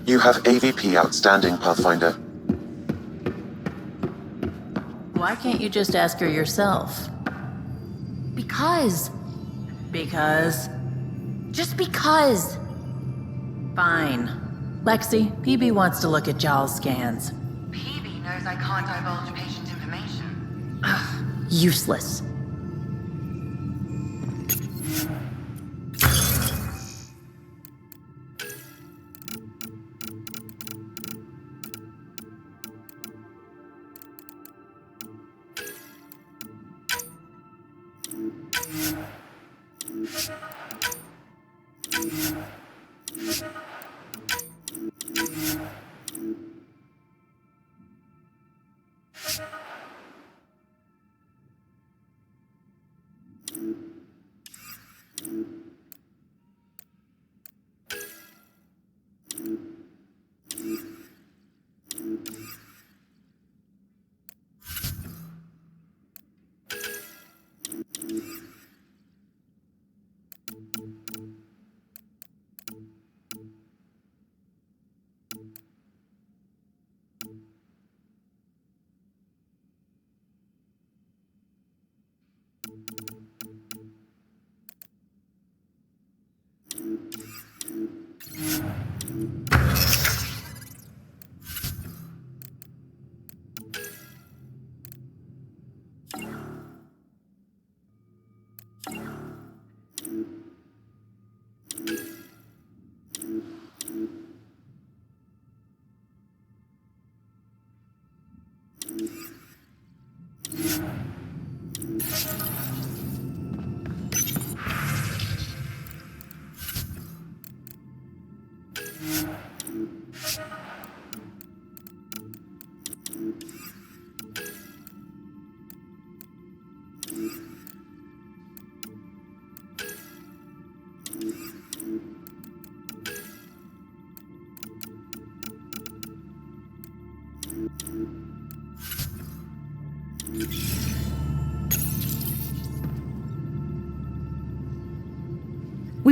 You have AVP outstanding, Pathfinder. Why can't you just ask her yourself? Because. Because? Just because. Fine. Lexi, PB wants to look at Jal's scans. PB knows I can't divulge patient information. Useless.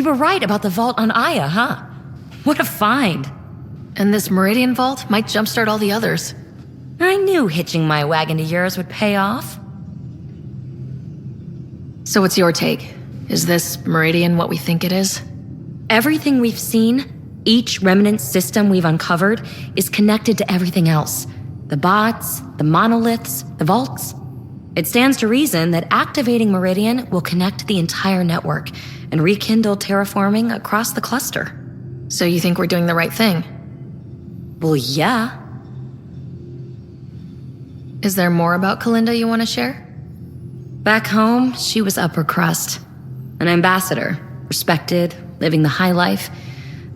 We were right about the vault on Aya, huh? What a find. And this Meridian vault might jumpstart all the others. I knew hitching my wagon to yours would pay off. So what's your take? Is this Meridian what we think it is? Everything we've seen, each remnant system we've uncovered, is connected to everything else. The bots, the monoliths, the vaults. It stands to reason that activating Meridian will connect the entire network and rekindle terraforming across the cluster. So you think we're doing the right thing? Well, yeah. Is there more about Kalinda you want to share? Back home, she was upper crust. An ambassador, respected, living the high life,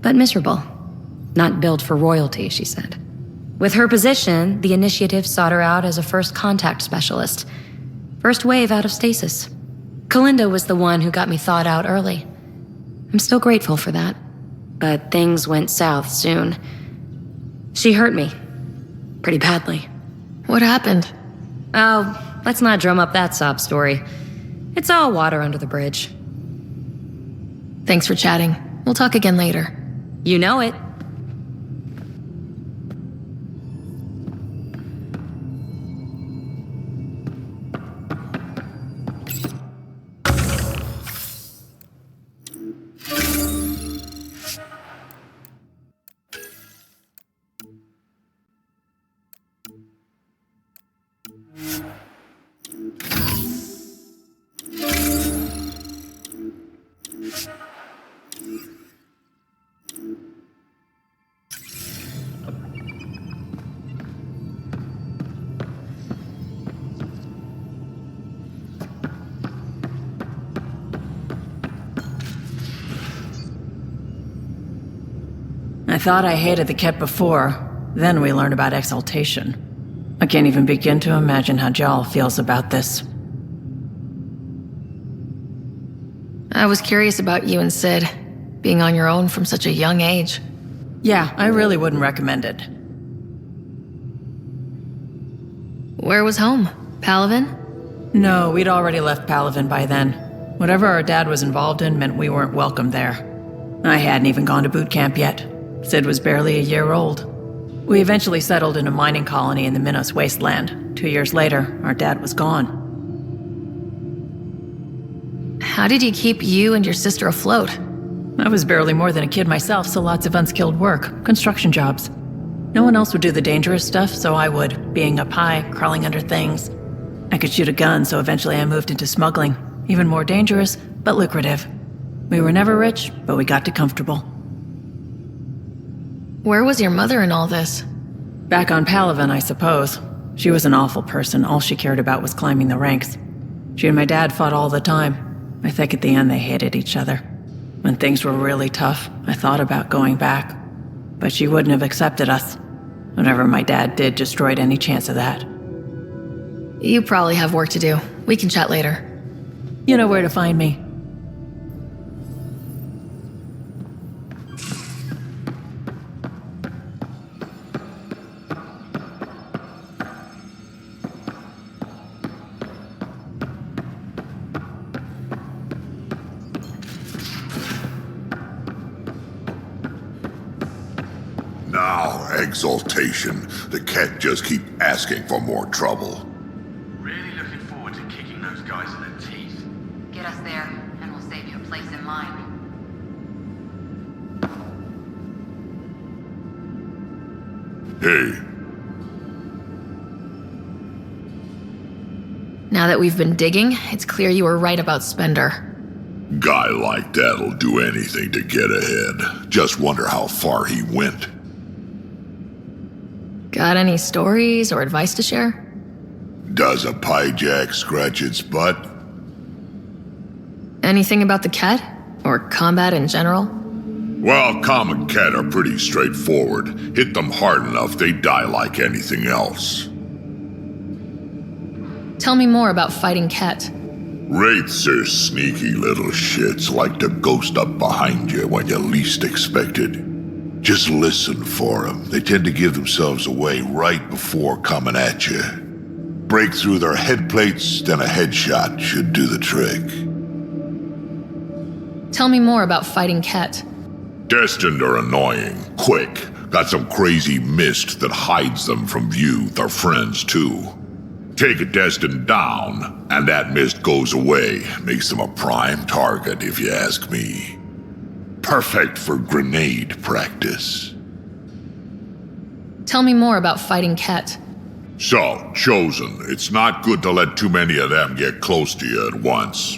but miserable. Not built for royalty, she said. With her position, the initiative sought her out as a first contact specialist. First wave out of stasis. Kalinda was the one who got me thawed out early. I'm still grateful for that. But things went south soon. She hurt me. Pretty badly. What happened? Oh, let's not drum up that sob story. It's all water under the bridge. Thanks for chatting. We'll talk again later. You know it. I thought I hated the Ket before. Then we learned about exaltation. I can't even begin to imagine how Jal feels about this. I was curious about you and Sid, being on your own from such a young age. Yeah, I really wouldn't recommend it. Where was home? Palaven? No, we'd already left Palaven by then. Whatever our dad was involved in meant we weren't welcome there. I hadn't even gone to boot camp yet. Sid was barely a year old. We eventually settled in a mining colony in the Minos wasteland. 2 years later, our dad was gone. How did he keep you and your sister afloat? I was barely more than a kid myself, so lots of unskilled work, construction jobs. No one else would do the dangerous stuff, so I would, being up high, crawling under things. I could shoot a gun, so eventually I moved into smuggling. Even more dangerous, but lucrative. We were never rich, but we got to comfortable. Where was your mother in all this? Back on Palaven, I suppose. She was an awful person. All she cared about was climbing the ranks. She and my dad fought all the time. I think at the end they hated each other. When things were really tough, I thought about going back. But she wouldn't have accepted us. Whatever my dad did destroyed any chance of that. You probably have work to do. We can chat later. You know where to find me. Now, exaltation. The cat just keep asking for more trouble. Really looking forward to kicking those guys in the teeth. Get us there, and we'll save you a place in line. Hey, Now that we've been digging, it's clear you were right about Spender. guy like that'll do anything to get ahead. Just wonder how far he went. Got any stories or advice to share? Does a piejack scratch its butt? Anything about the Ket? Or combat in general? Well, common cat are pretty straightforward. Hit them hard enough, they die like anything else. Tell me more about fighting Ket. Wraiths are sneaky little shits, like to ghost up behind you when you least expect it. Just listen for them. They tend to give themselves away right before coming at you. Break through their head plates, then a headshot should do the trick. Tell me more about fighting Ket. Destined are annoying, quick. Got some crazy mist that hides them from view, their friends too. Take a Destined down, and that mist goes away. Makes them a prime target, if you ask me. Perfect for grenade practice. Tell me more about fighting Ket. So, Chosen, it's not good to let too many of them get close to you at once.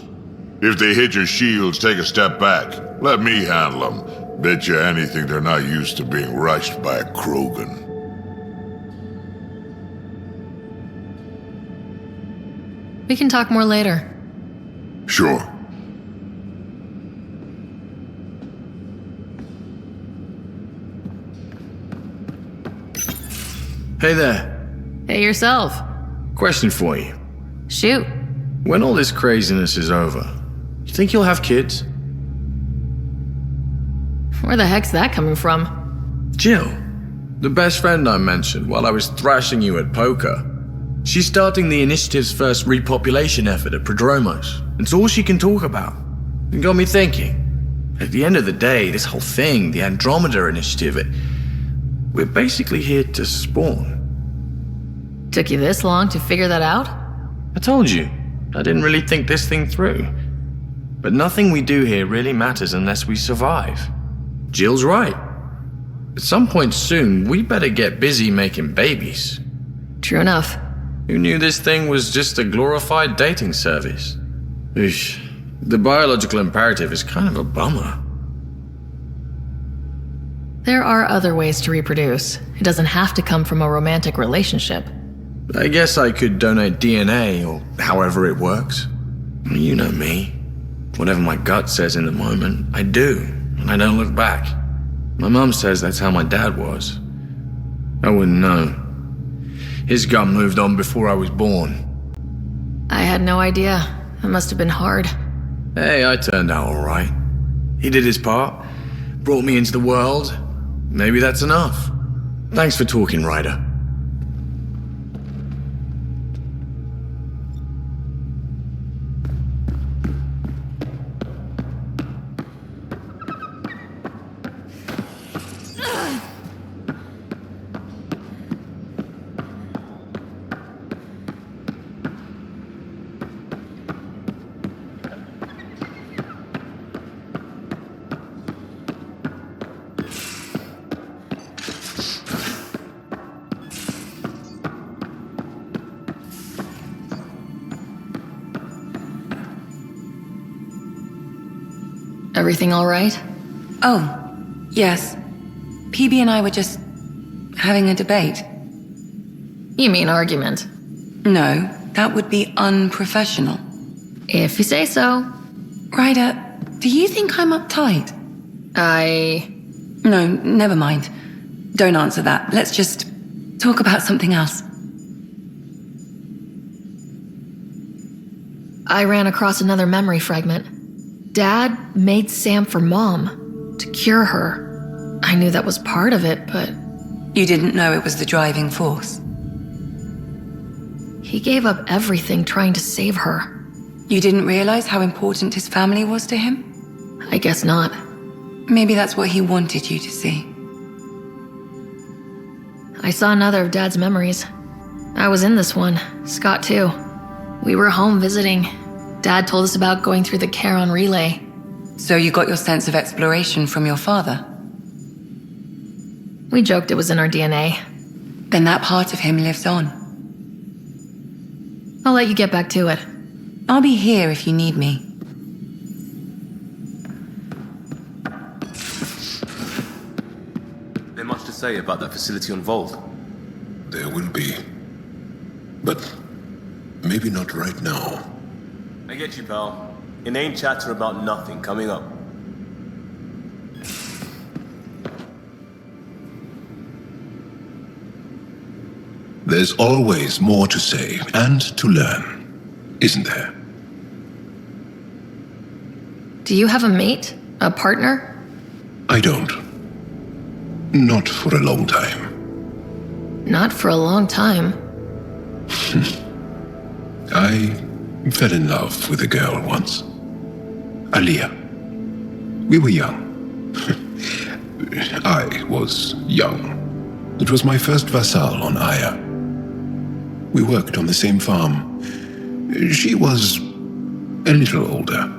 If they hit your shields, take a step back. Let me handle them. Bet you anything they're not used to being rushed by a Krogan. We can talk more later. Sure. Hey there. Hey yourself. Question for you. Shoot. When all this craziness is over, you think you'll have kids? Where the heck's that coming from? Jill, the best friend I mentioned while I was thrashing you at poker. She's starting the initiative's first repopulation effort at Prodromos. It's all she can talk about. It got me thinking. At the end of the day, this whole thing, the Andromeda initiative, we're basically here to spawn. Took you this long to figure that out? I told you, I didn't really think this thing through. But nothing we do here really matters unless we survive. Jill's right. At some point soon, we better get busy making babies. True enough. Who knew this thing was just a glorified dating service? Eesh, the biological imperative is kind of a bummer. There are other ways to reproduce. It doesn't have to come from a romantic relationship. I guess I could donate DNA, or however it works. You know me. Whatever my gut says in the moment, I do, and I don't look back. My mum says that's how my dad was. I wouldn't know. His gut moved on before I was born. I had no idea. It must have been hard. Hey, I turned out all right. He did his part, brought me into the world. Maybe that's enough. Thanks for talking, Ryder. Everything all right? Oh, yes. PB and I were just having a debate. You mean argument? No, that would be unprofessional. If you say so. Ryder, do you think I'm uptight? No, never mind. Don't answer that. Let's just talk about something else. I ran across another memory fragment. Dad made Sam for Mom, to cure her. I knew that was part of it, but... You didn't know it was the driving force. He gave up everything trying to save her. You didn't realize how important his family was to him? I guess not. Maybe that's what he wanted you to see. I saw another of Dad's memories. I was in this one, Scott too. We were home visiting. Dad told us about going through the Charon relay. So you got your sense of exploration from your father? We joked it was in our DNA. Then that part of him lives on. I'll let you get back to it. I'll be here if you need me. There much to say about that facility on Vault? There will be. But maybe not right now. I get you, pal. Inane chatter about nothing coming up. There's always more to say and to learn, isn't there? Do you have a mate? A partner? I don't. Not for a long time. Not for a long time. I fell in love with a girl once. Aliyah. We were young. I was young. It was my first vassal on Aya. We worked on the same farm. She was a little older.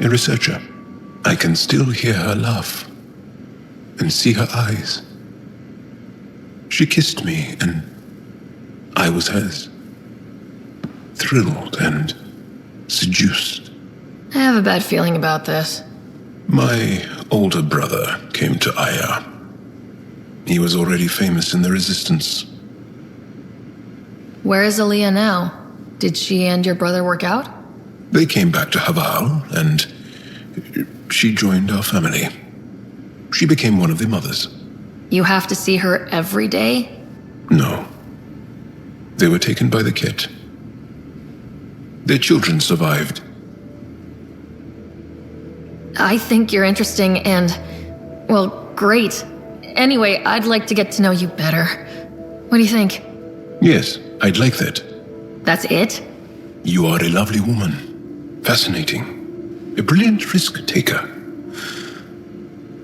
A researcher. I can still hear her laugh and see her eyes. She kissed me and I was hers. Thrilled and seduced. I have a bad feeling about this. My older brother came to Aya. He was already famous in the Resistance. Where is Aliyah now? Did she and your brother work out? They came back to Haval, and she joined our family. She became one of the mothers. You have to see her every day? No. They were taken by the Ket. Their children survived. I think you're interesting and, well, great. Anyway, I'd like to get to know you better. What do you think? Yes, I'd like that. That's it? You are a lovely woman. Fascinating. A brilliant risk-taker.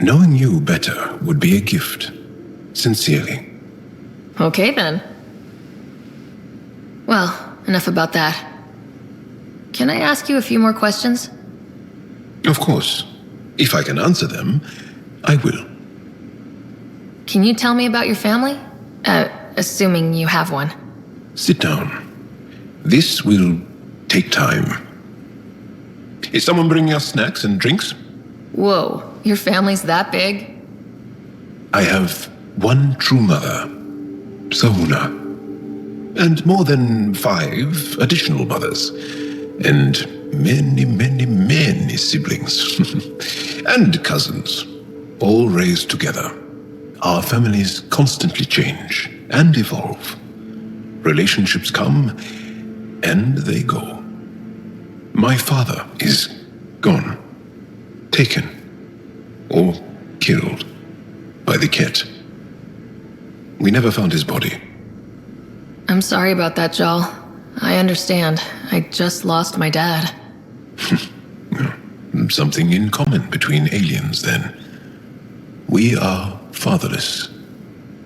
Knowing you better would be a gift. Sincerely. Okay then. Well, enough about that. Can I ask you a few more questions? Of course. If I can answer them, I will. Can you tell me about your family? Assuming you have one. Sit down. This will take time. Is someone bringing us snacks and drinks? Whoa, your family's that big? I have one true mother, Sahuna, and more than 5 additional mothers, and many siblings, and cousins, all raised together. Our families constantly change and evolve. Relationships come and they go. My father is gone, taken, or killed by the Ket. We never found his body. I'm sorry about that, Jal. I understand. I just lost my dad. Something in common between aliens, then. We are fatherless,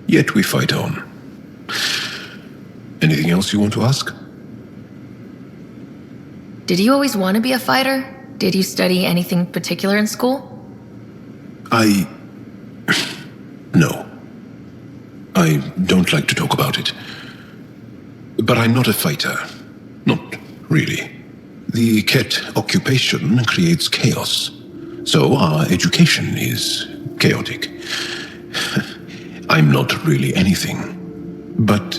yet we fight on. Anything else you want to ask? Did you always want to be a fighter? Did you study anything particular in school? No. I don't like to talk about it. But I'm not a fighter. Not really. The Ket occupation creates chaos. So our education is chaotic. I'm not really anything, but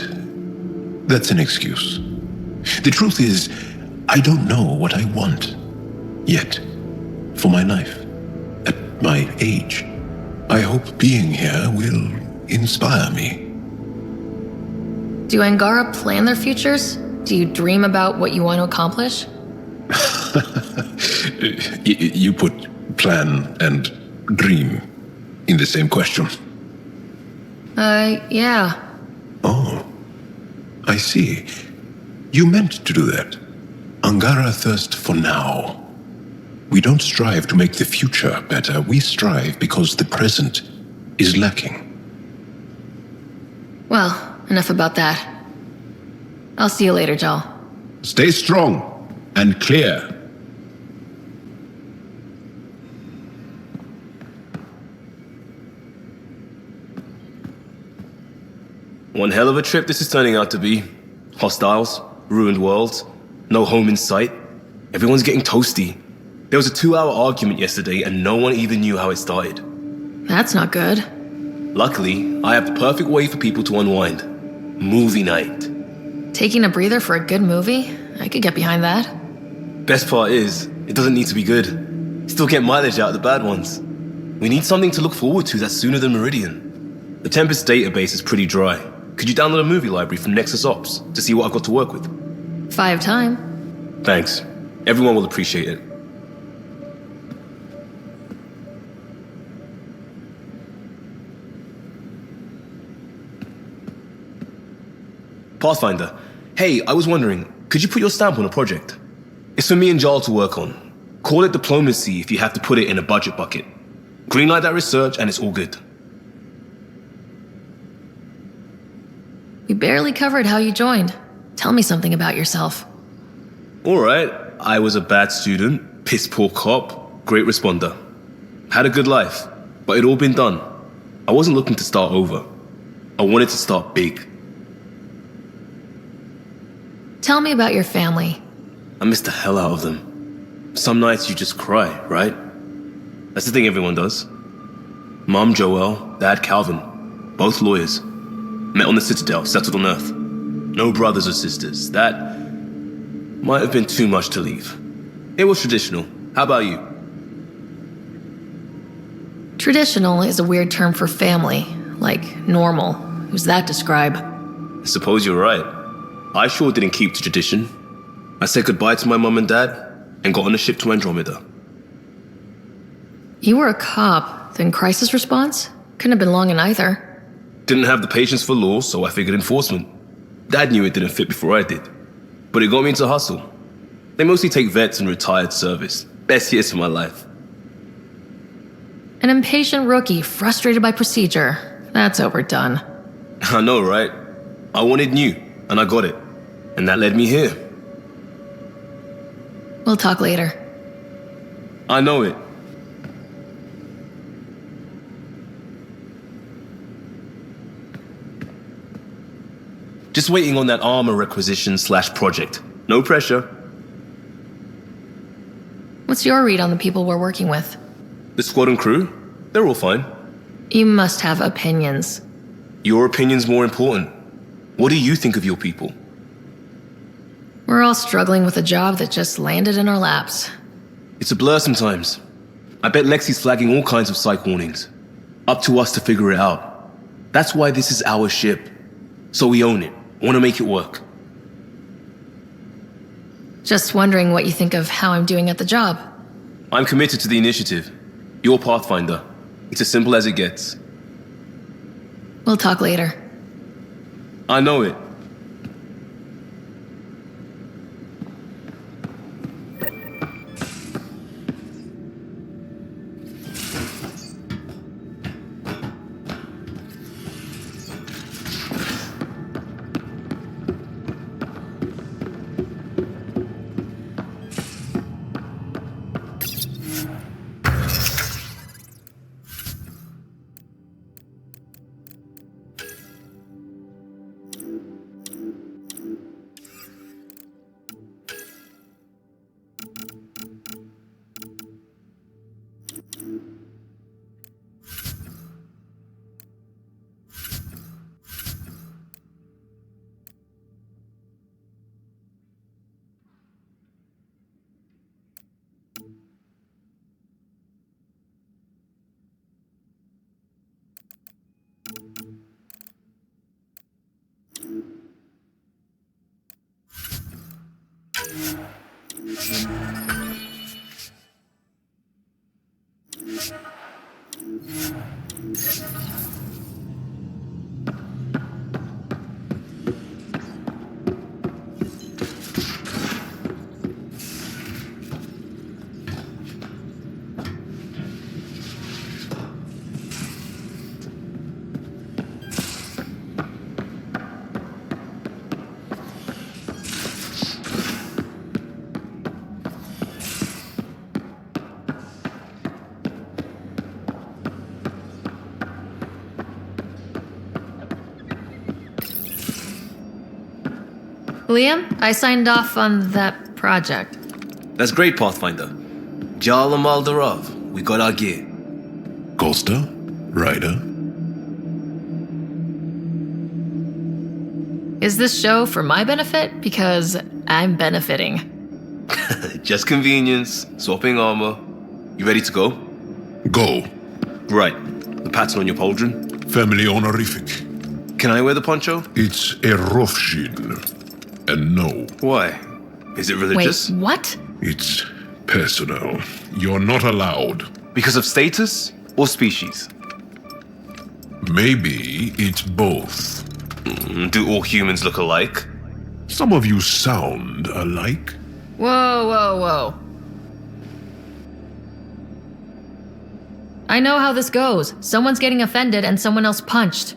that's an excuse. The truth is, I don't know what I want yet for my life. At my age, I hope being here will inspire me. Do Angara plan their futures? Do you dream about what you want to accomplish? You put plan and dream in the same question. Yeah. Oh, I see. You meant to do that. Angara thirst for now. We don't strive to make the future better. We strive because the present is lacking. Well, enough about that. I'll see you later, Jal. Stay strong and clear. One hell of a trip this is turning out to be. Hostiles, ruined worlds, no home in sight. Everyone's getting toasty. There was a 2-hour argument yesterday and no one even knew how it started. That's not good. Luckily, I have the perfect way for people to unwind. Movie night. Taking a breather for a good movie? I could get behind that. Best part is, it doesn't need to be good. Still get mileage out of the bad ones. We need something to look forward to that's sooner than Meridian. The Tempest database is pretty dry. Could you download a movie library from Nexus Ops to see what I've got to work with? 5 time. Thanks. Everyone will appreciate it. Pathfinder, hey, I was wondering, could you put your stamp on a project? It's for me and Jarl to work on. Call it diplomacy if you have to put it in a budget bucket. Greenlight that research and it's all good. We barely covered how you joined. Tell me something about yourself. Alright, I was a bad student, piss poor cop, great responder. Had a good life, but it'd all been done. I wasn't looking to start over. I wanted to start big. Tell me about your family. I miss the hell out of them. Some nights you just cry, right? That's the thing everyone does. Mom Joelle, Dad Calvin, both lawyers. Met on the Citadel, settled on Earth. No brothers or sisters. That might have been too much to leave. It was traditional. How about you? Traditional is a weird term for family, like normal. Who's that describe? I suppose you're right. I sure didn't keep to tradition. I said goodbye to my mum and dad and got on a ship to Andromeda. You were a cop, then crisis response? Couldn't have been long in either. Didn't have the patience for law, so I figured enforcement. Dad knew it didn't fit before I did. But it got me into hustle. They mostly take vets and retired service. Best years of my life. An impatient rookie, frustrated by procedure. That's overdone. I know, right? I wanted new, and I got it. And that led me here. We'll talk later. I know it. Just waiting on that armor requisition / project. No pressure. What's your read on the people we're working with? The squad and crew? They're all fine. You must have opinions. Your opinion's more important. What do you think of your people? We're all struggling with a job that just landed in our laps. It's a blur sometimes. I bet Lexi's flagging all kinds of psych warnings. Up to us to figure it out. That's why this is our ship. So we own it. Want to make it work. Just wondering what you think of how I'm doing at the job. I'm committed to the initiative. You're Pathfinder. It's as simple as it gets. We'll talk later. I know it. Liam, I signed off on that project. That's great, Pathfinder. Jarl and Maldarov, we got our gear. Costa? Ryder? Is this show for my benefit? Because I'm benefiting. Just convenience, swapping armor. You ready to go? Go. Right. The pattern on your pauldron? Family honorific. Can I wear the poncho? It's a Rofshin. And no, Why? Is it religious? Wait, what? it's personal. You're not allowed. Because of status or species? Maybe it's both. Do all humans look alike? Some of you sound alike. Whoa, whoa, whoa. I know how this goes. Someone's getting offended and someone else punched.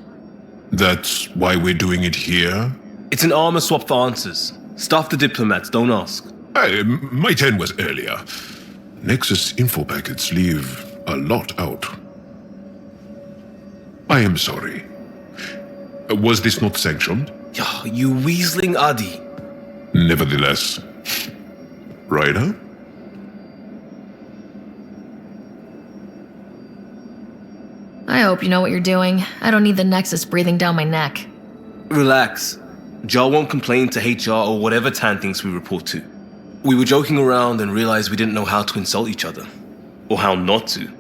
That's why we're doing it here? It's an armor swap for answers. Stuff the diplomats, don't ask. My turn was earlier. Nexus info packets leave a lot out. I am sorry. Was this not sanctioned? Yeah, you weaseling Adi. Nevertheless. Ryder? I hope you know what you're doing. I don't need the Nexus breathing down my neck. Relax. Jar won't complain to HR or whatever Tan thinks we report to. We were joking around and realized we didn't know how to insult each other. Or how not to.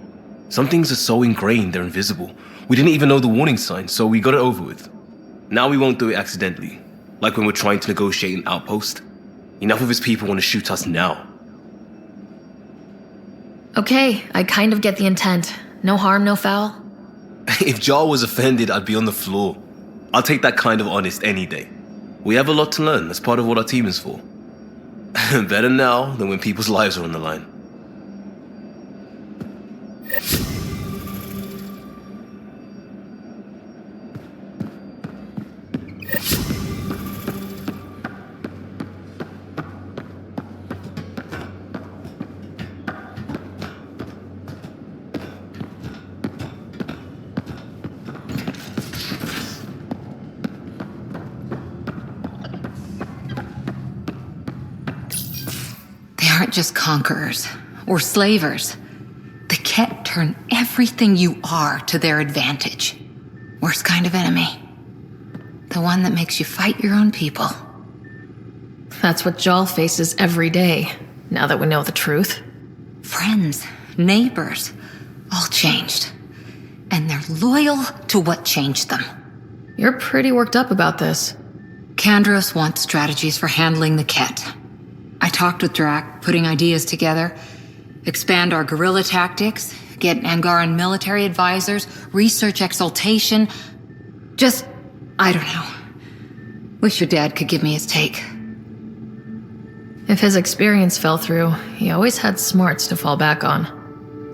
Some things are so ingrained they're invisible. We didn't even know the warning sign, so we got it over with. Now we won't do it accidentally. Like when we're trying to negotiate an outpost. Enough of his people want to shoot us now. Okay, I kind of get the intent. No harm, no foul. If Jar was offended, I'd be on the floor. I'll take that kind of honest any day. We have a lot to learn. That's part of what our team is for. Better now than when people's lives are on the line. Aren't just conquerors or slavers. The Ket turn everything you are to their advantage. Worst kind of enemy. The one that makes you fight your own people. That's what Jal faces every day, now that we know the truth. Friends, neighbors, all changed. And they're loyal to what changed them. You're pretty worked up about this. Kandros wants strategies for handling the Ket. I talked with Drac, putting ideas together. Expand our guerrilla tactics, get Angaran military advisors, research exaltation. Just, I don't know. Wish your dad could give me his take. If his experience fell through, he always had smarts to fall back on.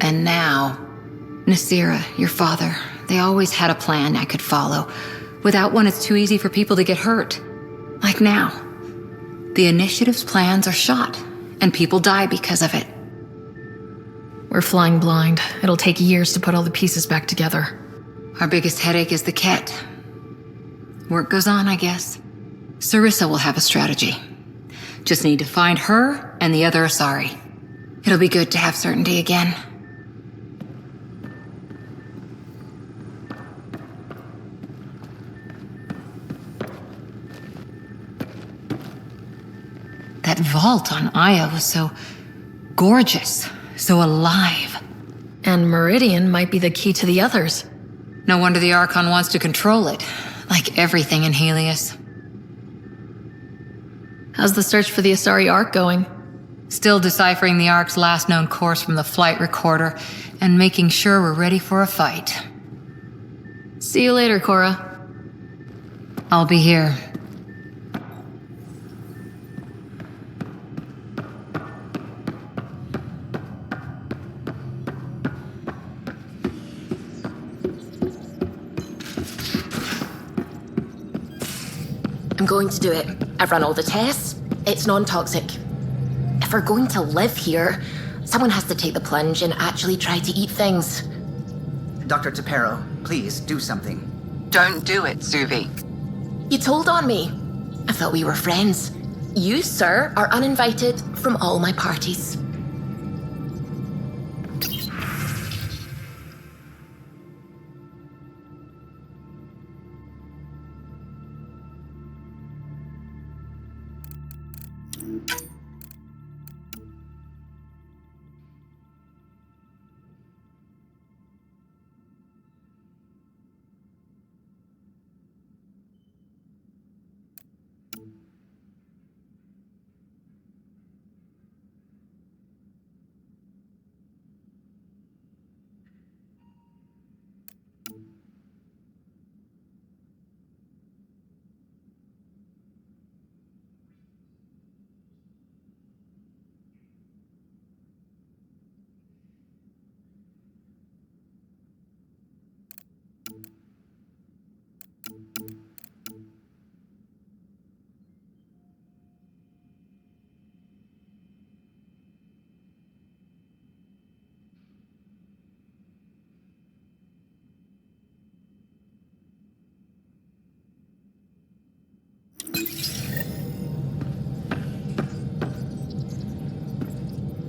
And now, Nasira, your father, they always had a plan I could follow. Without one, it's too easy for people to get hurt. Like now. The initiative's plans are shot, and people die because of it. We're flying blind. It'll take years to put all the pieces back together. Our biggest headache is the Ket. Work goes on, I guess. Sarissa will have a strategy. Just need to find her and the other Asari. It'll be good to have certainty again. That vault on Aya was so gorgeous, so alive. And Meridian might be the key to the others. No wonder the Archon wants to control it, like everything in Helios. How's the search for the Asari Ark going? Still deciphering the Ark's last known course from the flight recorder and making sure we're ready for a fight. See you later, Cora. I'll be here. I'm going to do it. I've run all the tests. It's non-toxic. If we're going to live here, someone has to take the plunge and actually try to eat things. Dr. Tapero, please do something. Don't do it, Suvi. You told on me. I thought we were friends. You, sir, are uninvited from all my parties.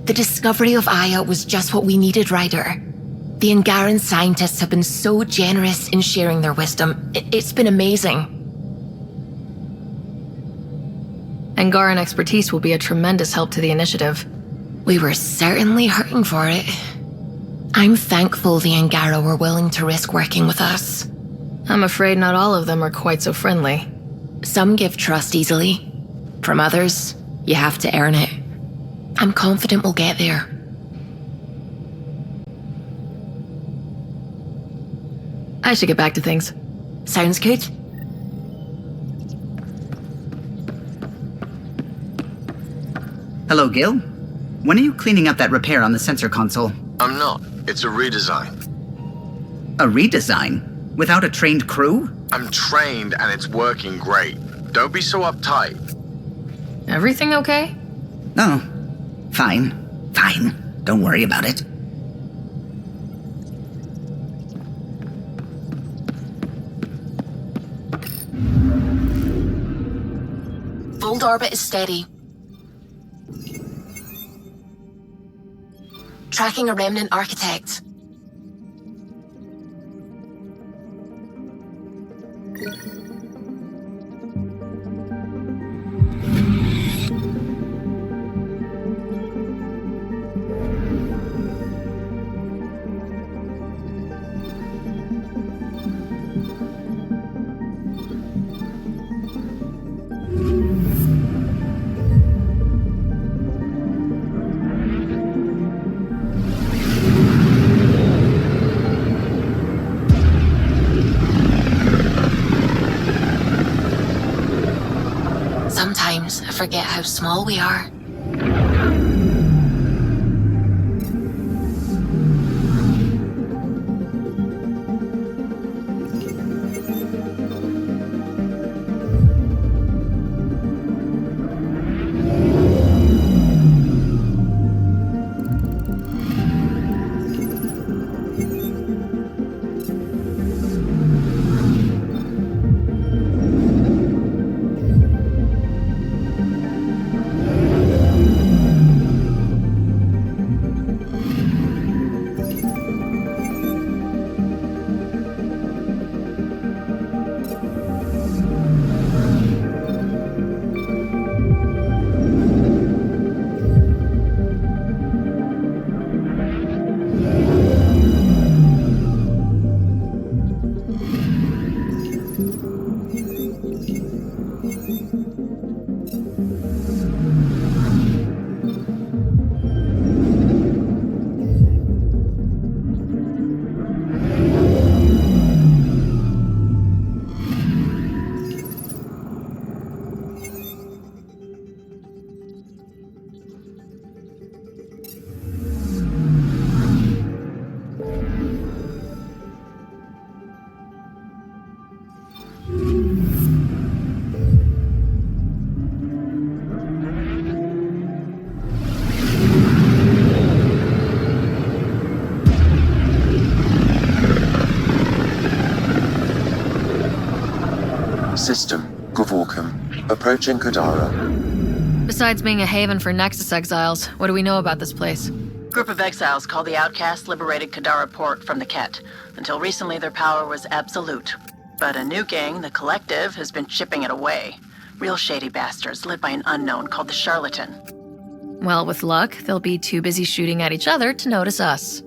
The discovery of Aya was just what we needed, Ryder. The Angaran scientists have been so generous in sharing their wisdom. It's been amazing. Angaran expertise will be a tremendous help to the initiative. We were certainly hurting for it. I'm thankful the Angara were willing to risk working with us. I'm afraid not all of them are quite so friendly. Some give trust easily. From others, you have to earn it. I'm confident we'll get there. I should get back to things. Sounds good. Hello, Gil. When are you cleaning up that repair on the sensor console? I'm not. It's a redesign. A redesign? Without a trained crew? I'm trained and it's working great. Don't be so uptight. Everything okay? Oh, fine. Fine. Don't worry about it. Fold orbit is steady. Tracking a remnant architect. Sometimes I forget how small we are. Approaching Kadara. Besides being a haven for Nexus exiles, what do we know about this place? Group of exiles called the Outcasts liberated Kadara port from the Ket. Until recently, their power was absolute. But a new gang, the Collective, has been chipping it away. Real shady bastards led by an unknown called the Charlatan. Well, with luck, they'll be too busy shooting at each other to notice us.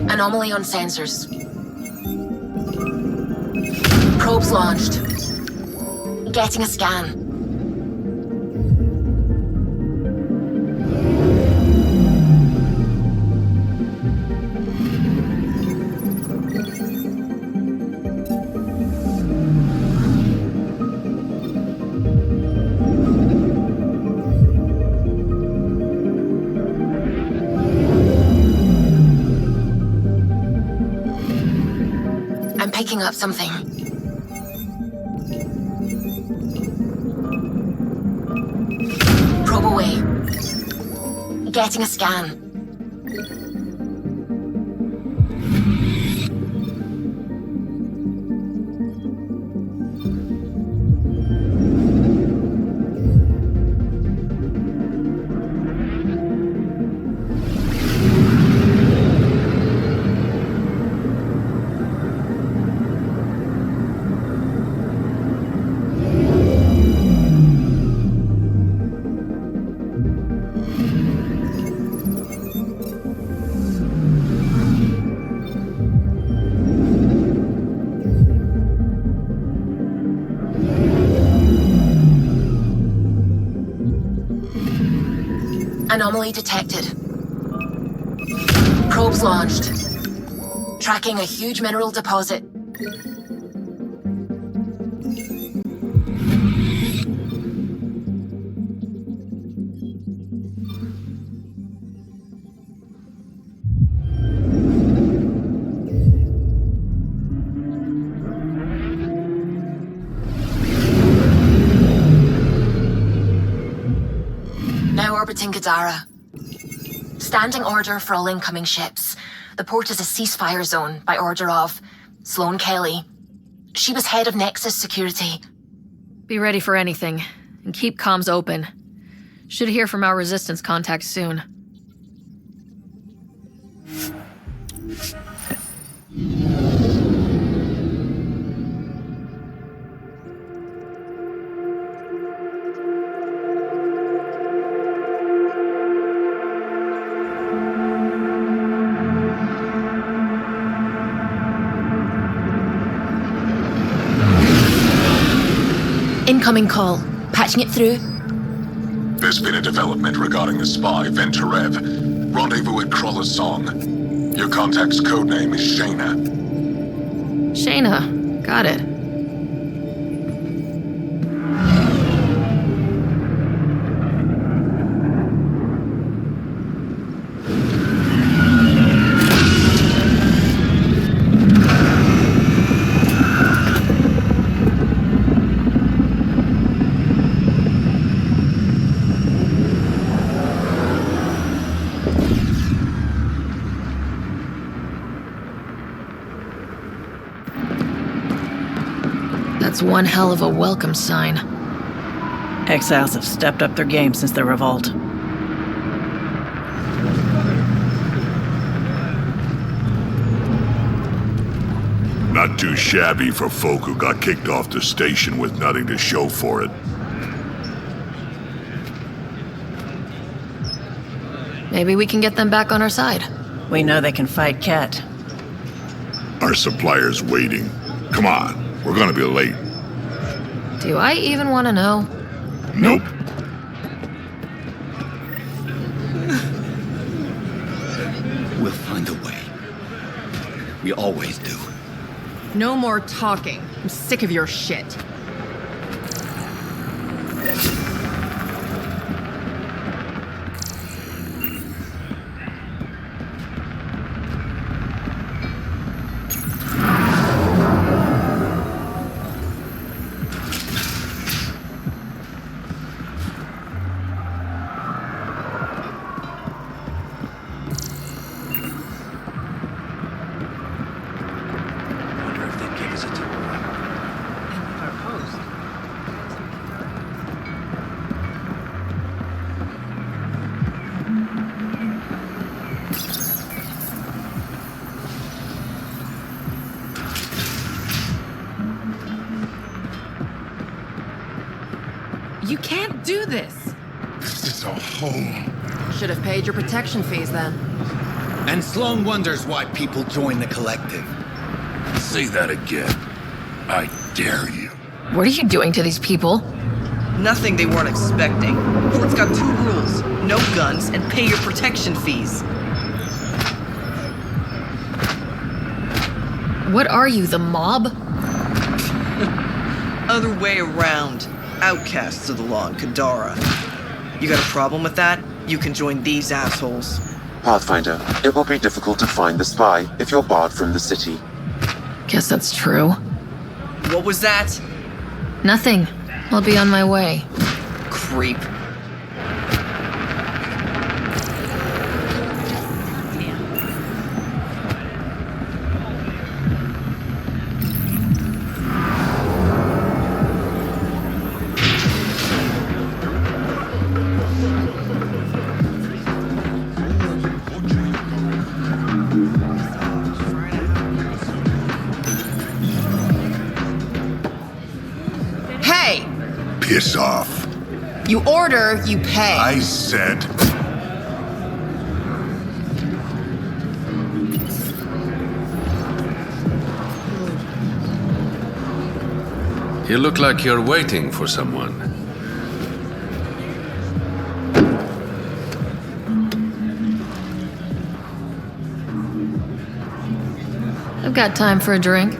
Anomaly on sensors. Probes launched. Getting a scan. Picking up something. Probe away. Getting a scan. Anomaly detected. Probes launched. Tracking a huge mineral deposit. Now orbiting Kadara. Standing order for all incoming ships. The port is a ceasefire zone by order of Sloane Kelly. She was head of Nexus security. Be ready for anything, and keep comms open. Should hear from our resistance contacts soon. Incoming call. Patching it through. There's been a development regarding the spy, Venturev. Rendezvous at Crawler's Song. Your contact's codename is Shayna. Shayna. Got it. That's one hell of a welcome sign. Exiles have stepped up their game since the revolt. Not too shabby for folk who got kicked off the station with nothing to show for it. Maybe we can get them back on our side. We know they can fight Ket. Our supplier's waiting. Come on, we're gonna be late. Do I even want to know? Nope. We'll find a way. We always do. No more talking. I'm sick of your shit. You can't do this. This is a home. Should have paid your protection fees then. And Sloan wonders why people join the collective. Say that again. I dare you. What are you doing to these people? Nothing they weren't expecting. Port's got 2 rules. No guns and pay your protection fees. What are you, the mob? Other way around. Outcasts of the law in Kadara. You got a problem with that? You can join these assholes. Pathfinder, it will be difficult to find the spy if you're barred from the city. Guess that's true. What was that? Nothing. I'll be on my way. Creep. Hey! Piss off. You order, you pay. I said... You look like you're waiting for someone. I've got time for a drink.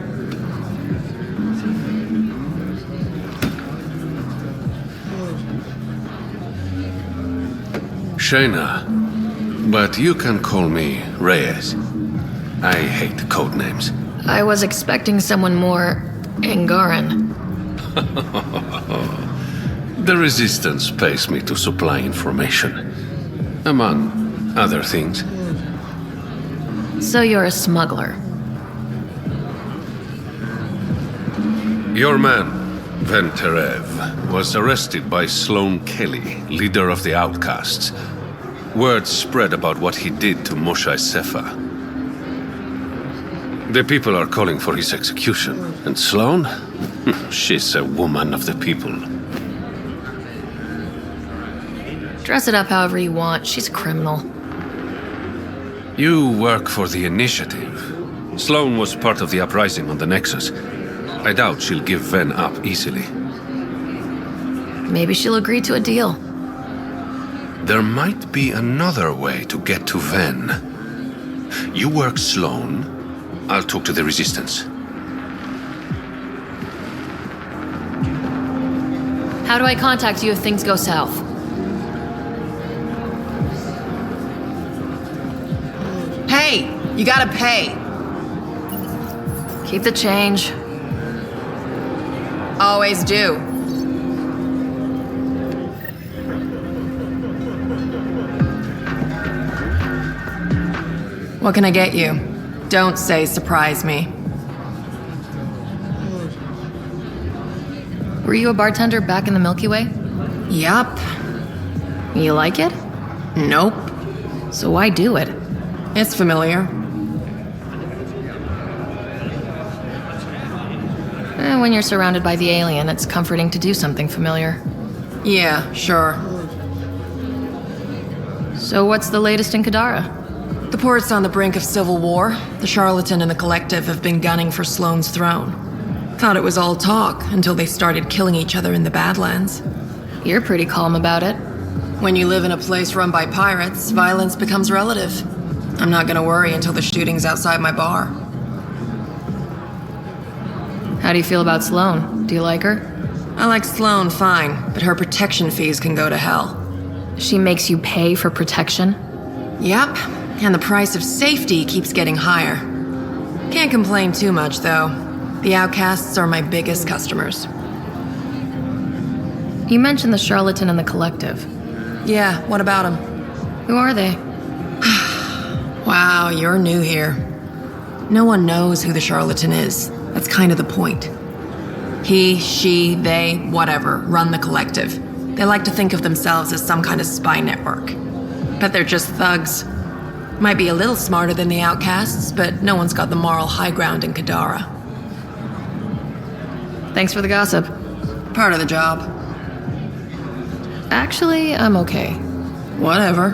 Shayna, but you can call me Reyes. I hate code names. I was expecting someone more Angaran. The Resistance pays me to supply information, among other things. So you're a smuggler. Your man, Venterev, was arrested by Sloan Kelly, leader of the Outcasts. Word spread about what he did to Moshe Sefa. The people are calling for his execution. And Sloan? She's a woman of the people. Dress it up however you want. She's a criminal. You work for the Initiative. Sloan was part of the uprising on the Nexus. I doubt she'll give Ven up easily. Maybe she'll agree to a deal. There might be another way to get to Ven. You work Sloan, I'll talk to the Resistance. How do I contact you if things go south? Hey, you gotta pay. Keep the change. Always do. What can I get you? Don't say surprise me. Were you a bartender back in the Milky Way? Yup. You like it? Nope. So why do it? It's familiar. When you're surrounded by the alien, it's comforting to do something familiar. Yeah, sure. So what's the latest in Kadara? The port's on the brink of civil war. The Charlatan and the Collective have been gunning for Sloane's throne. Thought it was all talk until they started killing each other in the Badlands. You're pretty calm about it. When you live in a place run by pirates, violence becomes relative. I'm not gonna worry until the shooting's outside my bar. How do you feel about Sloane? Do you like her? I like Sloane fine, but her protection fees can go to hell. She makes you pay for protection? Yep, and the price of safety keeps getting higher. Can't complain too much, though. The Outcasts are my biggest customers. You mentioned the Charlatan and the Collective. Yeah, what about them? Who are they? Wow, you're new here. No one knows who the Charlatan is. That's kind of the point. He, she, they, whatever, run the Collective. They like to think of themselves as some kind of spy network. But they're just thugs. Might be a little smarter than the Outcasts, but no one's got the moral high ground in Kadara. Thanks for the gossip. Part of the job. Actually, I'm okay. Whatever.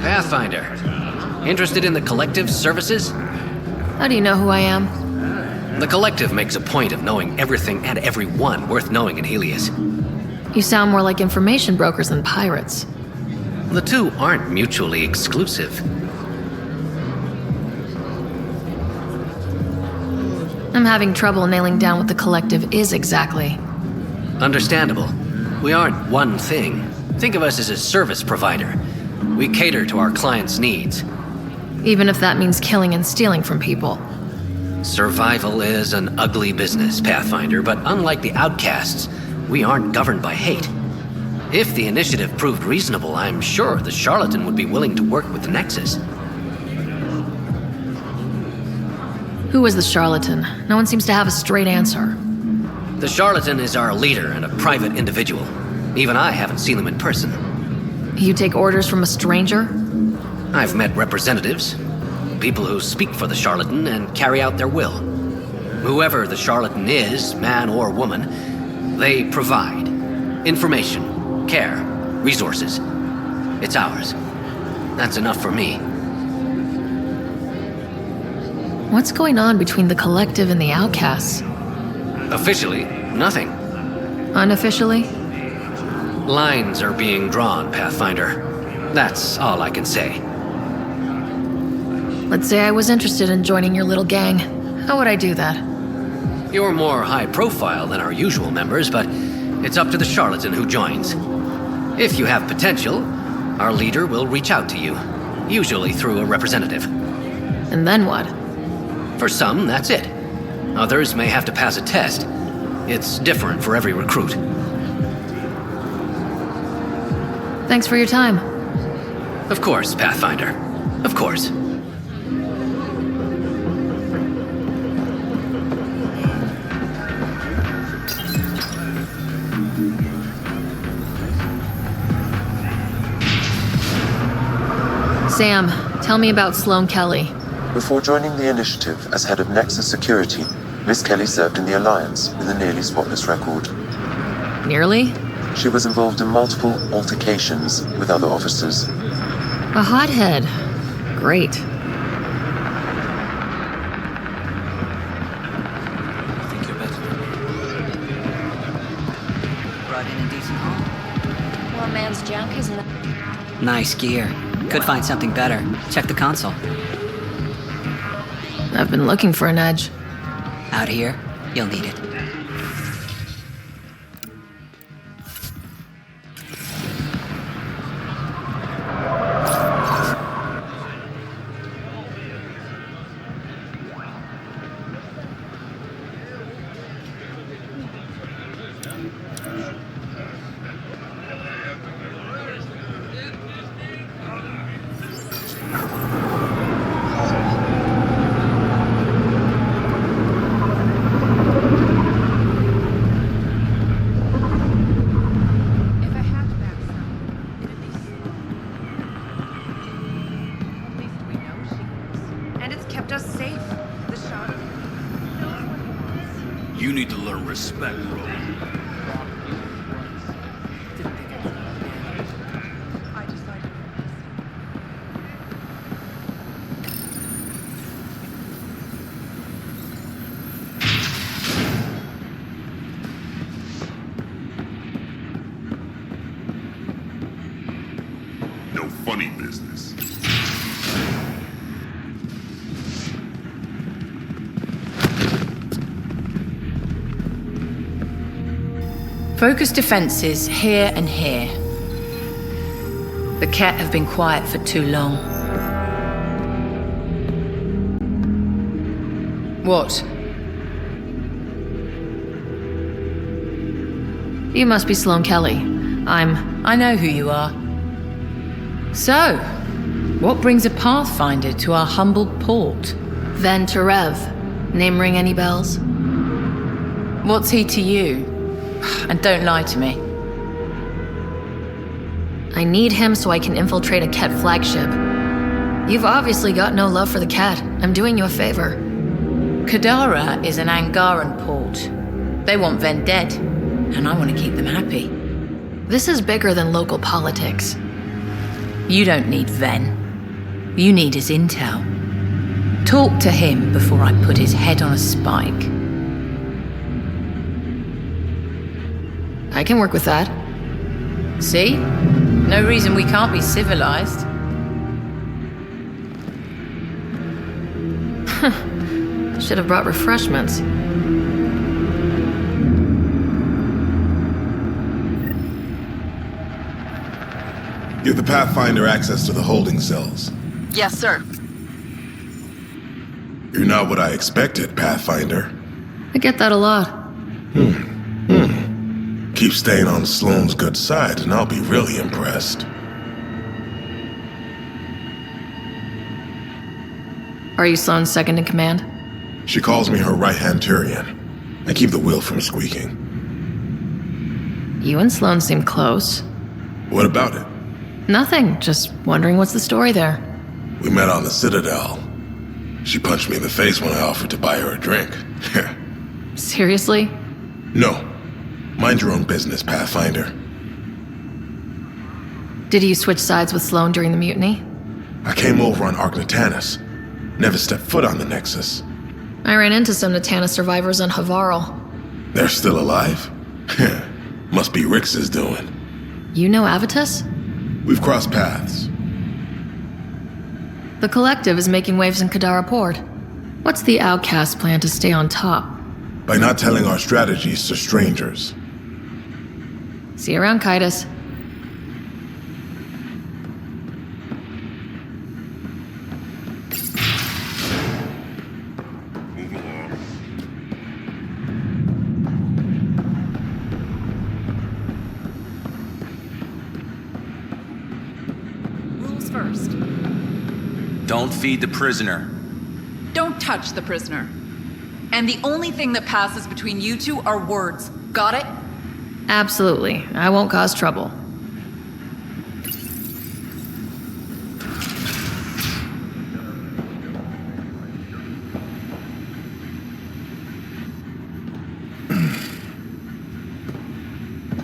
Pathfinder. Interested in the Collective's services? How do you know who I am? The Collective makes a point of knowing everything and everyone worth knowing in Helios. You sound more like information brokers than pirates. The two aren't mutually exclusive. I'm having trouble nailing down what the Collective is exactly. Understandable. We aren't one thing. Think of us as a service provider. We cater to our clients' needs. Even if that means killing and stealing from people. Survival is an ugly business, Pathfinder, but unlike the outcasts, we aren't governed by hate. If the initiative proved reasonable, I'm sure the charlatan would be willing to work with the Nexus. Who is the charlatan? No one seems to have a straight answer. The charlatan is our leader and a private individual. Even I haven't seen them in person. You take orders from a stranger? I've met representatives, people who speak for the charlatan and carry out their will. Whoever the charlatan is, man or woman, they provide information, care, resources. It's ours. That's enough for me. What's going on between the Collective and the outcasts? Officially, nothing. Unofficially? Lines are being drawn, Pathfinder. That's all I can say. Let's say I was interested in joining your little gang. How would I do that? You're more high profile than our usual members, but it's up to the charlatan who joins. If you have potential, our leader will reach out to you, usually through a representative. And then what? For some, that's it. Others may have to pass a test. It's different for every recruit. Thanks for your time. Of course, Pathfinder. Of course. Sam, tell me about Sloane Kelly. Before joining the initiative as head of Nexus Security, Miss Kelly served in the Alliance with a nearly spotless record. Nearly? She was involved in multiple altercations with other officers. A hothead. Great. Think you're better than me. Brought in a decent haul? One man's junk, isn't it? Nice gear. Could find something better. Check the console. I've been looking for an edge. Out here, you'll need it. You need to learn respect, bro. No funny business. Focus defenses here and here. The Ket have been quiet for too long. What? You must be Sloane Kelly. I know who you are. So, what brings a Pathfinder to our humble port? Ven Terev. Name ring any bells? What's he to you? And don't lie to me. I need him so I can infiltrate a Ket flagship. You've obviously got no love for the Ket. I'm doing you a favor. Kadara is an Angaran port. They want Ven dead, and I want to keep them happy. This is bigger than local politics. You don't need Ven. You need his intel. Talk to him before I put his head on a spike. I can work with that. See? No reason we can't be civilized. Should have brought refreshments. Give the Pathfinder access to the holding cells. Yes, sir. You're not what I expected, Pathfinder. I get that a lot. Keep staying on Sloane's good side, and I'll be really impressed. Are you Sloane's second in command? She calls me her right-hand Turian. I keep the wheel from squeaking. You and Sloane seem close. What about it? Nothing, just wondering what's the story there. We met on the Citadel. She punched me in the face when I offered to buy her a drink. Seriously? No. Mind your own business, Pathfinder. Did you switch sides with Sloane during the mutiny? I came over on Argnatanus. Never stepped foot on the Nexus. I ran into some Natana survivors on Havarl. They're still alive? Must be Rix's doing. You know Avitus? We've crossed paths. The Collective is making waves in Kadara Port. What's the Outcast plan to stay on top? By not telling our strategies to strangers. See you around, Kaitis. Rules first. Don't feed the prisoner. Don't touch the prisoner. And the only thing that passes between you two are words. Got it? Absolutely. I won't cause trouble.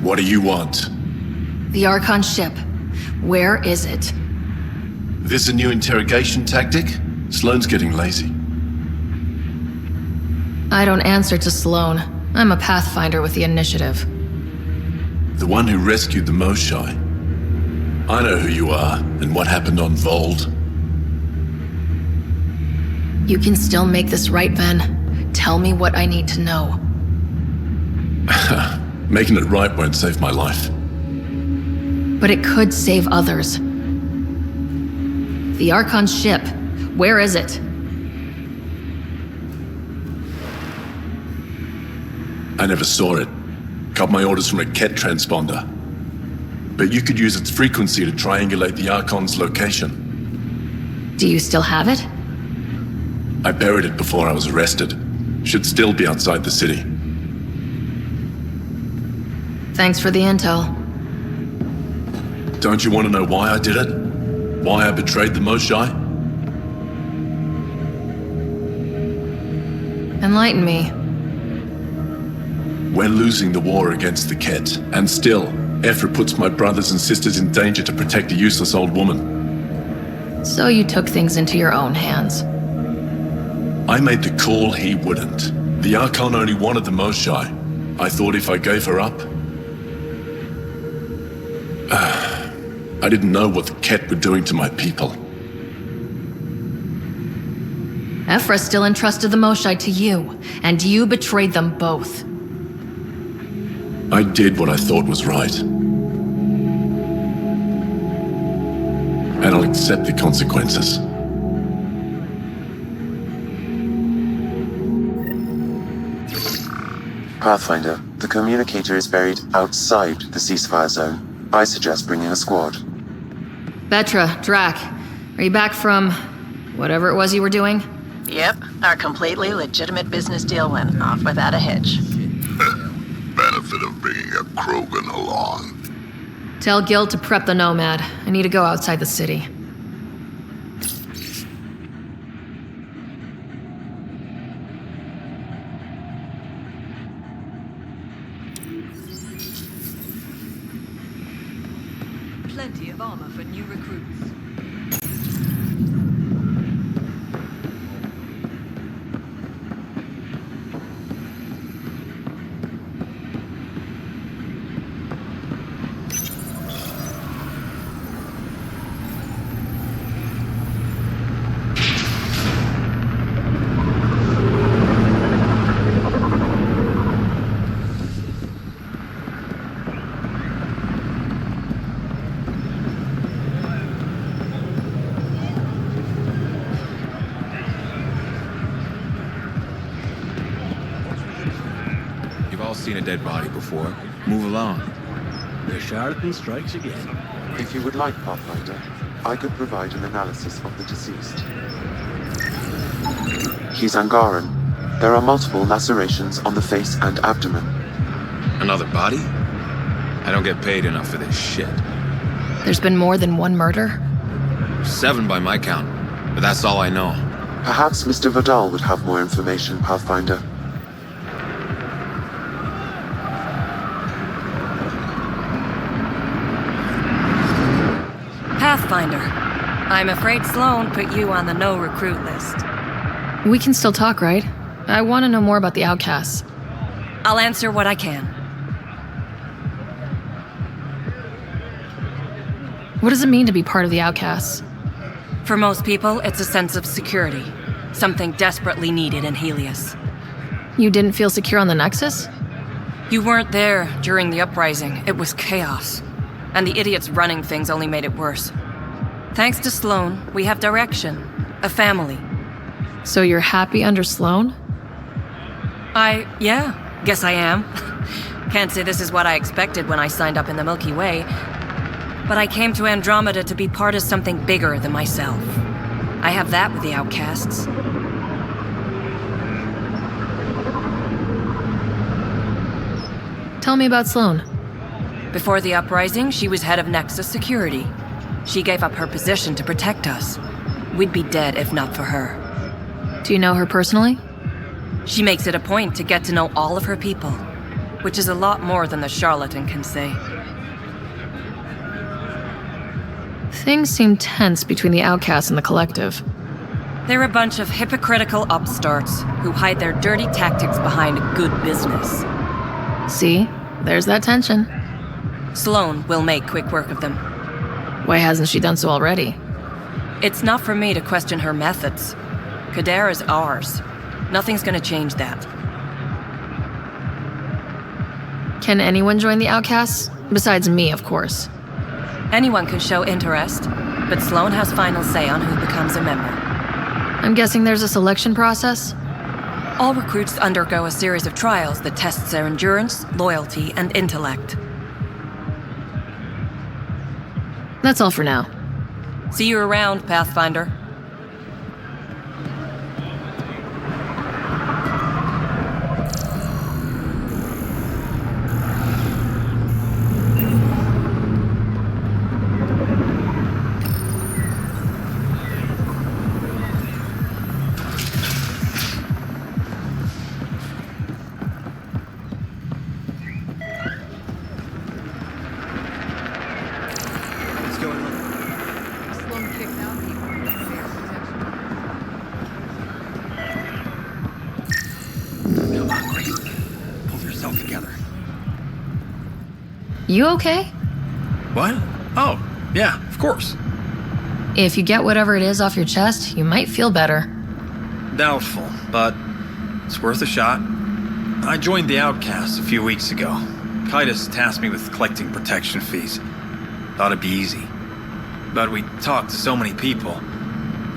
What do you want? The Archon ship. Where is it? This a new interrogation tactic? Sloane's getting lazy. I don't answer to Sloane. I'm a Pathfinder with the initiative. The one who rescued the Moshai. I know who you are and what happened on Vold. You can still make this right, Ven. Tell me what I need to know. Making it right won't save my life. But it could save others. The Archon ship. Where is it? I never saw it. Got my orders from a Ket transponder. But you could use its frequency to triangulate the Archon's location. Do you still have it? I buried it before I was arrested. Should still be outside the city. Thanks for the intel. Don't you want to know why I did it? Why I betrayed the Moshai? Enlighten me. We're losing the war against the Ket, and still, Ephra puts my brothers and sisters in danger to protect a useless old woman. So you took things into your own hands. I made the call he wouldn't. The Archon only wanted the Moshai. I thought if I gave her up... I didn't know what the Ket were doing to my people. Ephra still entrusted the Moshai to you, and you betrayed them both. I did what I thought was right. And I'll accept the consequences. Pathfinder, the communicator is buried outside the ceasefire zone. I suggest bringing a squad. Vetra, Drac, are you back from whatever it was you were doing? Yep, our completely legitimate business deal went off without a hitch. Benefit of bringing a Krogan along. Tell Gil to prep the Nomad. I need to go outside the city. Plenty of armor for new recruits. Seen a dead body before. Move along. The charlatan strikes again. If you would like, Pathfinder, I could provide an analysis of the deceased. He's Angaran. There are multiple lacerations on the face and abdomen. Another body? I don't get paid enough for this shit. There's been more than one murder? 7 by my count, but that's all I know. Perhaps Mr. Vidal would have more information, Pathfinder. Pathfinder, I'm afraid Sloan put you on the no-recruit list. We can still talk, right? I want to know more about the outcasts. I'll answer what I can. What does it mean to be part of the outcasts? For most people, it's a sense of security. Something desperately needed in Helios. You didn't feel secure on the Nexus? You weren't there during the uprising. It was chaos. And the idiots running things only made it worse. Thanks to Sloan, we have direction. A family. So you're happy under Sloan? Yeah, guess I am. Can't say this is what I expected when I signed up in the Milky Way. But I came to Andromeda to be part of something bigger than myself. I have that with the outcasts. Tell me about Sloan. Before the uprising, she was head of Nexus security. She gave up her position to protect us. We'd be dead if not for her. Do you know her personally? She makes it a point to get to know all of her people, which is a lot more than the charlatan can say. Things seem tense between the outcasts and the collective. They're a bunch of hypocritical upstarts who hide their dirty tactics behind good business. See? There's that tension. Sloan will make quick work of them. Why hasn't she done so already? It's not for me to question her methods. Kadara's ours. Nothing's gonna change that. Can anyone join the outcasts? Besides me, of course. Anyone can show interest, but Sloan has final say on who becomes a member. I'm guessing there's a selection process? All recruits undergo a series of trials that tests their endurance, loyalty, and intellect. That's all for now. See you around, Pathfinder. You okay? What? Oh, yeah, of course. If you get whatever it is off your chest, you might feel better. Doubtful, but it's worth a shot. I joined the Outcasts a few weeks ago. Kaitis tasked me with collecting protection fees. Thought it'd be easy. But we talked to so many people.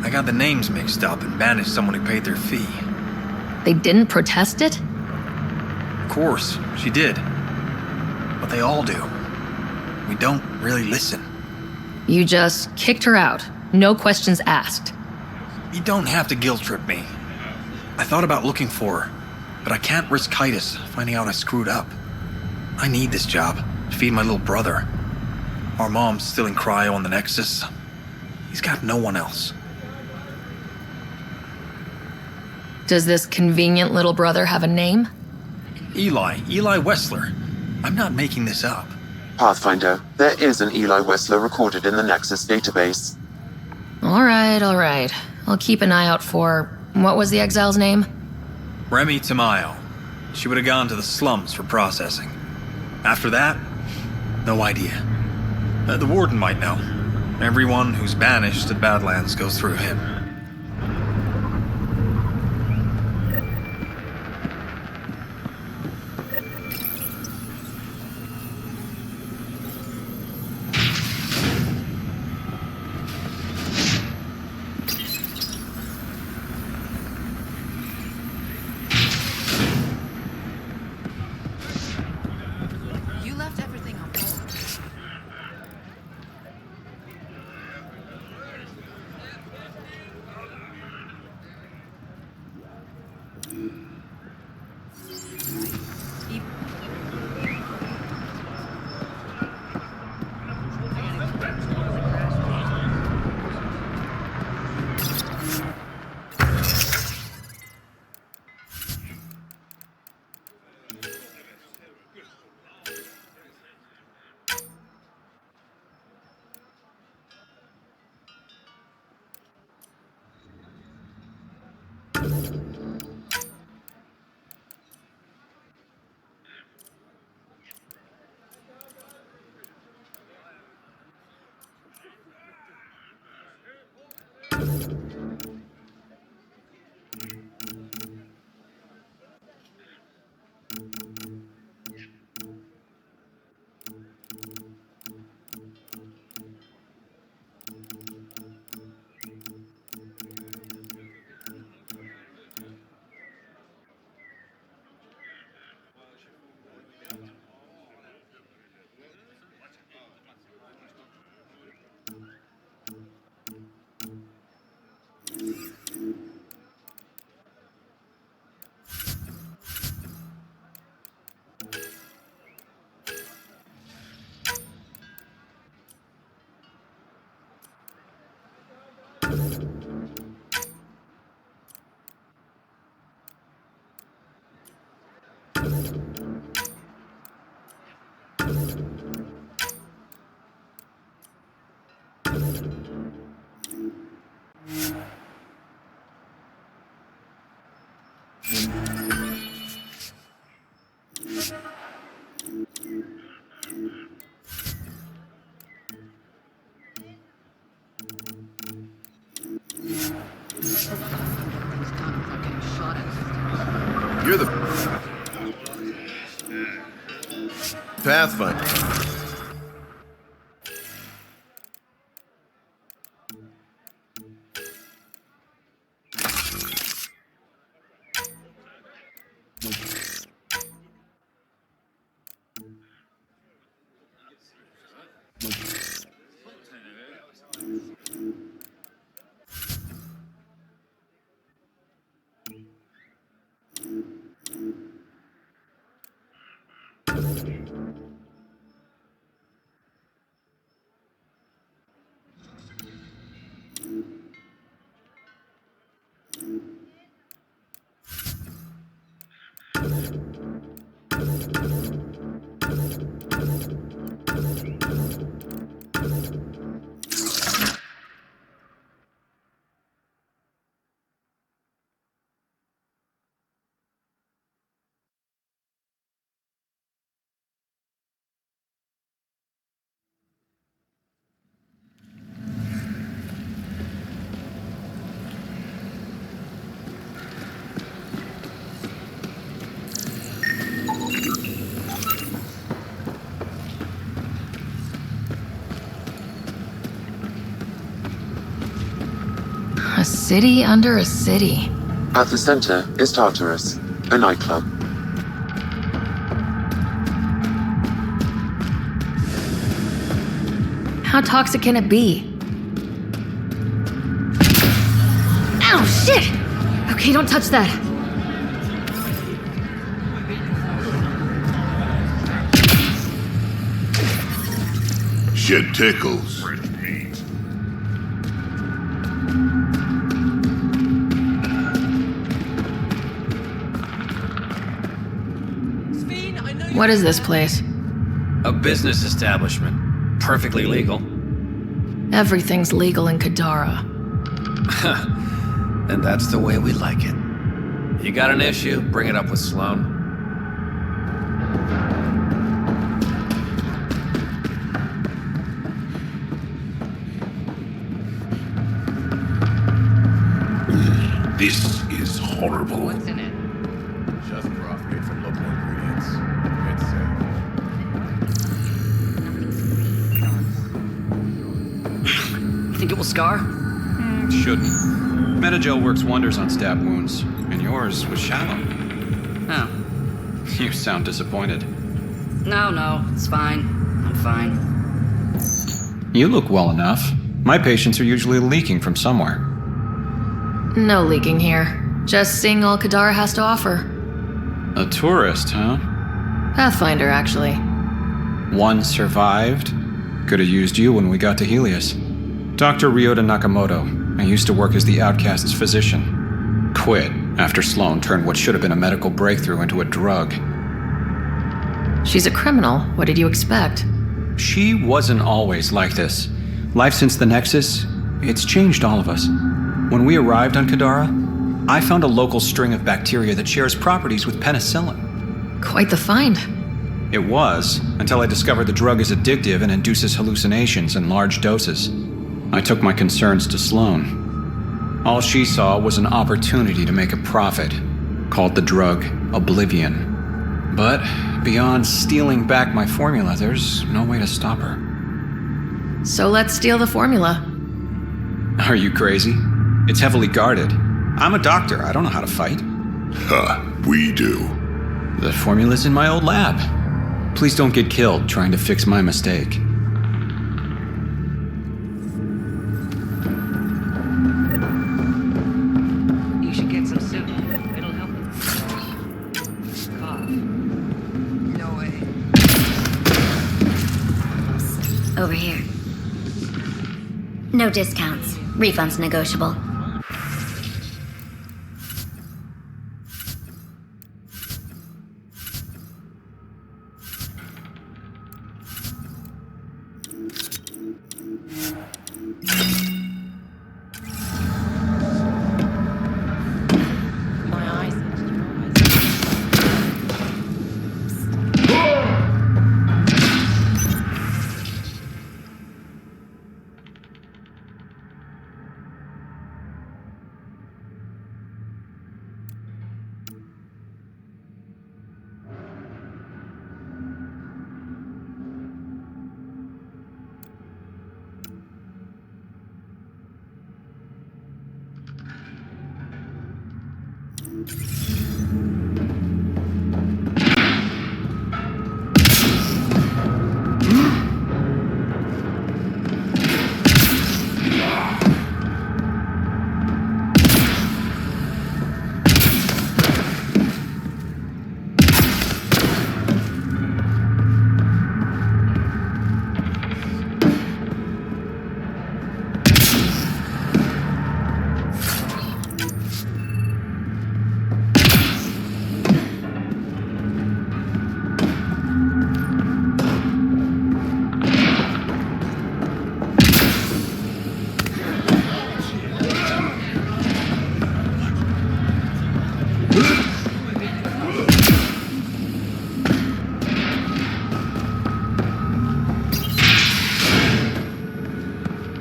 I got the names mixed up and banished someone who paid their fee. They didn't protest it? Of course, she did. But they all do. We don't really listen. You just kicked her out. No questions asked. You don't have to guilt trip me. I thought about looking for her, but I can't risk Titus finding out I screwed up. I need this job to feed my little brother. Our mom's still in cryo on the Nexus. He's got no one else. Does this convenient little brother have a name? Eli Wessler. I'm not making this up. Pathfinder, there is an Eli Wessler recorded in the Nexus database. All right. I'll keep an eye out for... What was the exile's name? Remy Tamayo. She would have gone to the slums for processing. After that, no idea. The warden might know. Everyone who's banished at Badlands goes through him. You left everything on board. You're the Pathfinder. A city under a city. At the center is Tartarus, a nightclub. How toxic can it be? Ow, shit! Okay, don't touch that. Shit tickles. What is this place? A business establishment. Perfectly legal. Everything's legal in Kadara. And that's the way we like it. You got an issue? Bring it up with Sloan. This is horrible. What's in it? Chef broth made from local ingredients. You think it will scar? Shouldn't. Metagel works wonders on stab wounds, and yours was shallow. Oh. You sound disappointed. No, it's fine. I'm fine. You look well enough. My patients are usually leaking from somewhere. No leaking here. Just seeing all Kadara has to offer. A tourist, huh? Pathfinder, actually. One survived. Could have used you when we got to Helios. Dr. Ryota Nakamoto. I used to work as the outcast's physician. Quit after Sloan turned what should have been a medical breakthrough into a drug. She's a criminal. What did you expect? She wasn't always like this. Life since the Nexus, it's changed all of us. When we arrived on Kadara, I found a local string of bacteria that shares properties with penicillin. Quite the find. It was, until I discovered the drug is addictive and induces hallucinations in large doses. I took my concerns to Sloan. All she saw was an opportunity to make a profit, called the drug Oblivion. But beyond stealing back my formula, there's no way to stop her. So let's steal the formula. Are you crazy? It's heavily guarded. I'm a doctor. I don't know how to fight. We do. The formula's in my old lab. Please don't get killed trying to fix my mistake. You should get some soup. It'll help. No way. Over here. No discounts. Refunds negotiable.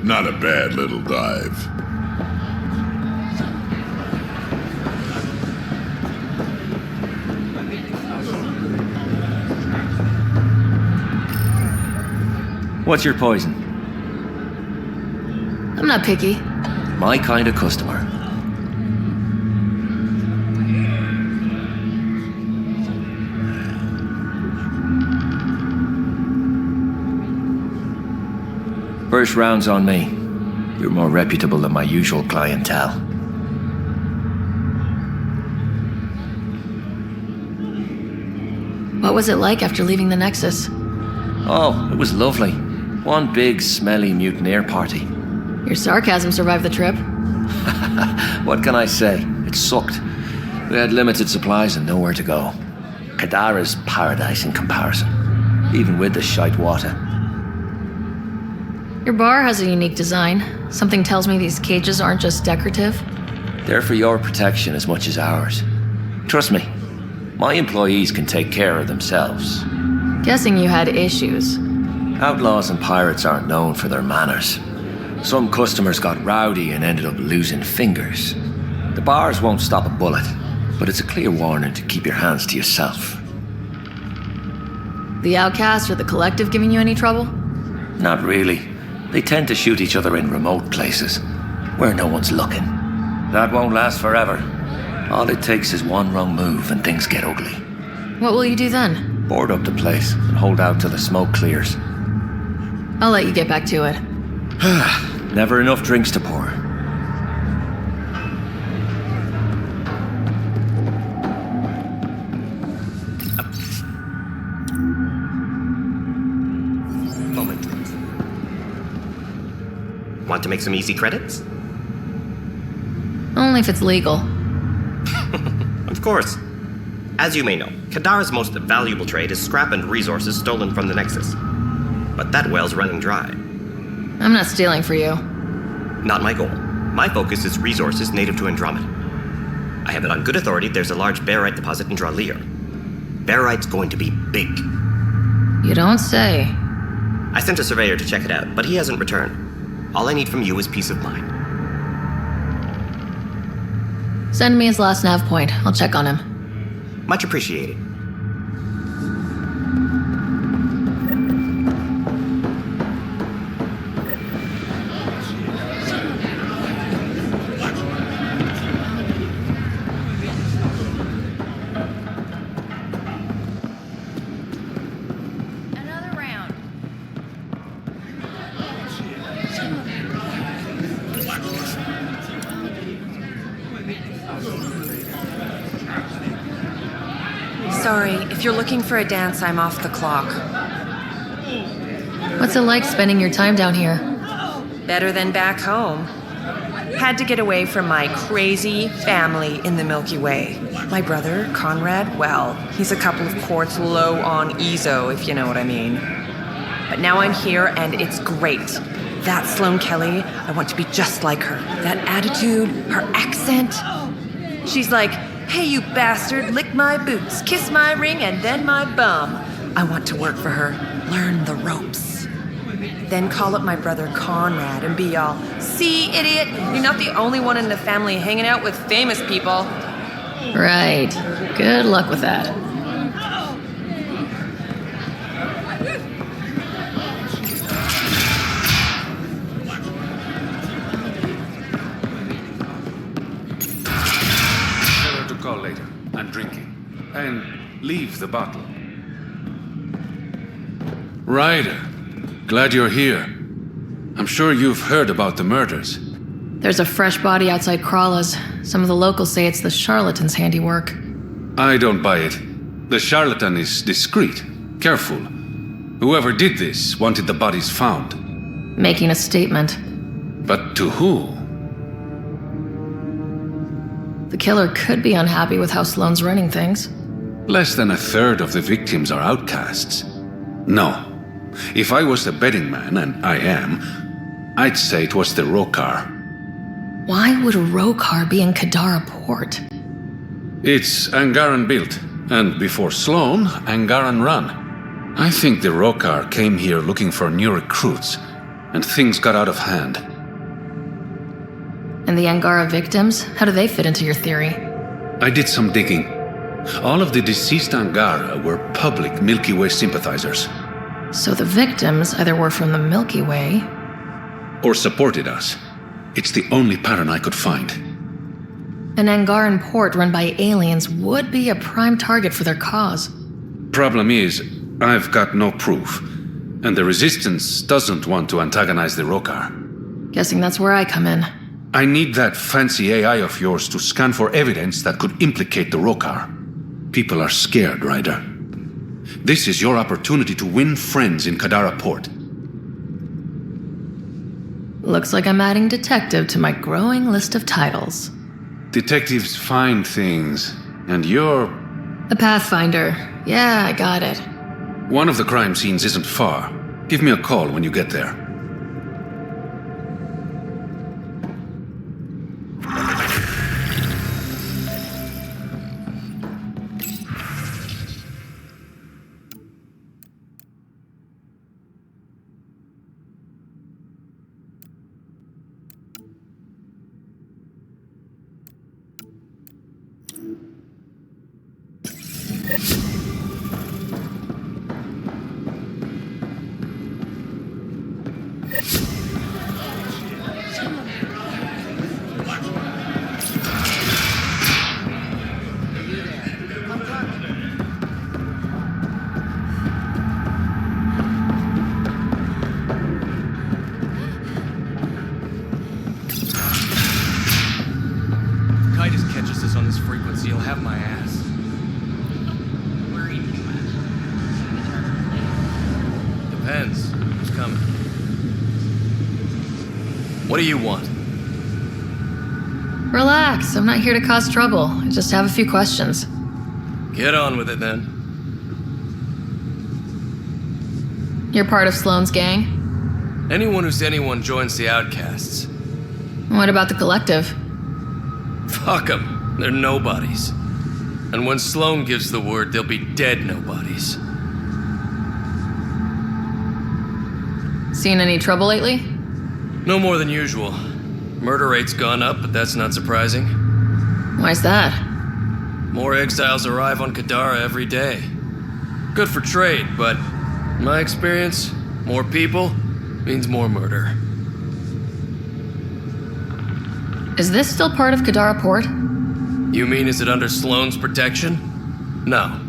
Not a bad little dive. What's your poison? I'm not picky. My kind of customer. First round's on me. You're more reputable than my usual clientele. What was it like after leaving the Nexus? Oh, it was lovely. One big, smelly mutineer party. Your sarcasm survived the trip. What can I say? It sucked. We had limited supplies and nowhere to go. Kadara's paradise in comparison, even with the shite water. Your bar has a unique design. Something tells me these cages aren't just decorative. They're for your protection as much as ours. Trust me, my employees can take care of themselves. Guessing you had issues. Outlaws and pirates aren't known for their manners. Some customers got rowdy and ended up losing fingers. The bars won't stop a bullet, but it's a clear warning to keep your hands to yourself. The Outcast or the Collective giving you any trouble? Not really. They tend to shoot each other in remote places, where no one's looking. That won't last forever. All it takes is one wrong move and things get ugly. What will you do then? Board up the place and hold out till the smoke clears. I'll let you get back to it. Never enough drinks to pour. Moment. Want to make some easy credits? Only if it's legal. Of course. As you may know, Kadara's most valuable trade is scrap and resources stolen from the Nexus. But that well's running dry. I'm not stealing for you. Not my goal. My focus is resources native to Andromeda. I have it on good authority there's a large barite deposit in Dralier. Barite's going to be big. You don't say. I sent a surveyor to check it out, but he hasn't returned. All I need from you is peace of mind. Send me his last nav point. I'll check on him. Much appreciated. Sorry, if you're looking for a dance, I'm off the clock. What's it like spending your time down here? Better than back home. Had to get away from my crazy family in the Milky Way. My brother, Conrad, well, he's a couple of quarts low on EZO, if you know what I mean. But now I'm here and it's great. That Sloane Kelly, I want to be just like her. That attitude, her accent. She's like, "Hey, you bastard, lick my boots, kiss my ring, and then my bum." I want to work for her, learn the ropes. Then call up my brother Conrad and be all, "See, idiot, you're not the only one in the family hanging out with famous people." Right. Good luck with that. Call later. I'm drinking. And leave the bottle. Ryder, glad you're here. I'm sure you've heard about the murders. There's a fresh body outside Krala's. Some of the locals say it's the charlatan's handiwork. I don't buy it. The charlatan is discreet, careful. Whoever did this wanted the bodies found. Making a statement. But to who? The killer could be unhappy with how Sloane's running things. Less than a third of the victims are outcasts. No. If I was the betting man, and I am, I'd say it was the Rokar. Why would a Rokar be in Kadara port? It's Angaran built, and before Sloane, Angaran run. I think the Rokar came here looking for new recruits, and things got out of hand. And the Angara victims? How do they fit into your theory? I did some digging. All of the deceased Angara were public Milky Way sympathizers. So the victims either were from the Milky Way... or supported us. It's the only pattern I could find. An Angaran port run by aliens would be a prime target for their cause. Problem is, I've got no proof. And the Resistance doesn't want to antagonize the Rokar. Guessing that's where I come in. I need that fancy AI of yours to scan for evidence that could implicate the Rokar. People are scared, Ryder. This is your opportunity to win friends in Kadara Port. Looks like I'm adding detective to my growing list of titles. Detectives find things, and you're... A Pathfinder. Yeah, I got it. One of the crime scenes isn't far. Give me a call when you get there. On this frequency, you'll have my ass. Depends. Who's coming? What do you want? Relax, I'm not here to cause trouble. I just have a few questions. Get on with it then. You're part of Sloane's gang? Anyone who's anyone joins the Outcasts. What about the Collective? Fuck them. They're nobodies. And when Sloane gives the word, they'll be dead nobodies. Seen any trouble lately? No more than usual. Murder rate's gone up, but that's not surprising. Why's that? More exiles arrive on Kadara every day. Good for trade, but in my experience, more people means more murder. Is this still part of Kadara Port? You mean, is it under Sloane's protection? No.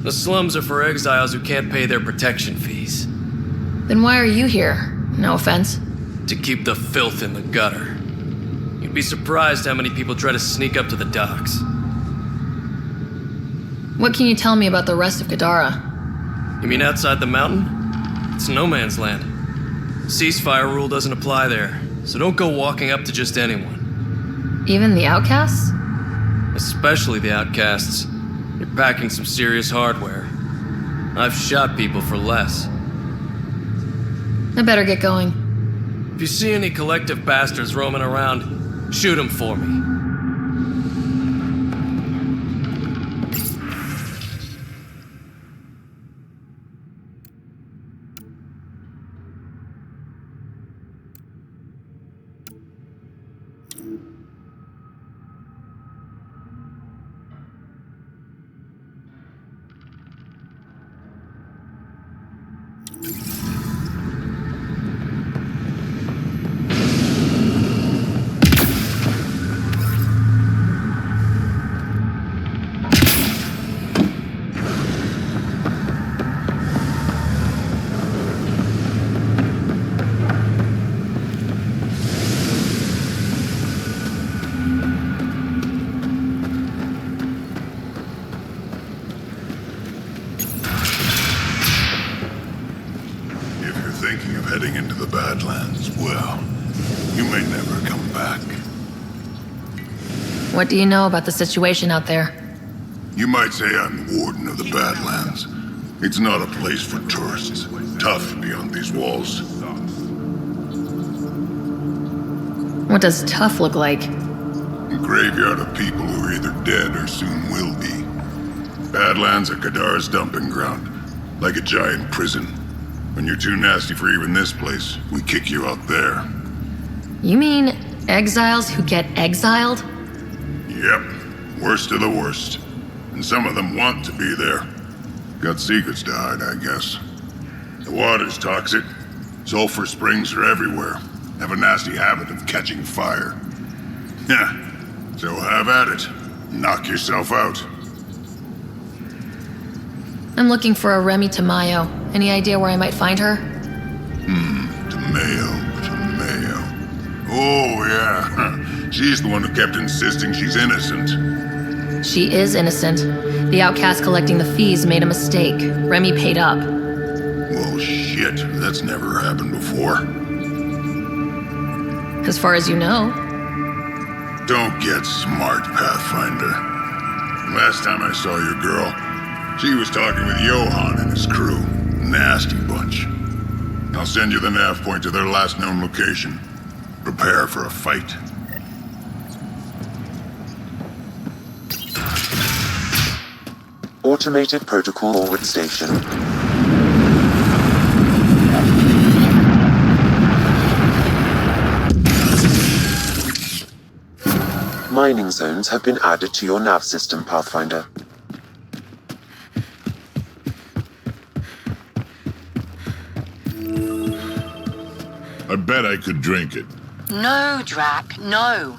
The slums are for exiles who can't pay their protection fees. Then why are you here? No offense. To keep the filth in the gutter. You'd be surprised how many people try to sneak up to the docks. What can you tell me about the rest of Kadara? You mean outside the mountain? It's no man's land. Ceasefire rule doesn't apply there, so don't go walking up to just anyone. Even the outcasts? Especially the outcasts. You're packing some serious hardware. I've shot people for less. I better get going. If you see any collective bastards roaming around, shoot them for me. Thinking of heading into the Badlands, well, you may never come back. What do you know about the situation out there? You might say I'm the warden of the Badlands. It's not a place for tourists. Tough beyond these walls. What does tough look like? A graveyard of people who are either dead or soon will be. Badlands are Kadara's dumping ground, like a giant prison. When you're too nasty for even this place, we kick you out there. You mean exiles who get exiled? Yep. Worst of the worst. And some of them want to be there. Got secrets to hide, I guess. The water's toxic. Sulfur springs are everywhere. Have a nasty habit of catching fire. Yeah. So have at it. Knock yourself out. I'm looking for a Remy Tamayo. Any idea where I might find her? Tamayo. Oh, yeah. She's the one who kept insisting she's innocent. She is innocent. The outcast collecting the fees made a mistake. Remy paid up. Well, shit. That's never happened before. As far as you know. Don't get smart, Pathfinder. Last time I saw your girl, she was talking with Johan and his crew. Nasty bunch. I'll send you the nav point to their last known location. Prepare for a fight. Automated Protocol Forward Station. Mining zones have been added to your nav system, Pathfinder. I bet I could drink it. No, Drac, no.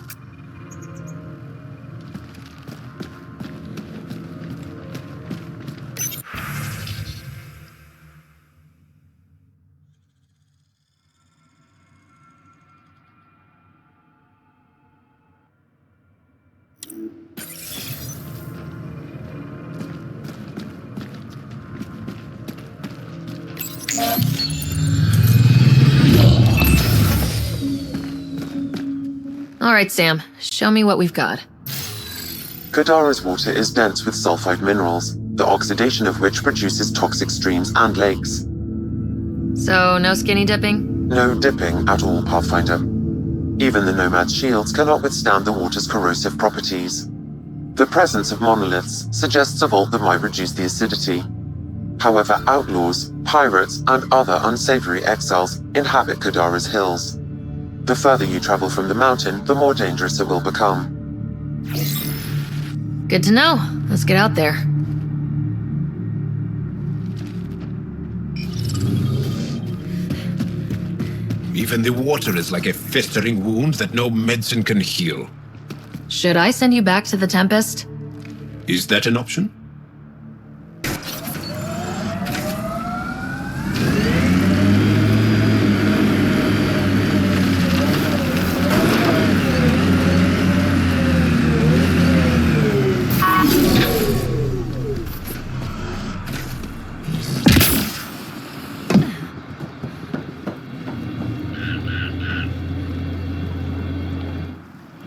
All right, Sam, show me what we've got. Kadara's water is dense with sulfide minerals, the oxidation of which produces toxic streams and lakes. So, no skinny dipping? No dipping at all, Pathfinder. Even the Nomad's shields cannot withstand the water's corrosive properties. The presence of monoliths suggests a vault that might reduce the acidity. However, outlaws, pirates, and other unsavory exiles inhabit Kadara's hills. The further you travel from the mountain, the more dangerous it will become. Good to know. Let's get out there. Even the water is like a festering wound that no medicine can heal. Should I send you back to the Tempest? Is that an option?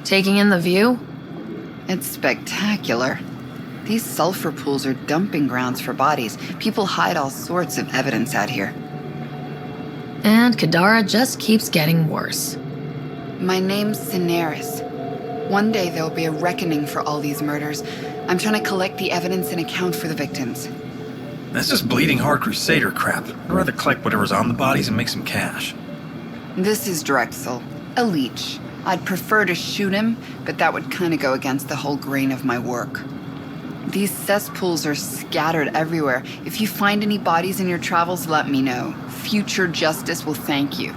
Taking in the view? It's spectacular. These sulfur pools are dumping grounds for bodies. People hide all sorts of evidence out here. And Kadara just keeps getting worse. My name's Cineris. One day there'll be a reckoning for all these murders. I'm trying to collect the evidence and account for the victims. That's just bleeding heart crusader crap. I'd rather collect whatever's on the bodies and make some cash. This is Drexel, a leech. I'd prefer to shoot him, but that would kind of go against the whole grain of my work. These cesspools are scattered everywhere. If you find any bodies in your travels, let me know. Future justice will thank you.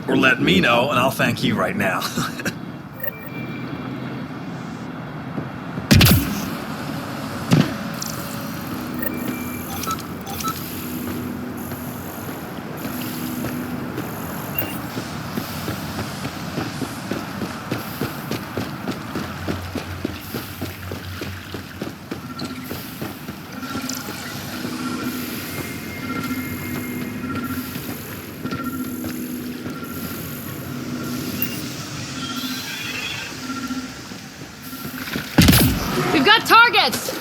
Or let me know, and I'll thank you right now. We've got targets!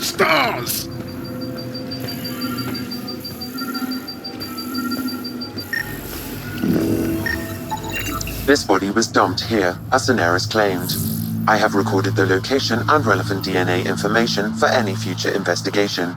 Stars! This body was dumped here, as Cineris claimed. I have recorded the location and relevant DNA information for any future investigation.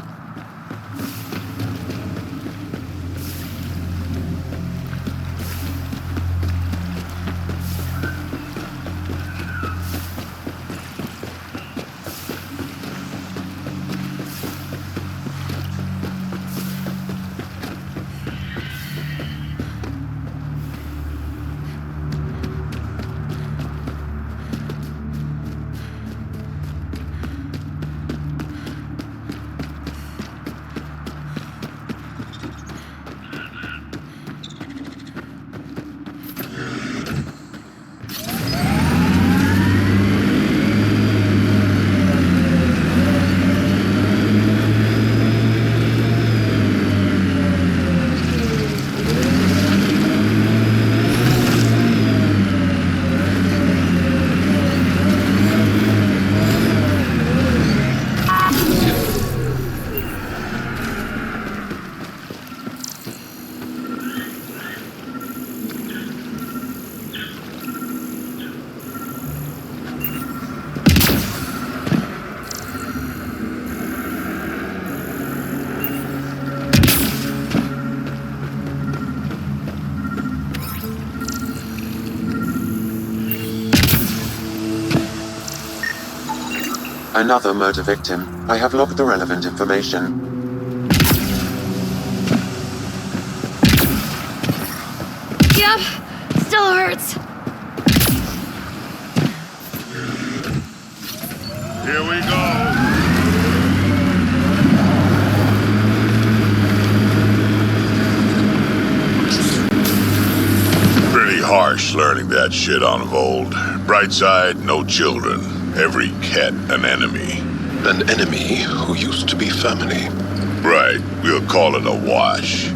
Another murder victim. I have logged the relevant information. Yep, still hurts. Here we go. Pretty harsh learning that shit on Vold. Bright side, no children. Every cat an enemy. An enemy who used to be family. Right, we'll call it a wash.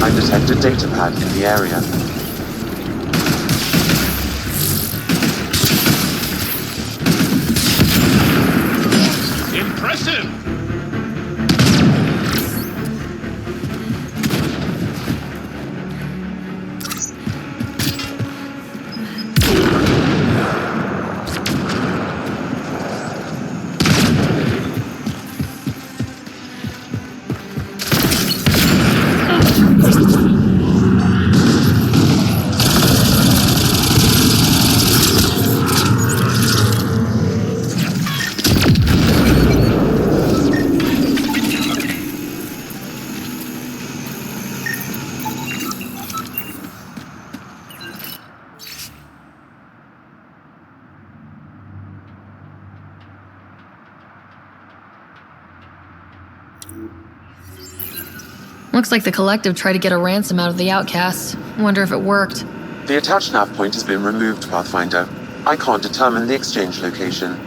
I detect a data pad in the area. Impressive! Looks like the Collective tried to get a ransom out of the outcasts. Wonder if it worked. The attached nav point has been removed, Pathfinder. I can't determine the exchange location.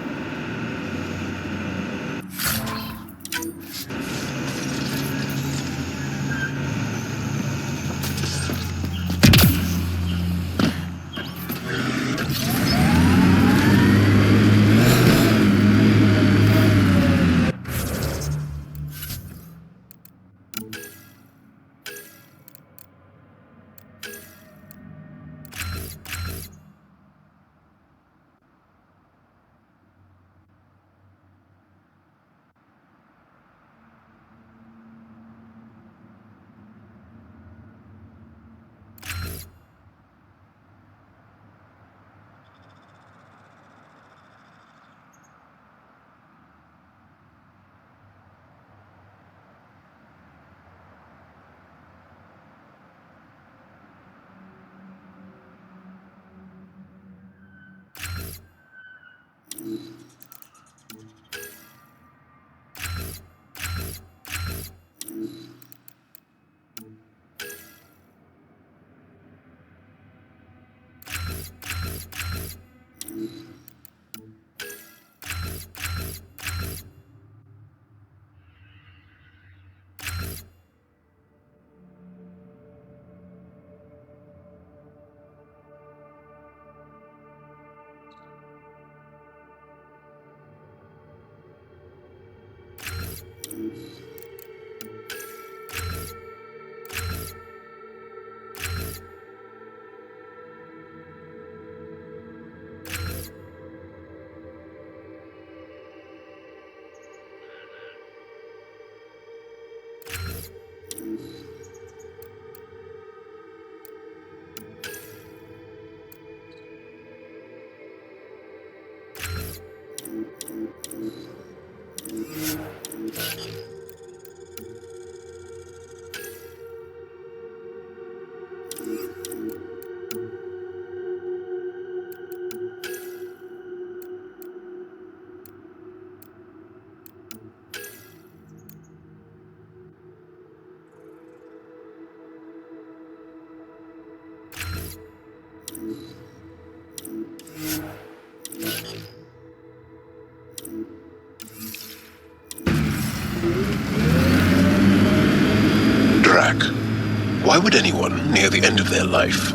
Why would anyone, near the end of their life,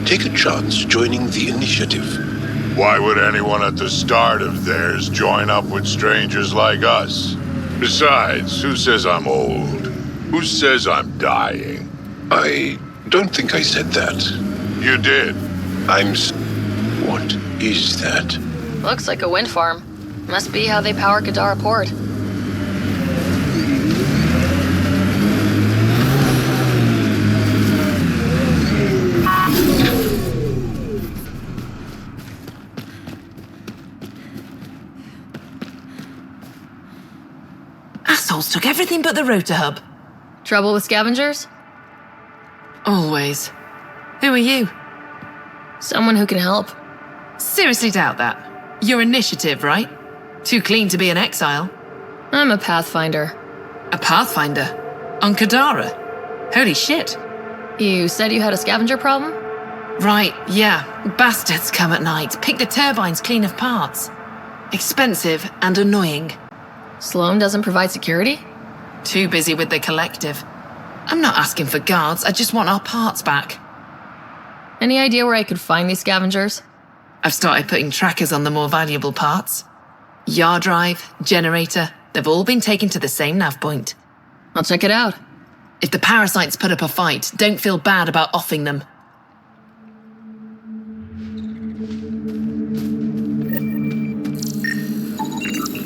take a chance joining the initiative? Why would anyone at the start of theirs join up with strangers like us? Besides, who says I'm old? Who says I'm dying? I don't think I said that. You did. What is that? Looks like a wind farm. Must be how they power Kadara Port. Assholes took everything but the rotor hub. Trouble with scavengers? Always. Who are you? Someone who can help. Seriously doubt that. Your initiative, right? Too clean to be an exile. I'm a Pathfinder. A Pathfinder? On Kadara? Holy shit. You said you had a scavenger problem? Right, yeah. Bastards come at night, pick the turbines clean of parts. Expensive and annoying. Sloan doesn't provide security? Too busy with the collective. I'm not asking for guards, I just want our parts back. Any idea where I could find these scavengers? I've started putting trackers on the more valuable parts. Yard drive, generator, they've all been taken to the same nav point. I'll check it out. If the parasites put up a fight, don't feel bad about offing them.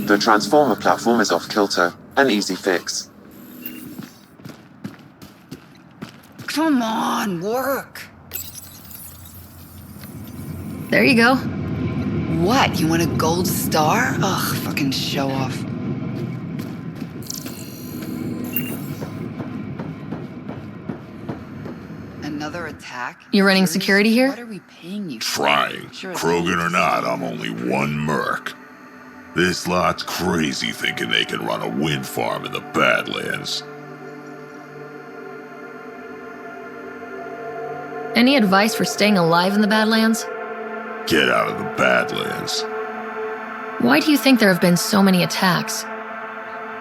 The transformer platform is off kilter. An easy fix. Come on, work. There you go. What, you want a gold star? Ugh, fucking show off. Another attack? You running security here? What are we paying you for? Trying. Krogan or not, I'm only one merc. This lot's crazy thinking they can run a wind farm in the Badlands. Any advice for staying alive in the Badlands? Get out of the Badlands. Why do you think there have been so many attacks?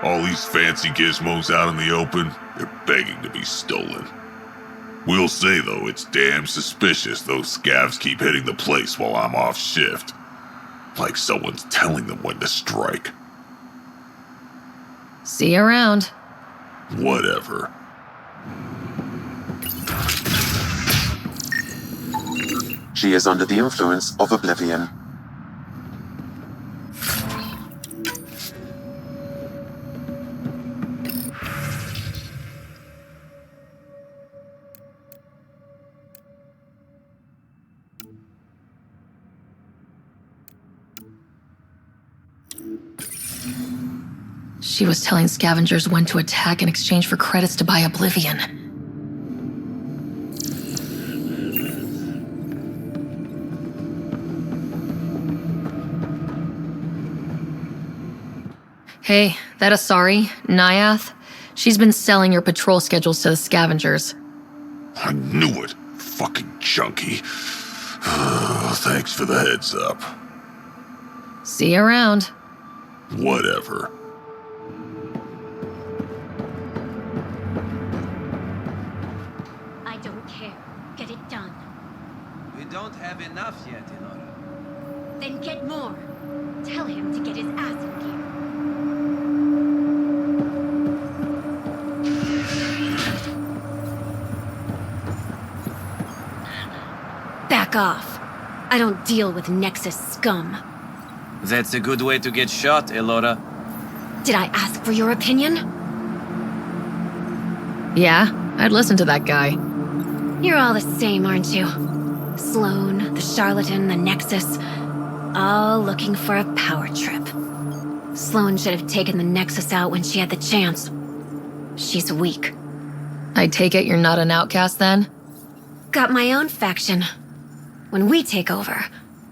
All these fancy gizmos out in the open, they're begging to be stolen. We'll say, though, it's damn suspicious those scavs keep hitting the place while I'm off shift. Like someone's telling them when to strike. See you around. Whatever. She is under the influence of oblivion. She was telling scavengers when to attack in exchange for credits to buy oblivion. Hey, that Asari, Nyath, she's been selling your patrol schedules to the scavengers. I knew it. Fucking junkie. Thanks for the heads up. See you around. Whatever. I don't care. Get it done. We don't have enough yet, Inora. Then get more. Tell him to get his ass in gear. Back off. I don't deal with Nexus scum. That's a good way to get shot, Elora. Did I ask for your opinion? Yeah, I'd listen to that guy. You're all the same, aren't you? Sloan, the charlatan, the Nexus, all looking for a power trip. Sloan should have taken the Nexus out when she had the chance. She's weak. I take it you're not an outcast then? Got my own faction. When we take over,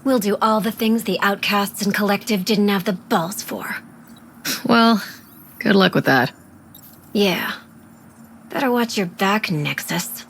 we'll do all the things the outcasts and collective didn't have the balls for. Well, good luck with that. Yeah. Better watch your back, Nexus.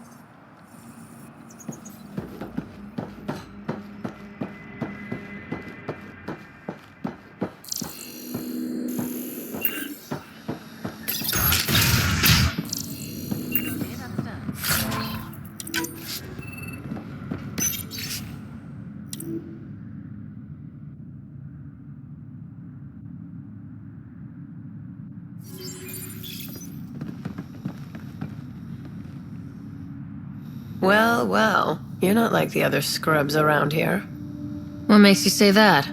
Well, well, you're not like the other scrubs around here. What makes you say that?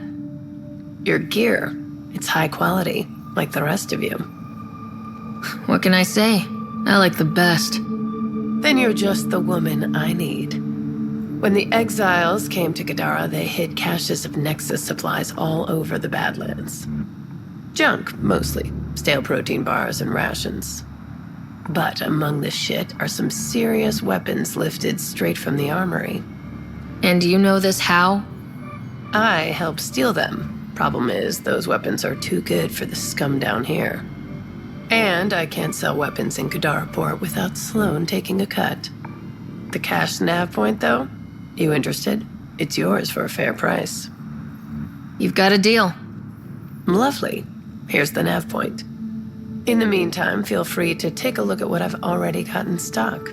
Your gear, it's high quality, like the rest of you. What can I say? I like the best. Then you're just the woman I need. When the exiles came to Kadara, they hid caches of Nexus supplies all over the Badlands. Junk, mostly. Stale protein bars and rations. But among the shit are some serious weapons lifted straight from the armory. And you know this how? I helped steal them. Problem is, those weapons are too good for the scum down here. And I can't sell weapons in Kadara Port without Sloan taking a cut. The cash nav point, though? You interested? It's yours for a fair price. You've got a deal. Lovely. Here's the nav point. In the meantime, feel free to take a look at what I've already got in stock.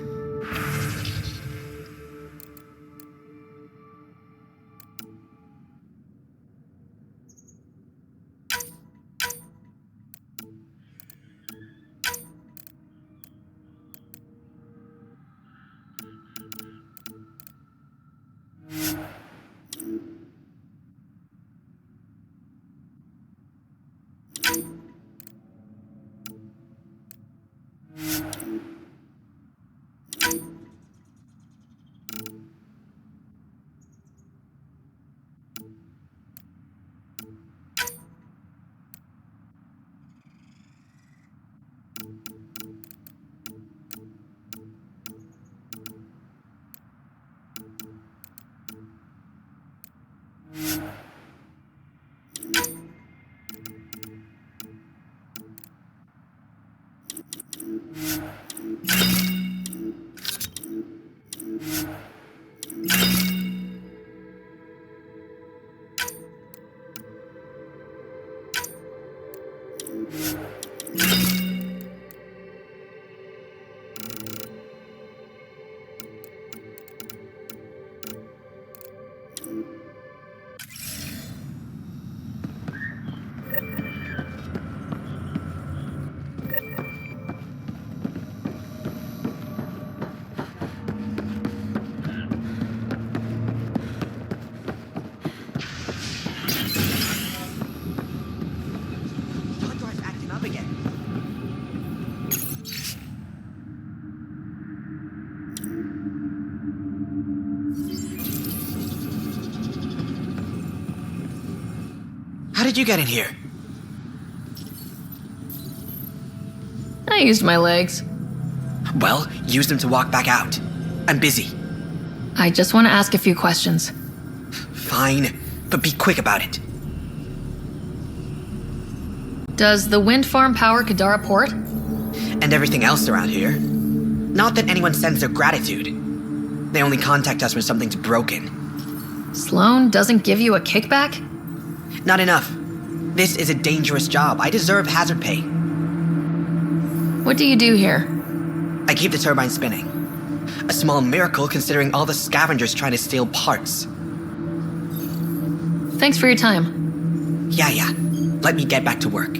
How did you get in here? I used my legs. Well, use them to walk back out. I'm busy. I just want to ask a few questions. Fine, but be quick about it. Does the wind farm power Kadara Port? And everything else around here. Not that anyone sends their gratitude. They only contact us when something's broken. Sloan doesn't give you a kickback? Not enough. This is a dangerous job. I deserve hazard pay. What do you do here? I keep the turbine spinning. A small miracle considering all the scavengers trying to steal parts. Thanks for your time. Yeah. Let me get back to work.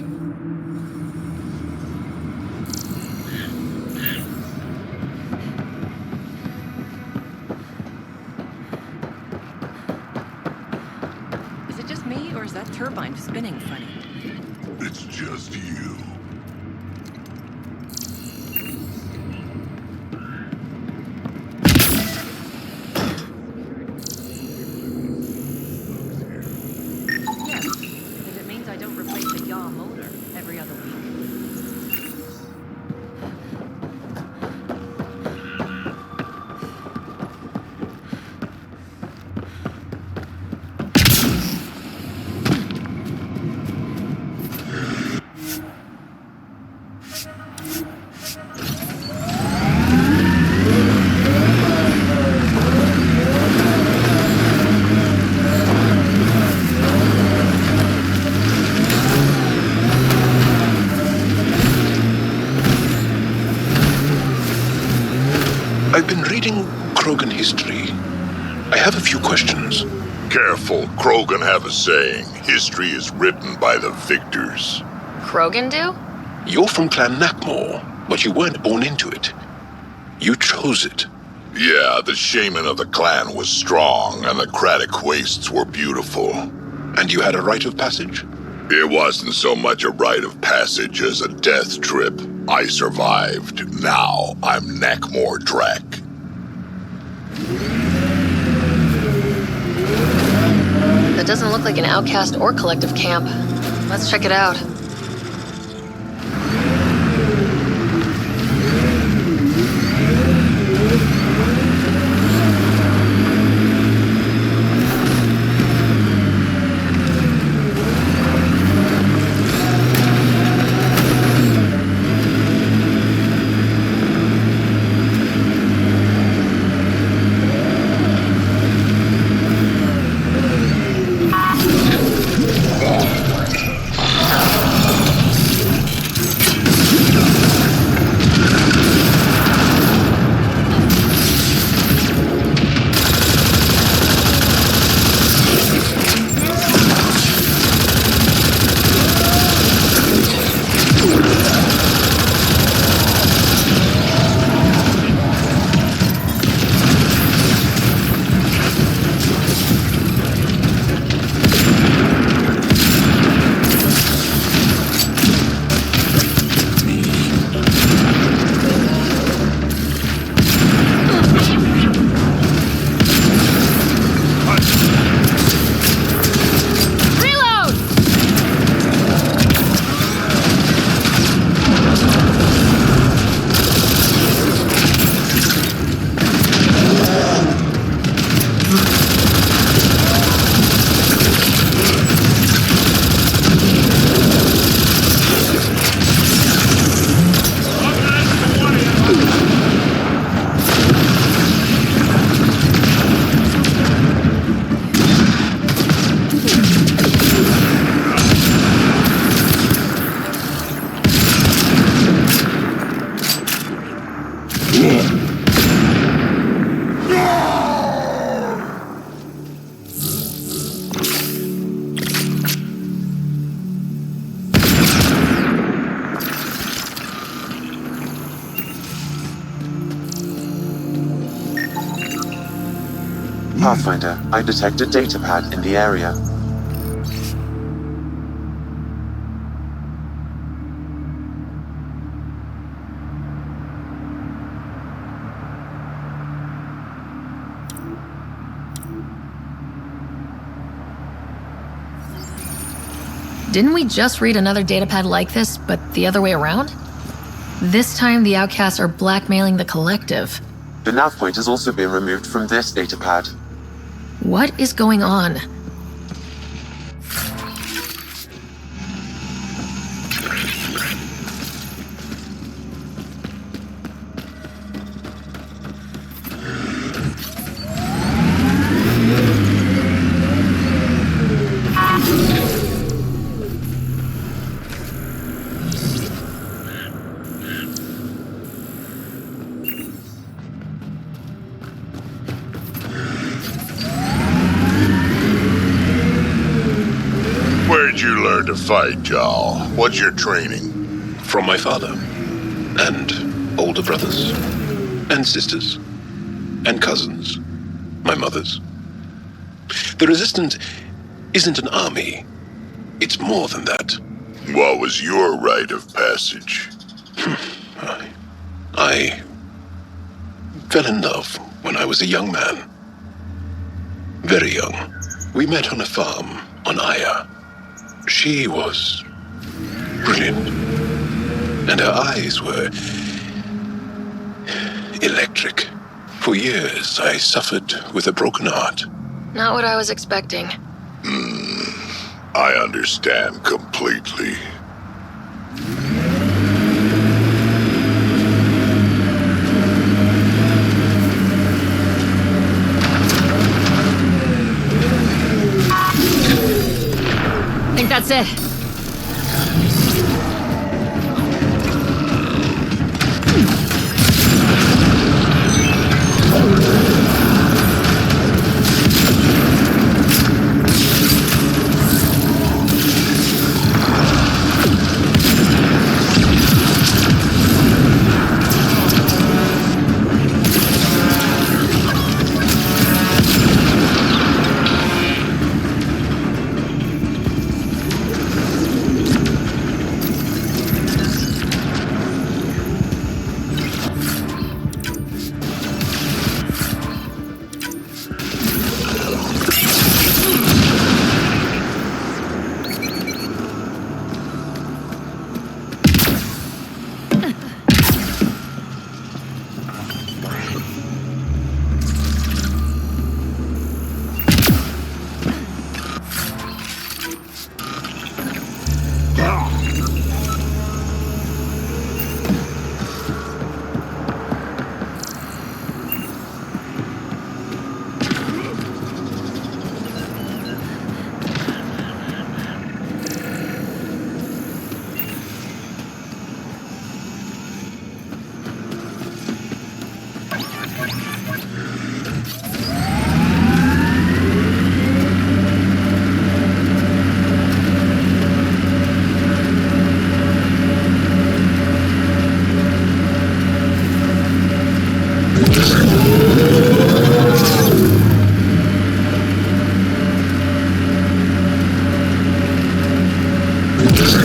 Is it just me, or is that turbine spinning funny? It's just you. I've been reading Krogan history. I have a few questions. Careful, Krogan have a saying. History is written by the victors. Krogan do? You're from Clan Nakmor, but you weren't born into it. You chose it. Yeah, the shaman of the clan was strong, and the Craddock wastes were beautiful. And you had a rite of passage? It wasn't so much a rite of passage as a death trip. I survived. Now I'm Neckmore Drek. That doesn't look like an outcast or collective camp. Let's check it out. Pathfinder, I detect a datapad in the area. Didn't we just read another datapad like this, but the other way around? This time the outcasts are blackmailing the collective. The nav point has also been removed from this datapad. What is going on? Where'd you learn to fight, Jarl? What's your training? From my father. And older brothers. And sisters. And cousins. My mother's. The Resistance isn't an army. It's more than that. What was your rite of passage? I fell in love when I was a young man. Very young. We met on a farm on Aya. She was brilliant. And her eyes were electric. For years, I suffered with a broken heart. Not what I was expecting. I understand completely. I think that's it.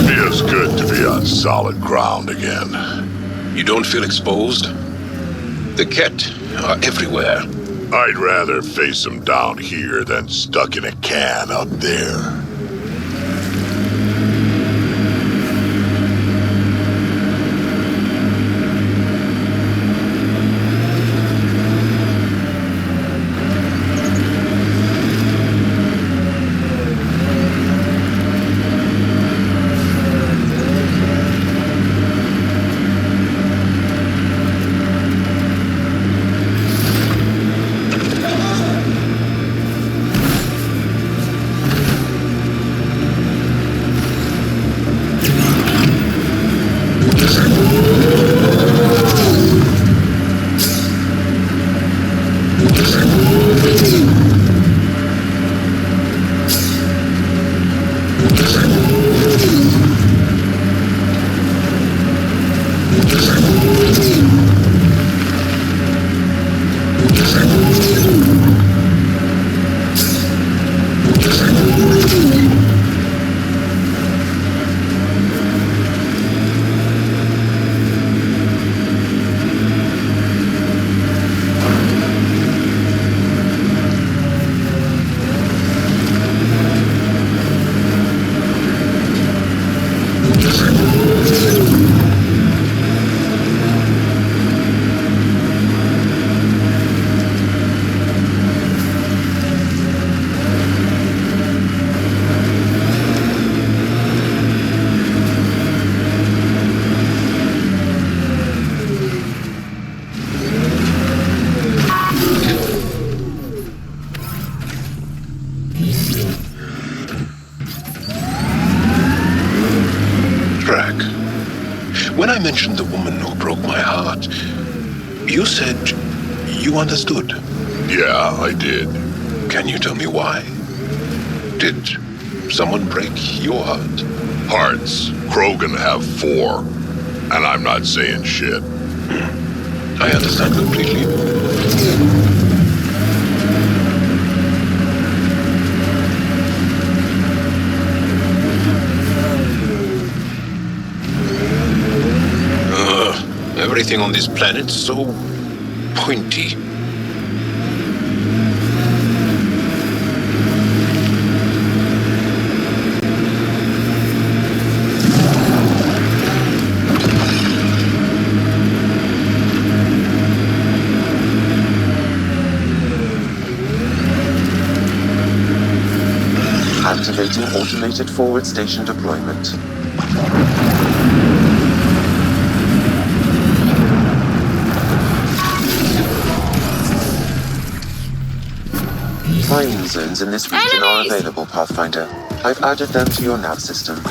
Feels good to be on solid ground again. You don't feel exposed? The Ket are everywhere. I'd rather face them down here than stuck in a can up there. When I mentioned the woman who broke my heart, you said you understood. Yeah, I did. Can you tell me why? Did someone break your heart? Hearts. Krogan have 4. And I'm not saying shit. I understand completely. Everything on this planet's so pointy. Activating automated forward station deployment. Mining zones in this region are available, Pathfinder. I've added them to your nav system.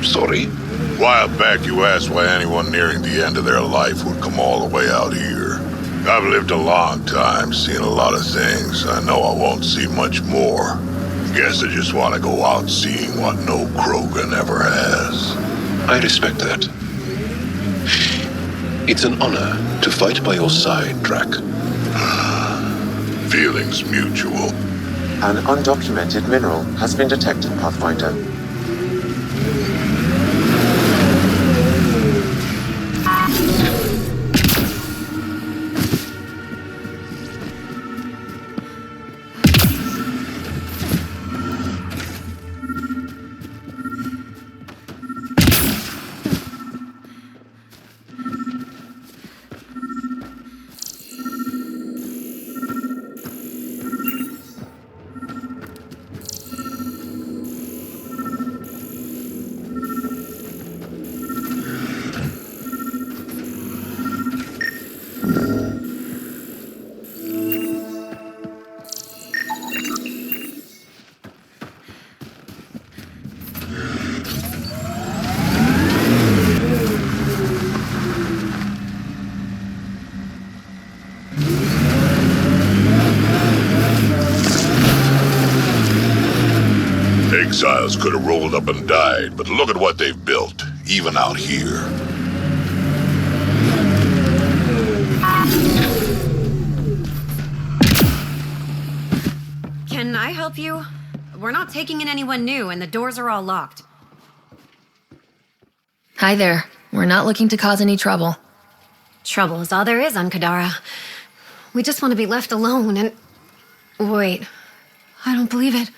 Sorry? A while back you asked why anyone nearing the end of their life would come all the way out here. I've lived a long time, seen a lot of things. I know I won't see much more. Guess I just want to go out seeing what no Krogan ever has. I respect that. It's an honor to fight by your side, Drac. Feelings mutual. An undocumented mineral has been detected, Pathfinder. Exiles could have rolled up and died, but look at what they've built, even out here. Can I help you? We're not taking in anyone new, and the doors are all locked. Hi there. We're not looking to cause any trouble. Trouble is all there is on Kadara. We just want to be left alone and... Wait. I don't believe it.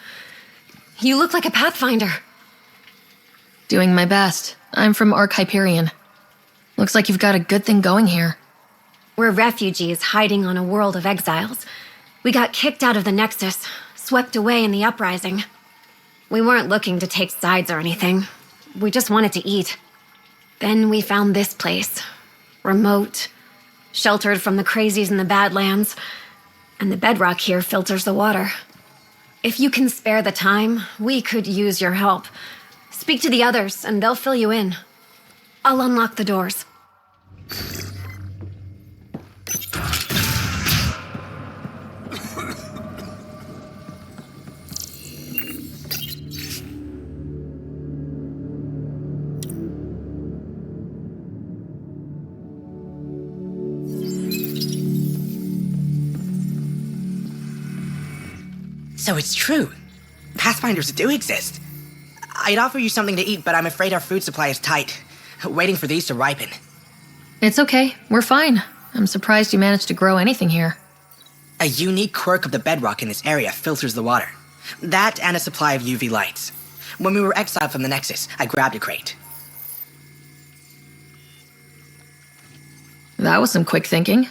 You look like a Pathfinder. Doing my best. I'm from Hyperion. Looks like you've got a good thing going here. We're refugees hiding on a world of exiles. We got kicked out of the Nexus, swept away in the uprising. We weren't looking to take sides or anything. We just wanted to eat. Then we found this place. Remote, sheltered from the crazies in the Badlands, and the bedrock here filters the water. If you can spare the time, we could use your help. Speak to the others, and they'll fill you in. I'll unlock the doors. So it's true. Pathfinders do exist. I'd offer you something to eat, but I'm afraid our food supply is tight. Waiting for these to ripen. It's okay. We're fine. I'm surprised you managed to grow anything here. A unique quirk of the bedrock in this area filters the water. That and a supply of UV lights. When we were exiled from the Nexus, I grabbed a crate. That was some quick thinking.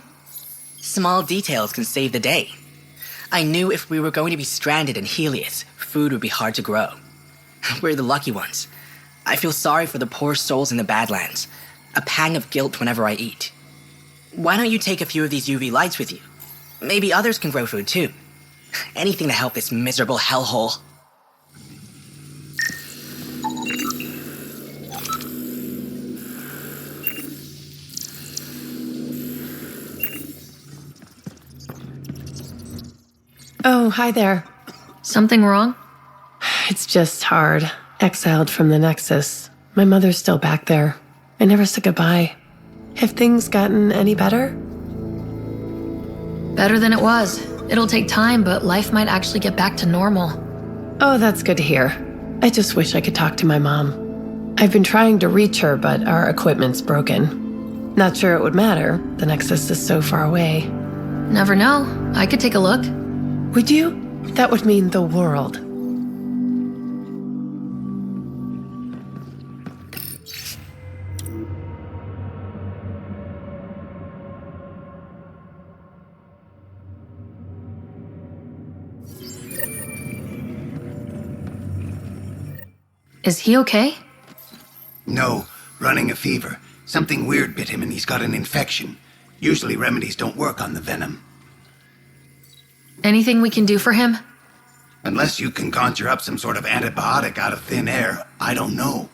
Small details can save the day. I knew if we were going to be stranded in Helios, food would be hard to grow. We're the lucky ones. I feel sorry for the poor souls in the Badlands. A pang of guilt whenever I eat. Why don't you take a few of these UV lights with you? Maybe others can grow food too. Anything to help this miserable hellhole. Oh, hi there. Something wrong? It's just hard. Exiled from the Nexus. My mother's still back there. I never said goodbye. Have things gotten any better? Better than it was. It'll take time, but life might actually get back to normal. Oh, that's good to hear. I just wish I could talk to my mom. I've been trying to reach her, but our equipment's broken. Not sure it would matter. The Nexus is so far away. Never know. I could take a look. Would you? That would mean the world. Is he okay? No, running a fever. Something weird bit him and he's got an infection. Usually remedies don't work on the venom. Anything we can do for him? Unless you can conjure up some sort of antibiotic out of thin air, I don't know.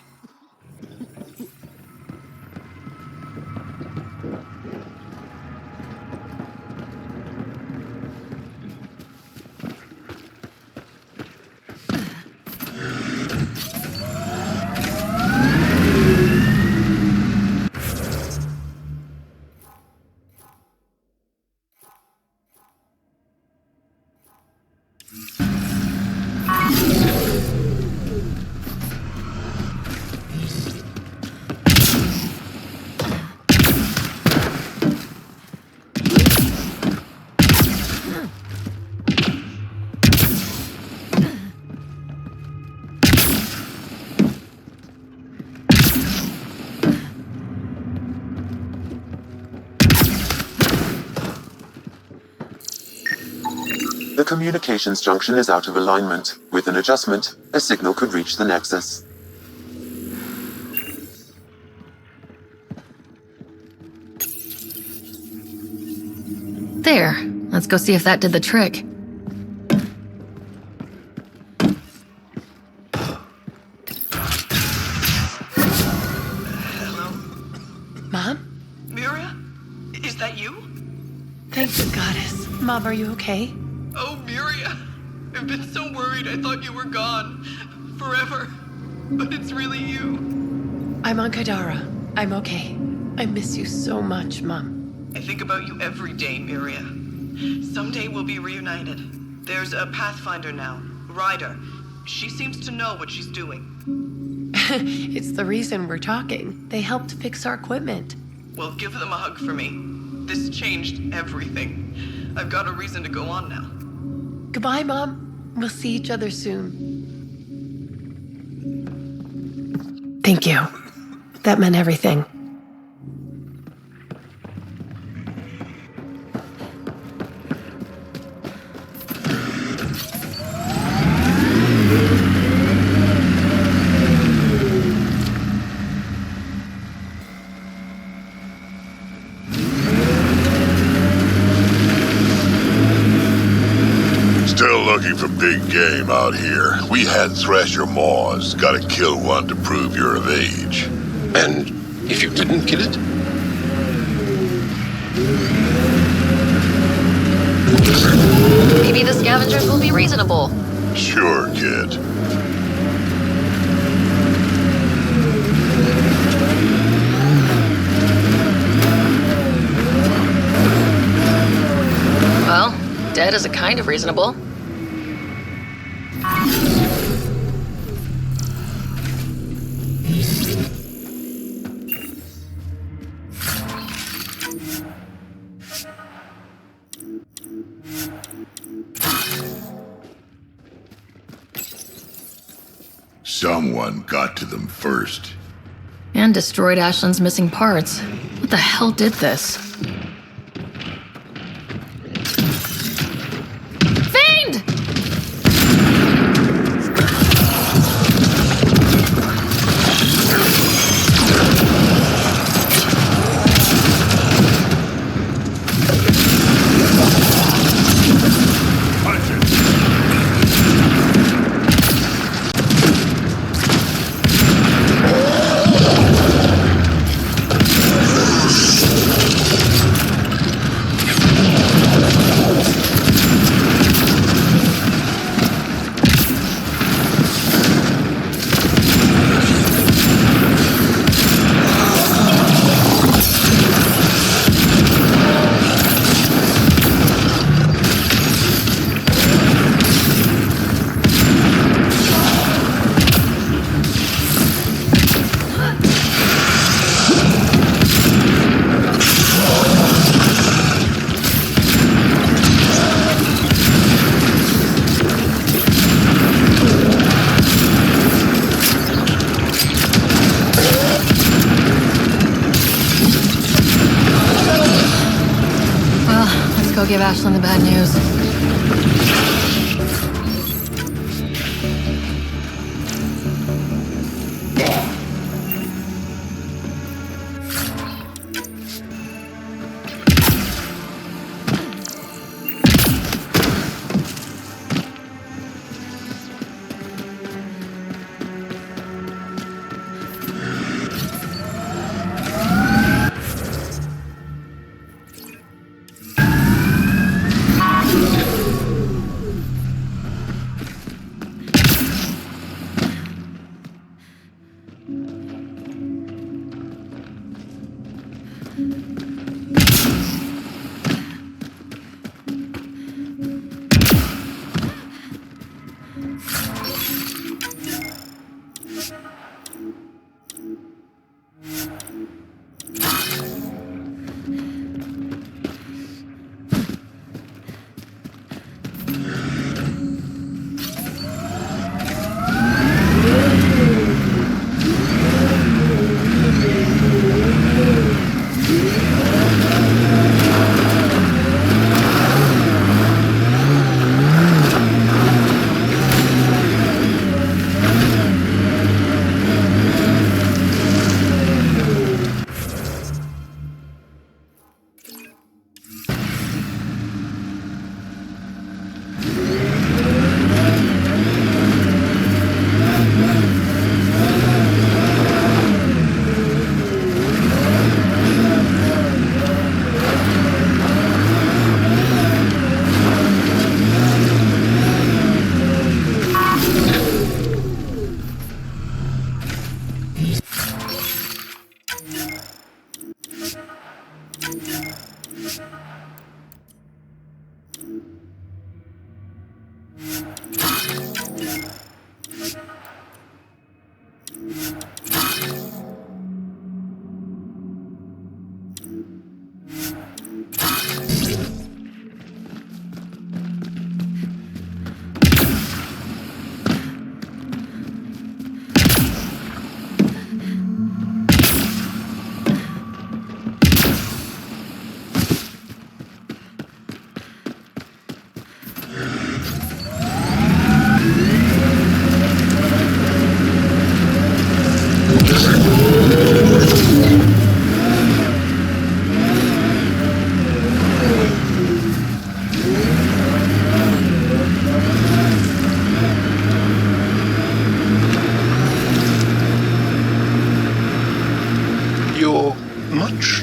The communications junction is out of alignment. With an adjustment, a signal could reach the Nexus. There. Let's go see if that did the trick. Mom? Miria? Is that you? Thank the goddess. Mom, are you okay? Oh, Miria. I've been so worried I thought you were gone. Forever. But it's really you. I'm on Kadara. I'm okay. I miss you so much, Mom. I think about you every day, Miria. Someday we'll be reunited. There's a Pathfinder now, Ryder. She seems to know what she's doing. It's the reason we're talking. They helped fix our equipment. Well, give them a hug for me. This changed everything. I've got a reason to go on now. Goodbye, Mom. We'll see each other soon. Thank you. That meant everything. Still looking for big game out here. We had Thresher Maws. Gotta kill one to prove you're of age. And if you didn't kill it? Maybe the scavengers will be reasonable. Sure, kid. Well, dead is a kind of reasonable. Someone got to them first. And destroyed Ashland's missing parts. What the hell did this? Fiend! Go give Ashland the bad news.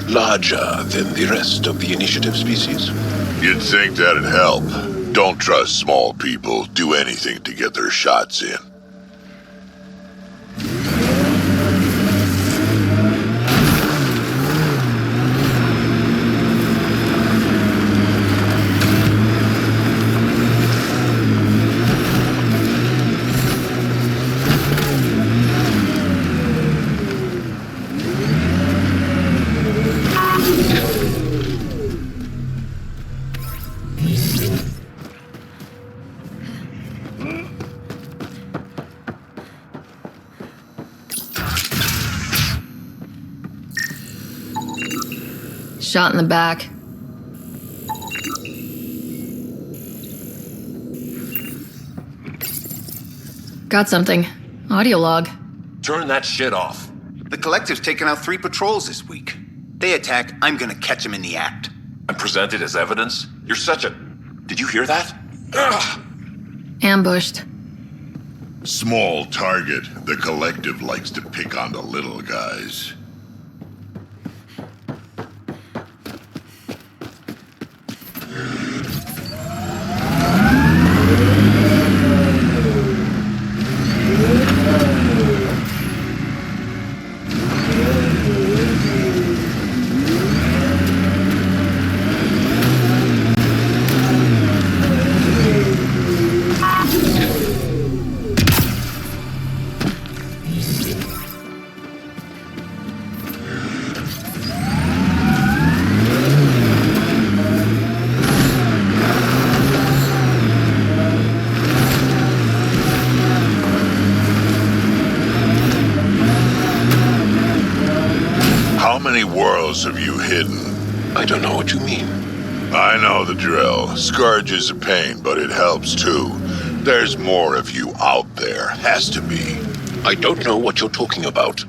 Larger than the rest of the initiative species. You'd think that'd help. Don't trust small people. Do anything to get their shots in. Shot in the back. Got something. Audio log. Turn that shit off. The Collective's taken out 3 patrols this week. They attack, I'm gonna catch them in the act. And present it as evidence? You're such a... Did you hear that? Ugh. Ambushed. Small target. The Collective likes to pick on the little guys. How many worlds have you hidden? I don't know what you mean. I know the drill. Scourge is a pain, but it helps too. There's more of you out there. Has to be. I don't know what you're talking about.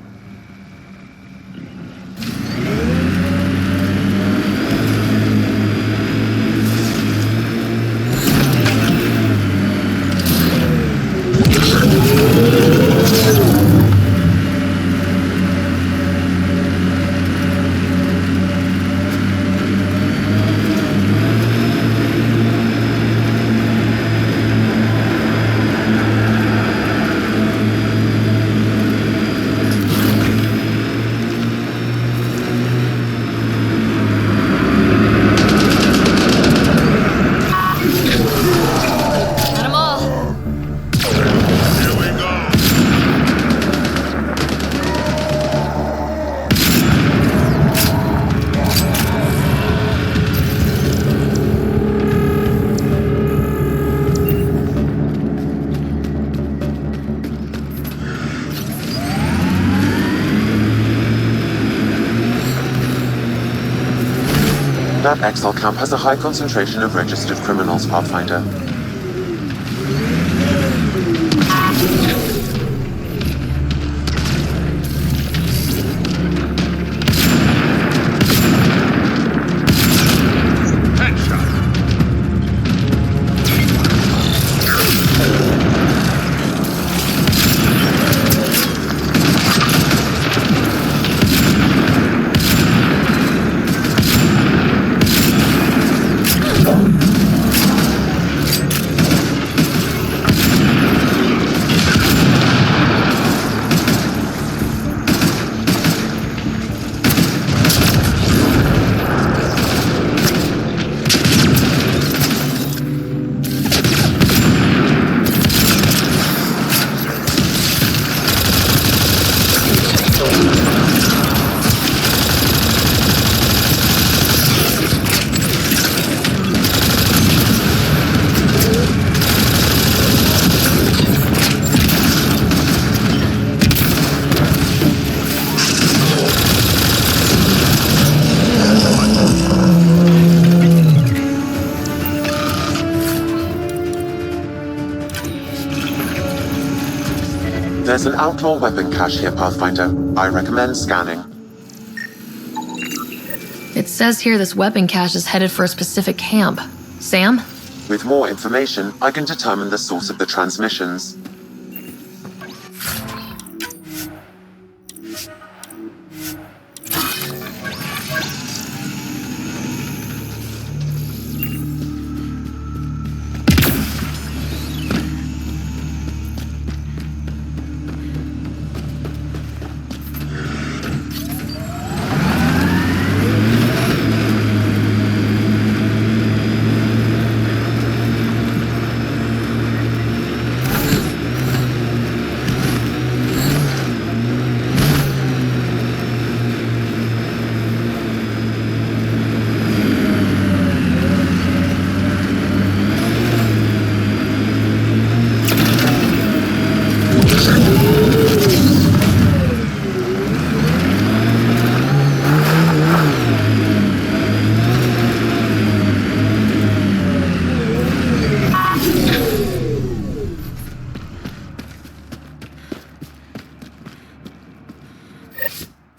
That exile camp has a high concentration of registered criminals, Pathfinder. There's an outlaw weapon cache here, Pathfinder. I recommend scanning. It says here this weapon cache is headed for a specific camp. Sam? With more information, I can determine the source of the transmissions.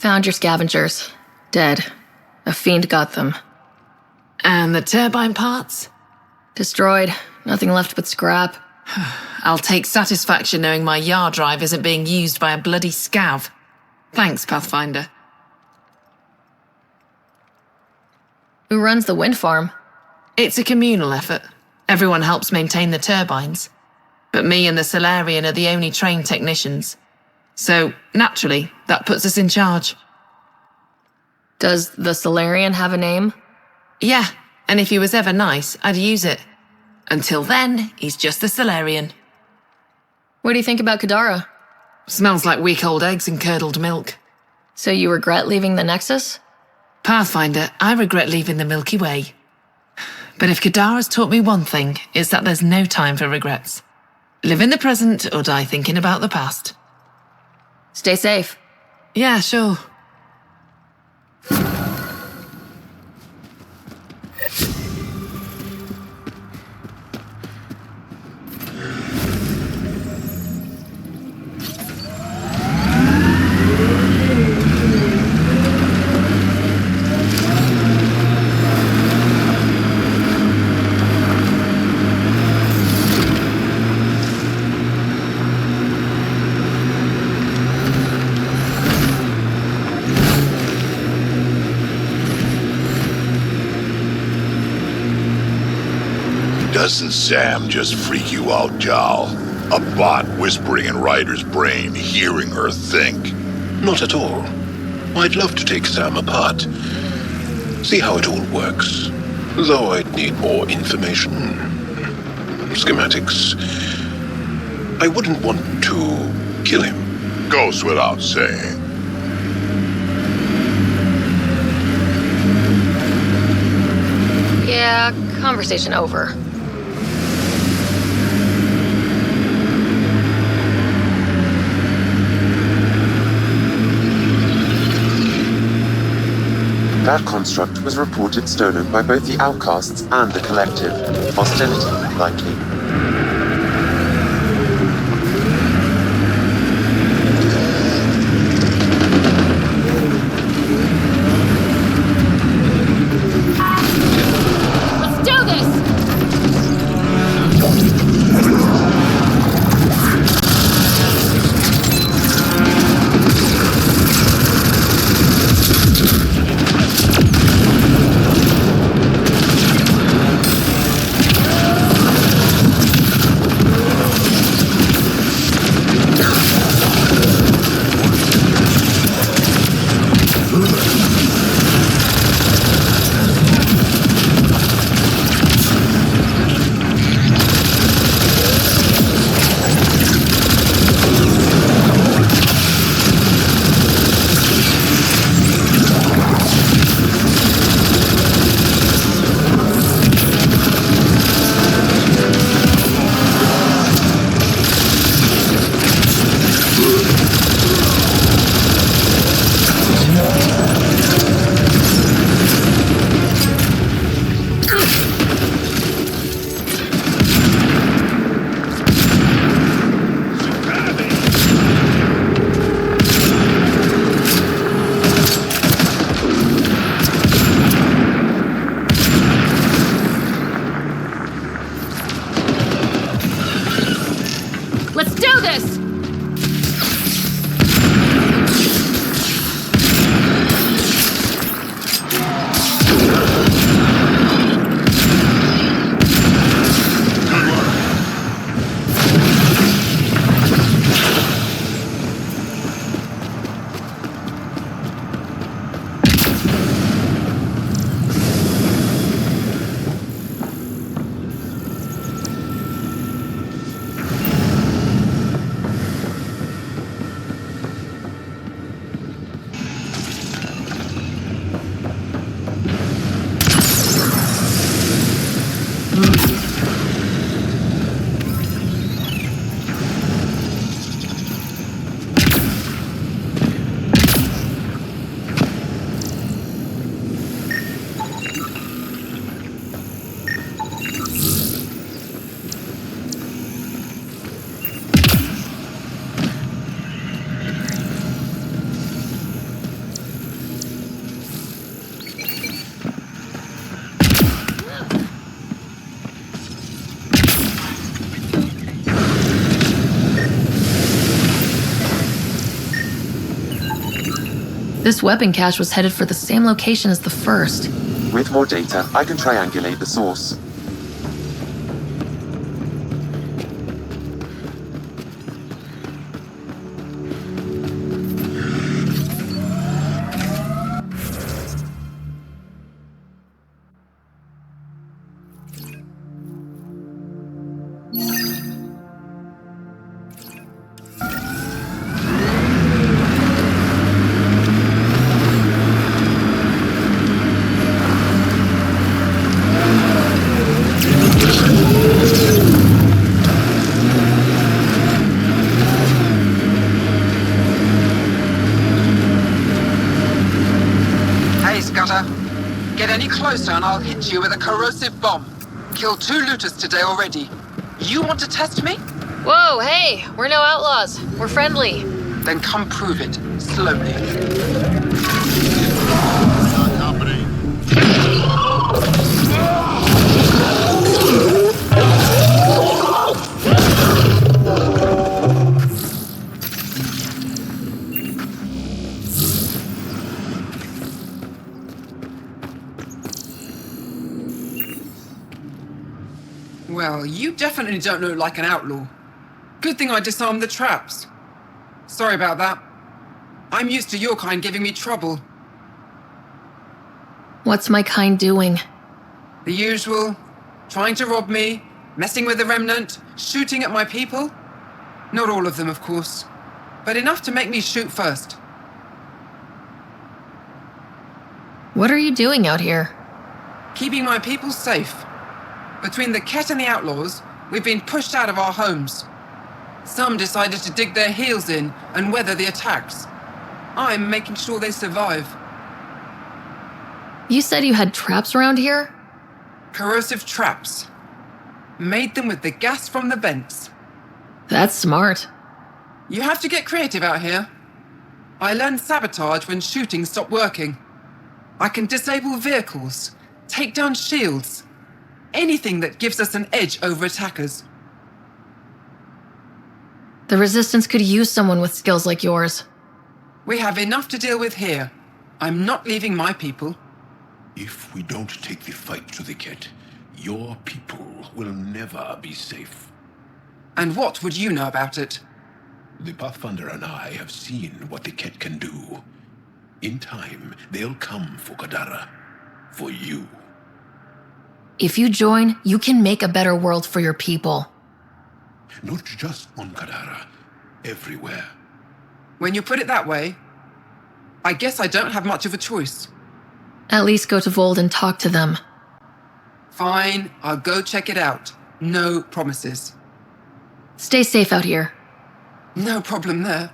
Found your scavengers. Dead. A fiend got them. And the turbine parts? Destroyed. Nothing left but scrap. I'll take satisfaction knowing my yard drive isn't being used by a bloody scav. Thanks, Pathfinder. Who runs the wind farm? It's a communal effort. Everyone helps maintain the turbines. But me and the Solarian are the only trained technicians. So, naturally, that puts us in charge. Does the Solarian have a name? Yeah, and if he was ever nice, I'd use it. Until then, he's just the Solarian. What do you think about Kadara? Smells like week-old eggs and curdled milk. So you regret leaving the Nexus? Pathfinder, I regret leaving the Milky Way. But if Kadara's taught me one thing, it's that there's no time for regrets. Live in the present or die thinking about the past. Stay safe. Yeah, sure. Doesn't Sam just freak you out, Jal? A bot whispering in Ryder's brain, hearing her think. Not at all. I'd love to take Sam apart. See how it all works. Though I'd need more information. Schematics. I wouldn't want to kill him. Goes without saying. Yeah, conversation over. That construct was reported stolen by both the Outcasts and the Collective. Hostility, likely. Let's do this! This weapon cache was headed for the same location as the first. With more data, I can triangulate the source. Get any closer and I'll hit you with a corrosive bomb. Killed 2 looters today already. You want to test me? Whoa, hey, we're no outlaws. We're friendly. Then come prove it, slowly. Well, you definitely don't look like an outlaw. Good thing I disarmed the traps. Sorry about that. I'm used to your kind giving me trouble. What's my kind doing? The usual. Trying to rob me, messing with the remnant, shooting at my people. Not all of them, of course, but enough to make me shoot first. What are you doing out here? Keeping my people safe. Between the Ket and the outlaws, we've been pushed out of our homes. Some decided to dig their heels in and weather the attacks. I'm making sure they survive. You said you had traps around here? Corrosive traps. Made them with the gas from the vents. That's smart. You have to get creative out here. I learned sabotage when shooting stopped working. I can disable vehicles, take down shields, anything that gives us an edge over attackers. The Resistance could use someone with skills like yours. We have enough to deal with here. I'm not leaving my people. If we don't take the fight to the Ket, your people will never be safe. And what would you know about it? The Pathfinder and I have seen what the Ket can do. In time, they'll come for Kadara. For you. If you join, you can make a better world for your people. Not just on Kadara. Everywhere. When you put it that way, I guess I don't have much of a choice. At least go to Vold and talk to them. Fine, I'll go check it out. No promises. Stay safe out here. No problem there.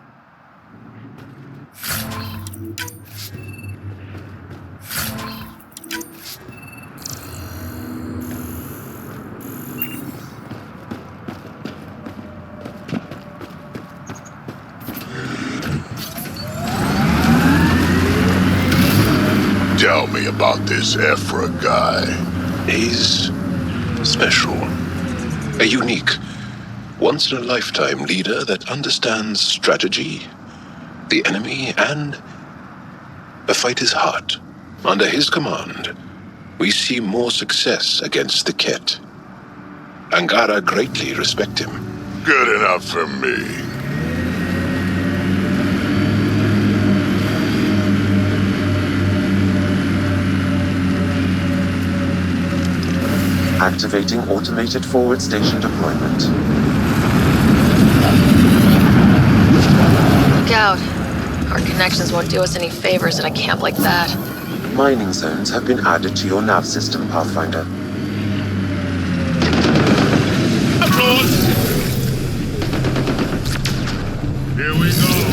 Tell me about this Ephra guy. He's special. A unique, once-in-a-lifetime leader that understands strategy, the enemy, and a fighter's heart. Under his command, we see more success against the Ket. Angara greatly respect him. Good enough for me. Activating automated forward station deployment. Look out. Our connections won't do us any favors in a camp like that. Mining zones have been added to your nav system, Pathfinder. Here we go.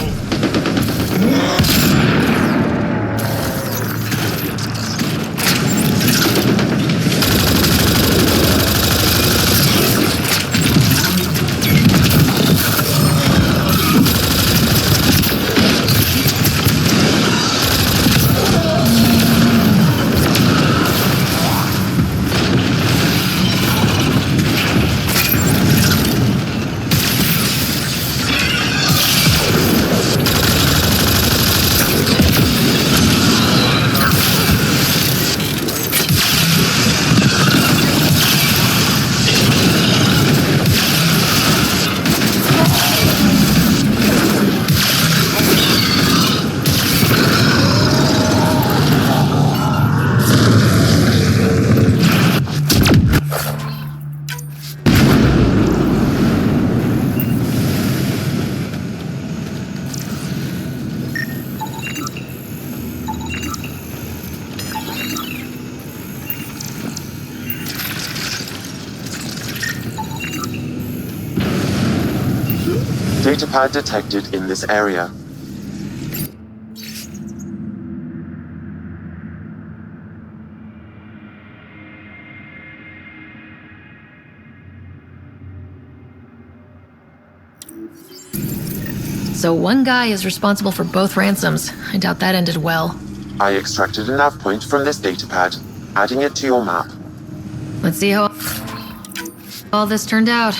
datapad detected in this area. So one guy is responsible for both ransoms. I doubt that ended well. I extracted a nav point from this datapad, adding it to your map. Let's see how all this turned out.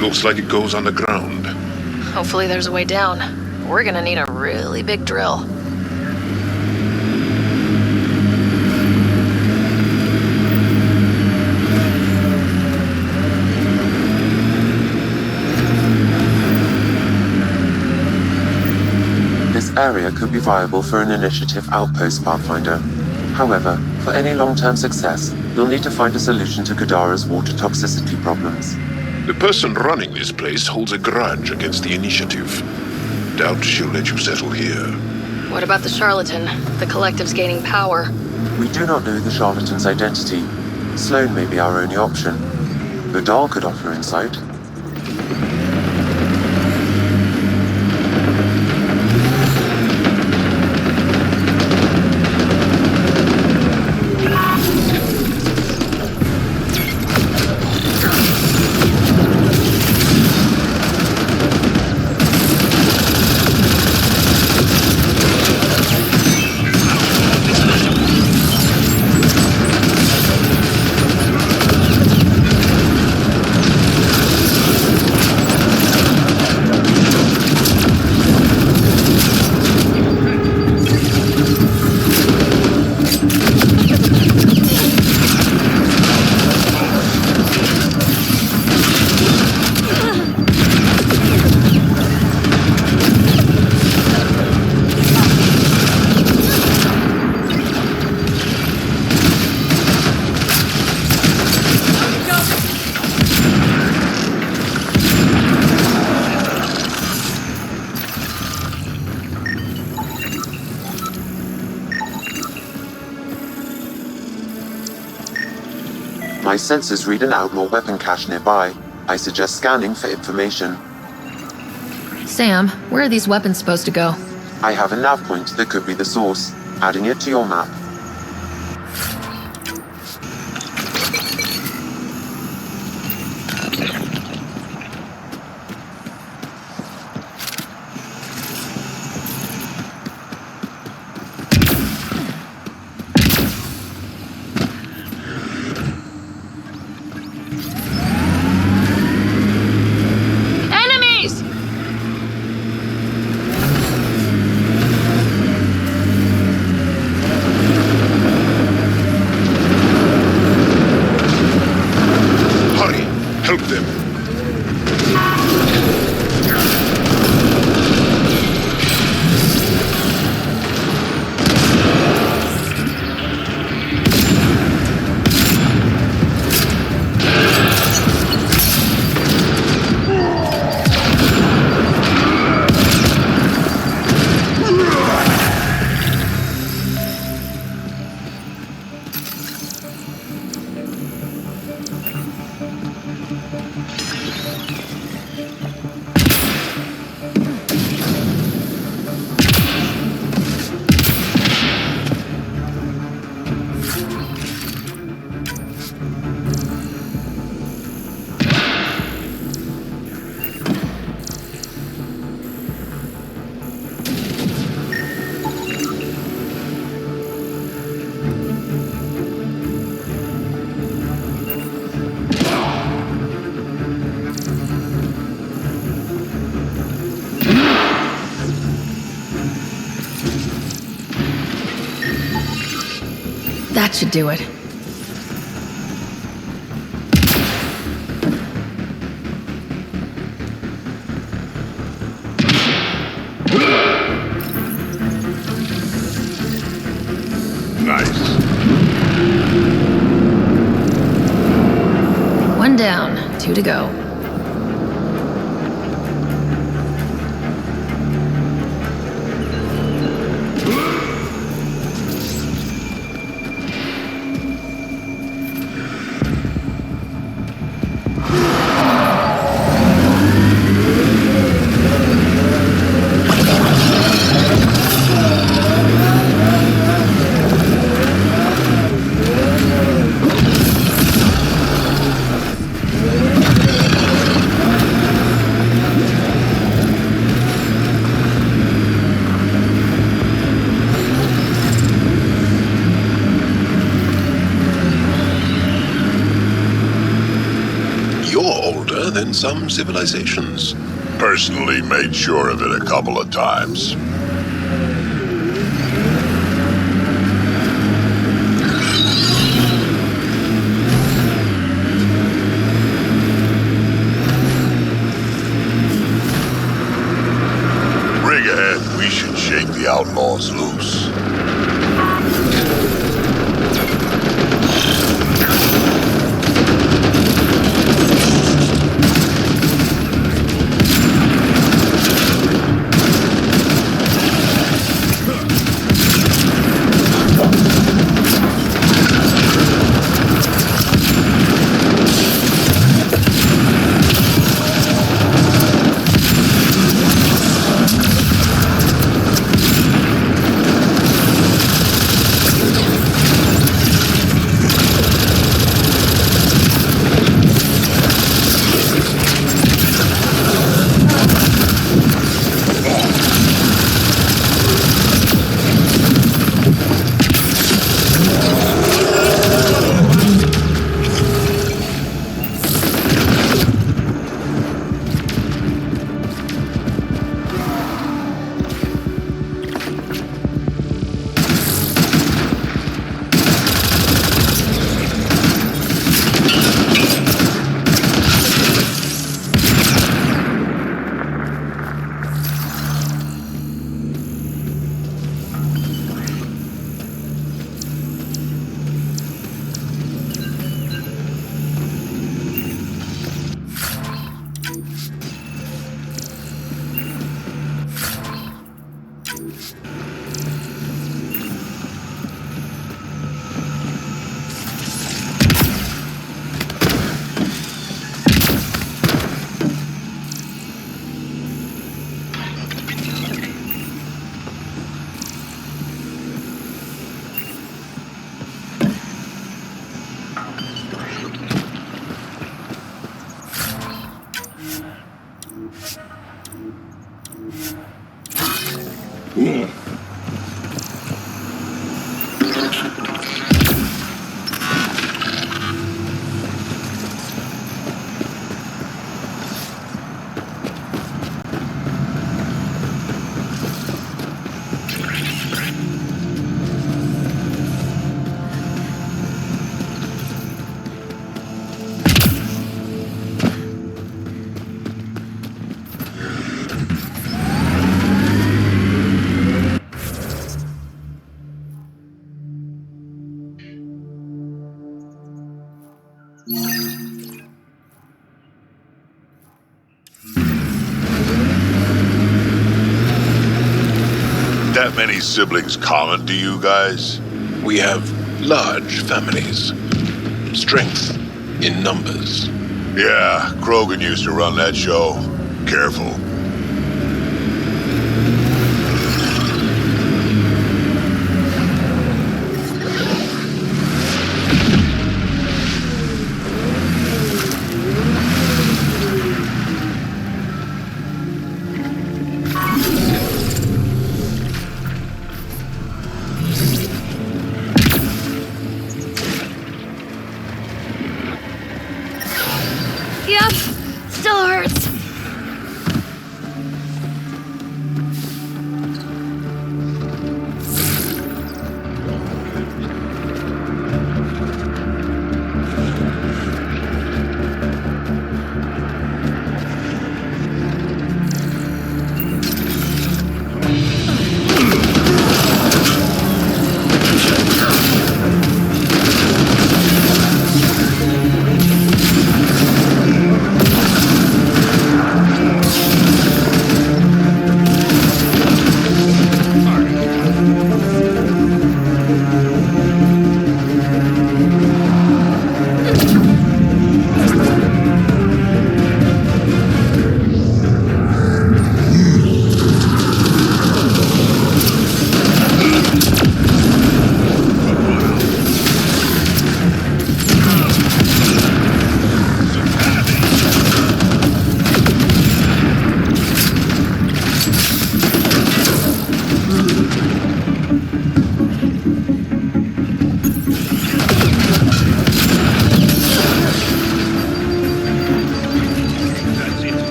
Looks like it goes underground. Hopefully there's a way down. We're gonna need a really big drill. This area could be viable for an initiative outpost, Pathfinder. However, for any long-term success, you'll need to find a solution to Kadara's water toxicity problems. The person running this place holds a grudge against the initiative. Doubt she'll let you settle here. What about the charlatan? The collective's gaining power. We do not know the charlatan's identity. Sloan may be our only option. The doll could offer insight. My sensors read an outlaw weapon cache nearby. I suggest scanning for information. Sam, where are these weapons supposed to go? I have a nav point that could be the source. Adding it to your map. Enemies! Hurry! Help them! That should do it. Nice. One down, 2 to go. Than some civilizations. Personally made sure of it a couple of times. Rig ahead, we should shake the outlaws loose. That many siblings common to you guys? We have large families. Strength in numbers. Yeah, Krogan used to run that show. Careful. Yep, still hurts.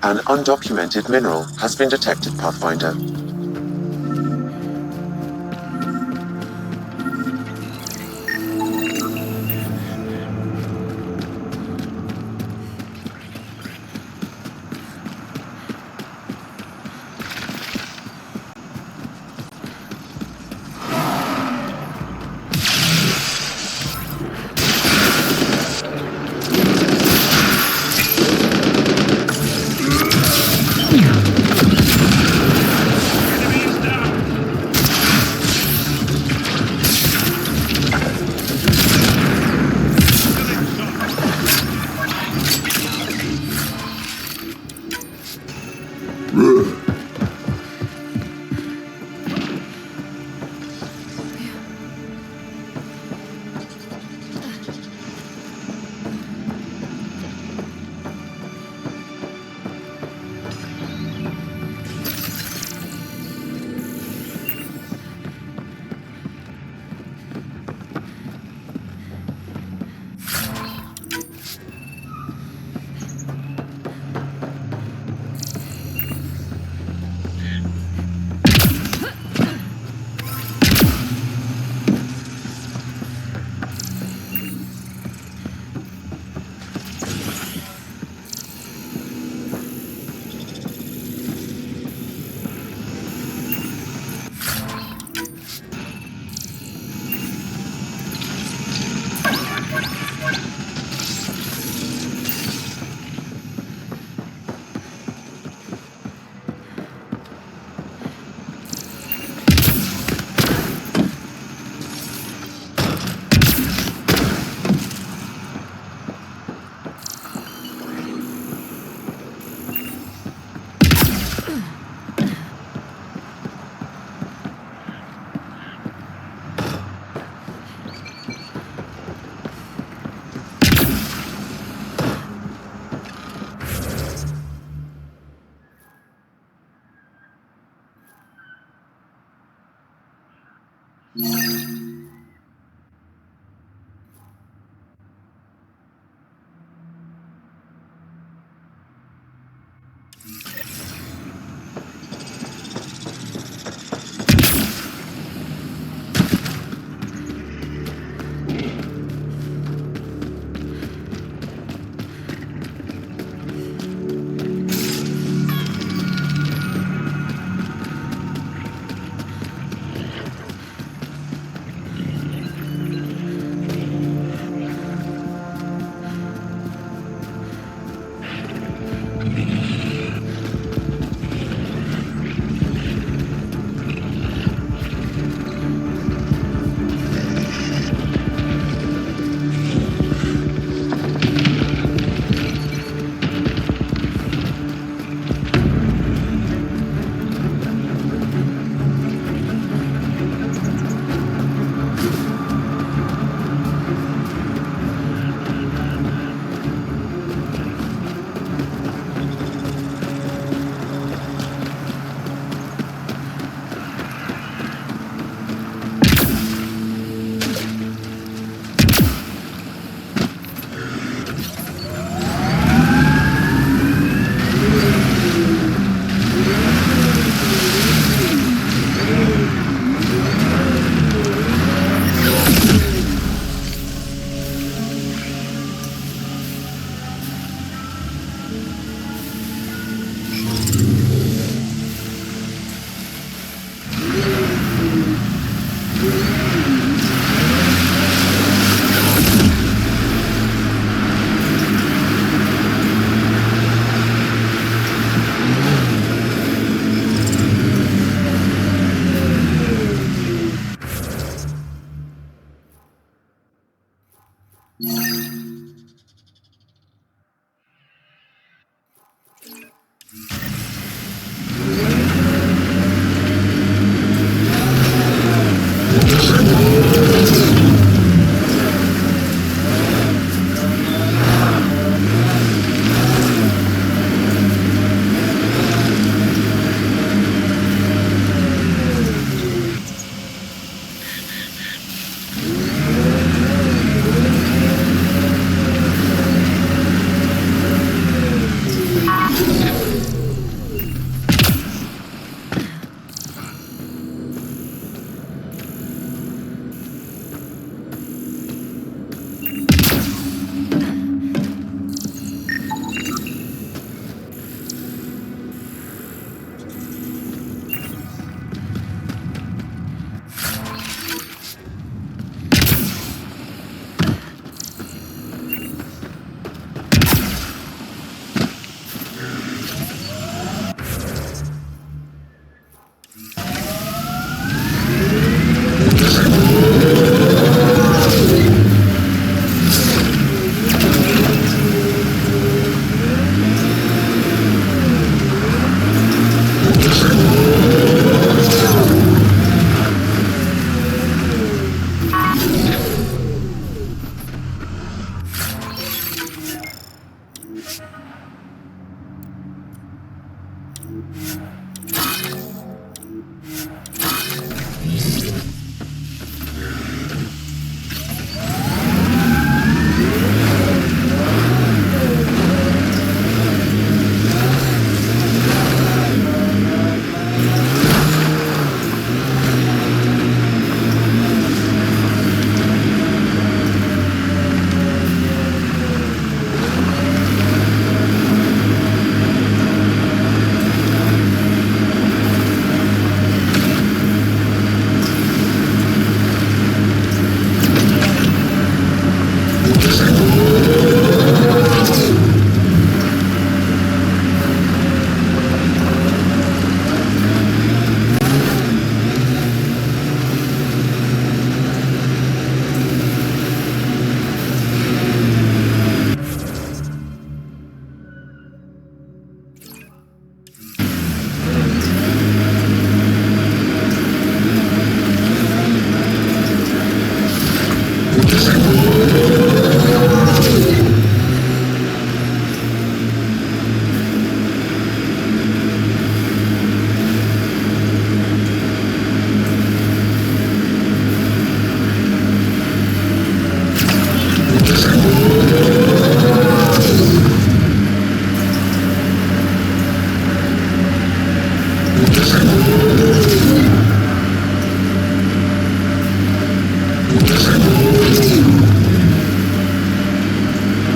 An undocumented mineral has been detected, Pathfinder.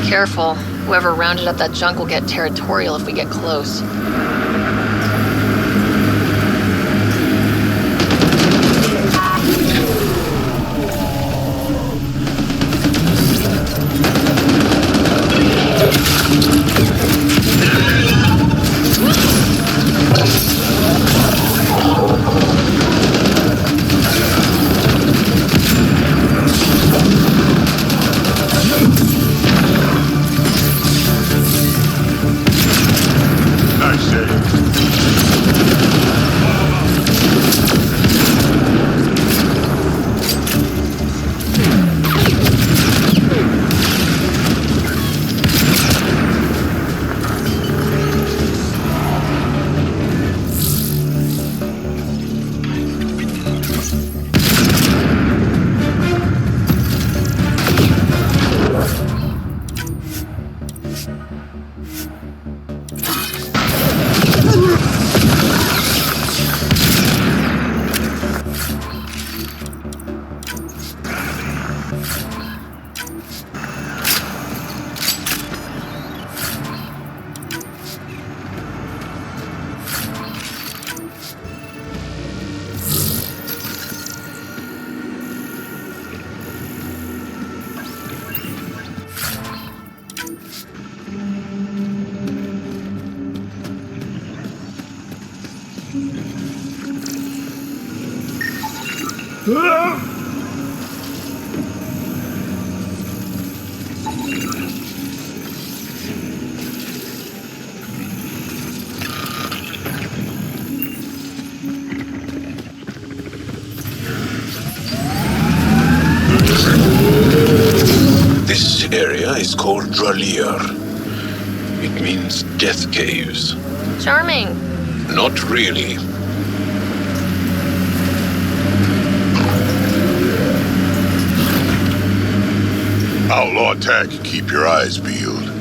Careful. Whoever rounded up that junk will get territorial if we get close. This area is called Dralir. It means death caves. Charming. Not really. Outlaw attack, keep your eyes peeled.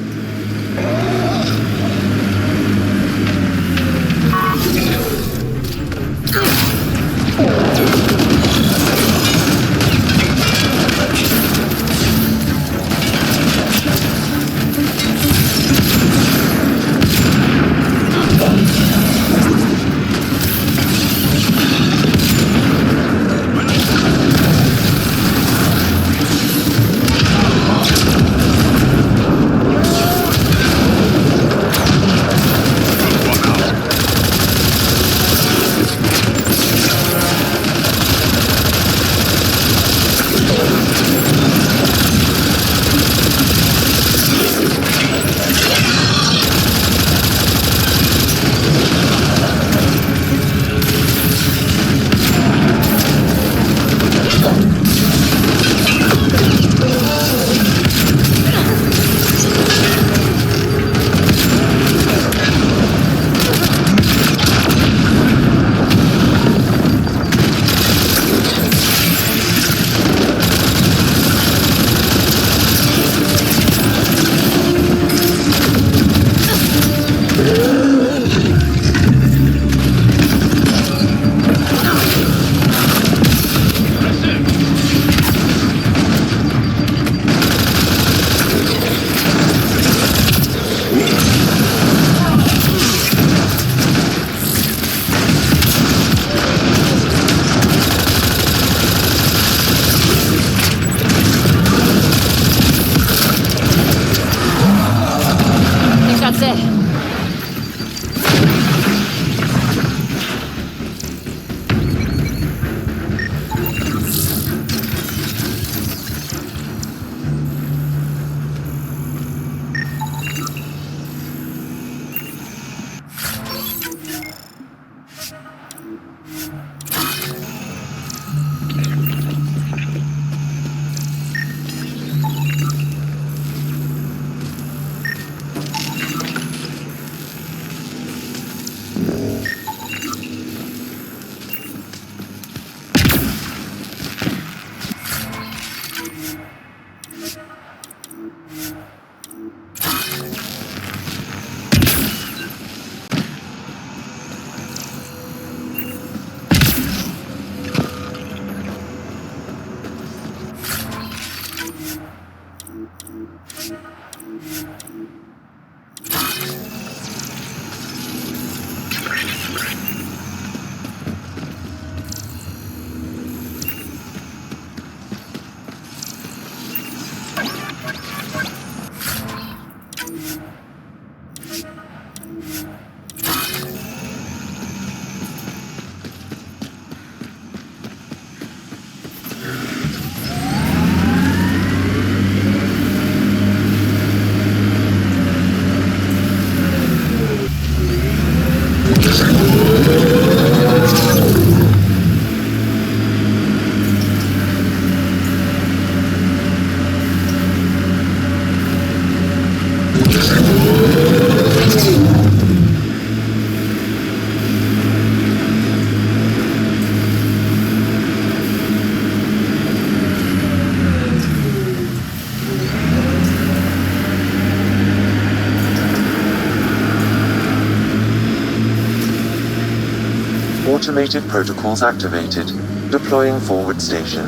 Automated protocols activated. Deploying forward station.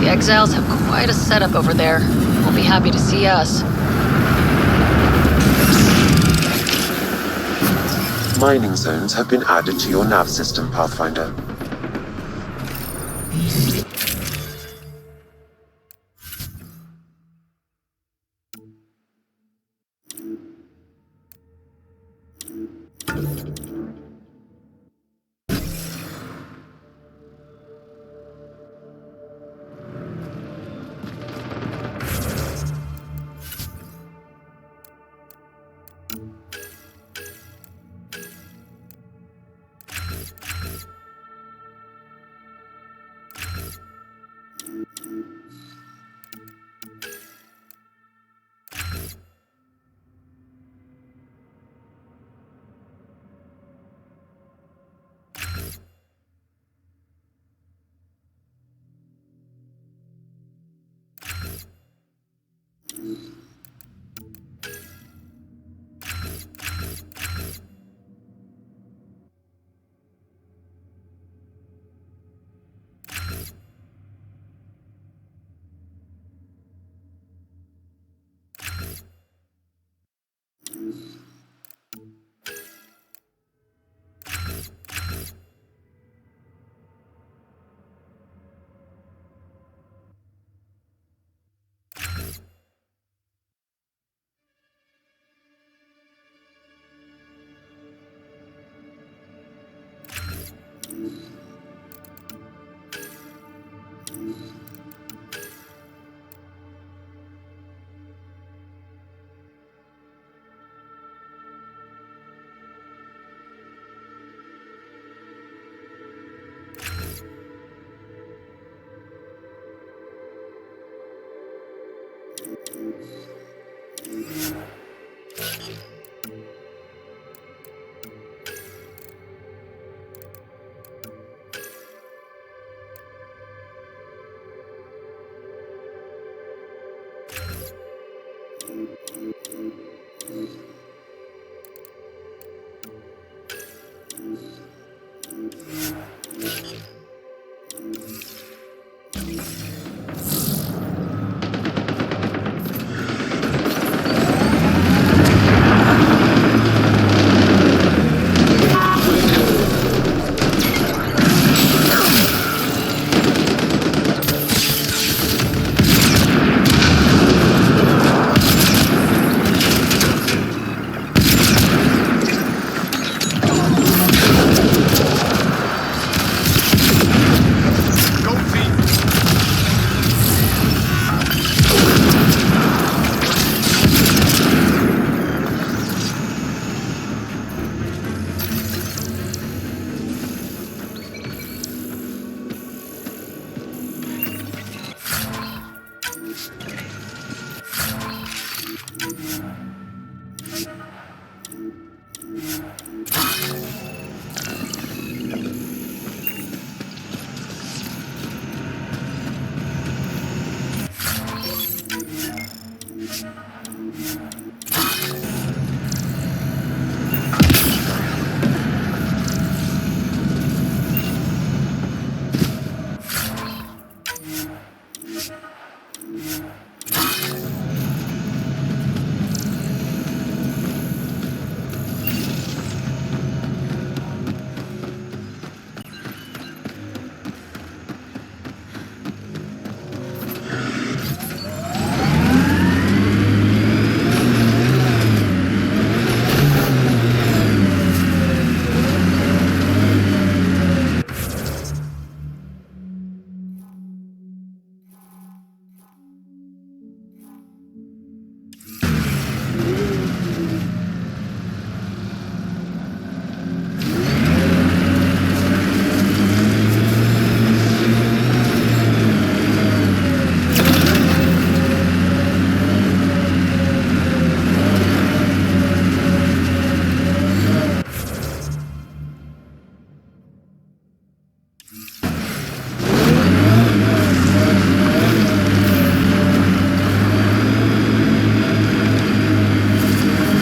The exiles have quite a setup over there. Won't be happy to see us. Mining zones have been added to your nav system, Pathfinder.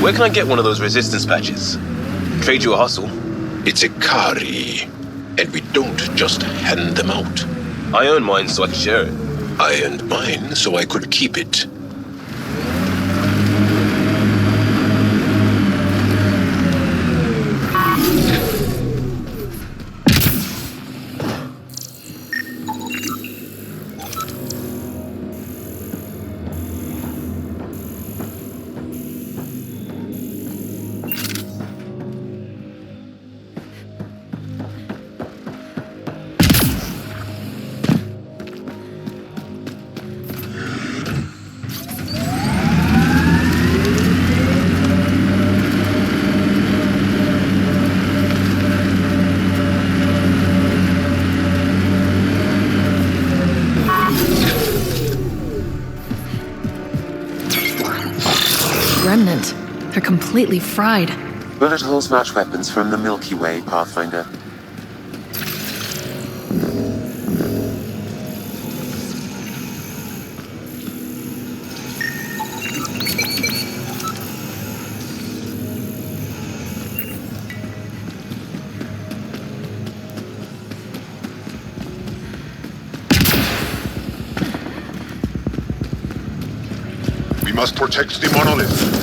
Where can I get one of those resistance patches? Trade you a hustle. It's a Kari, and we don't just hand them out. I earned mine so I could share it. I earned mine so I could keep it. Remnant. They're completely fried. Bullet holes match weapons from the Milky Way, Pathfinder. We must protect the monolith.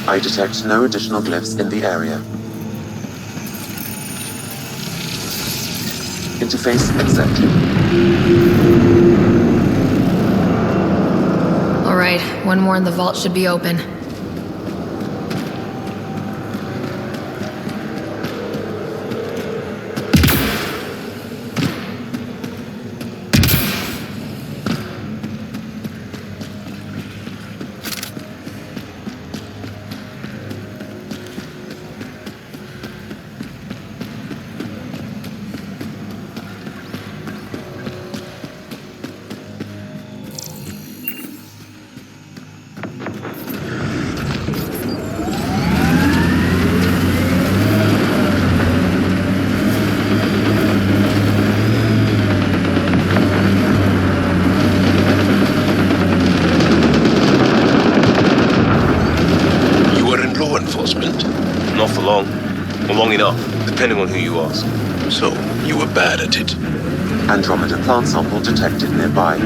I detect no additional glyphs in the area. Interface accepted. All right, one more and the vault should be open. Not for long. Or long enough, depending on who you ask. So, you were bad at it. Andromeda plant sample detected nearby.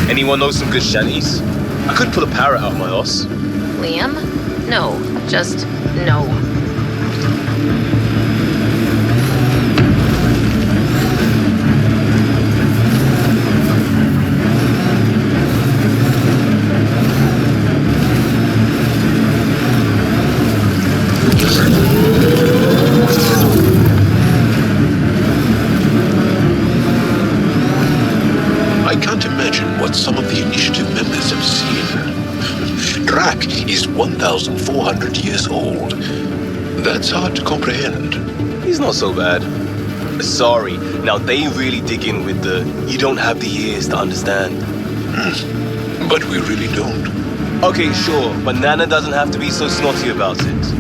Anyone know some good shanties? I could pull a parrot out of my ass. Liam? No, just no. I can't imagine what some of the initiative members have seen. Drac is 1,400 years old. That's hard to comprehend. He's not so bad. Sorry, now they really dig in with the you don't have the ears to understand. But we really don't. Okay, sure, but Nana doesn't have to be so snotty about it.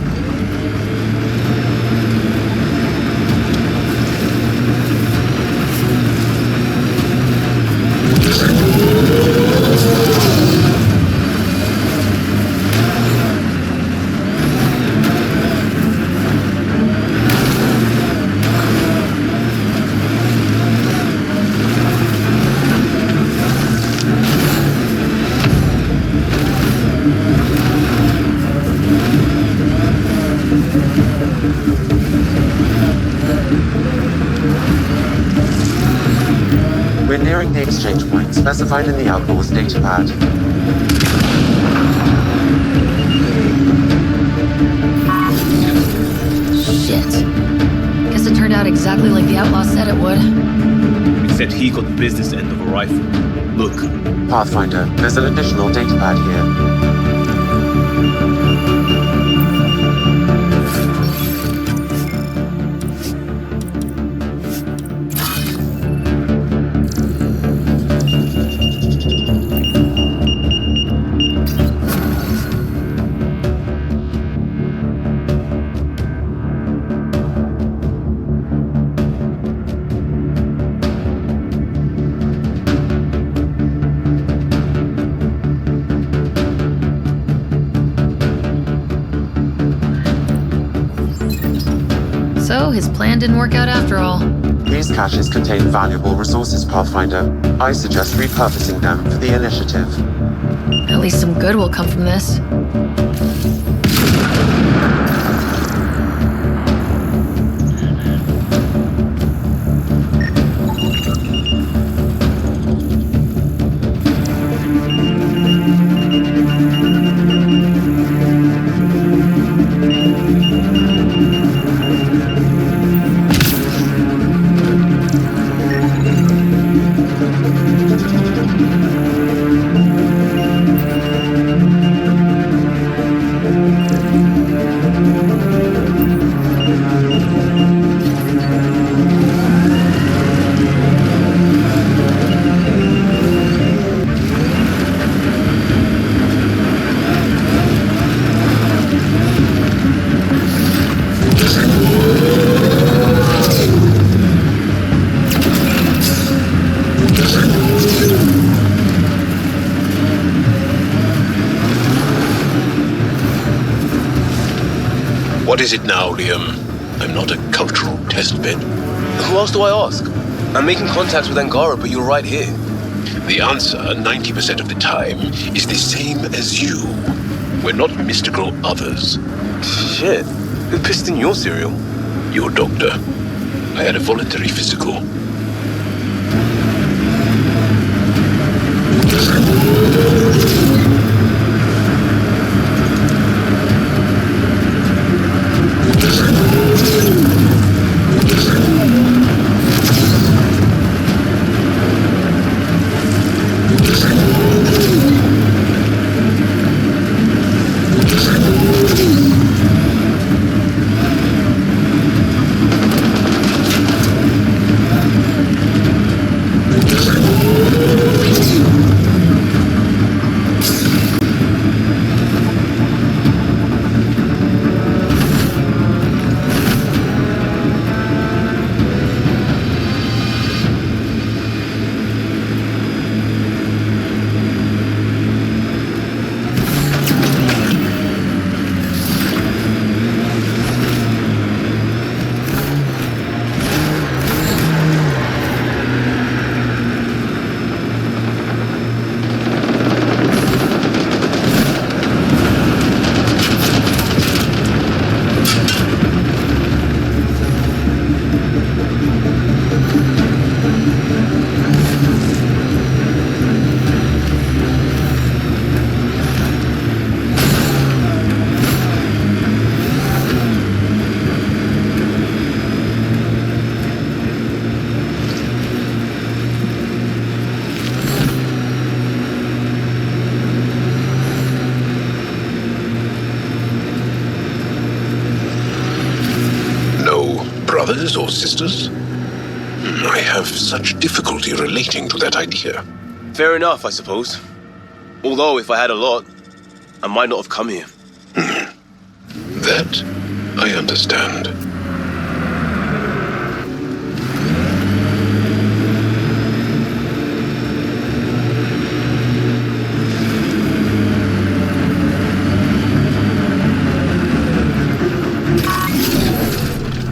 We're nearing the exchange point specified in the Outlaw's datapad. Shit. Guess it turned out exactly like the Outlaw said it would. Except he got the business end of a rifle. Look. Pathfinder, there's an additional datapad here. So his plan didn't work out after all. These caches contain valuable resources, Pathfinder. I suggest repurposing them for the initiative. At least some good will come from this. What is it now, Liam? I'm not a cultural test bed. Who else do I ask? I'm making contact with Angara, but you're right here. The answer, 90% of the time, is the same as you. We're not mystical others. Shit. Who pissed in your cereal? Your doctor. I had a voluntary physical. brothers or sisters? I have such difficulty relating to that idea. Fair enough, I suppose. Although, if I had a lot, I might not have come here. That I understand.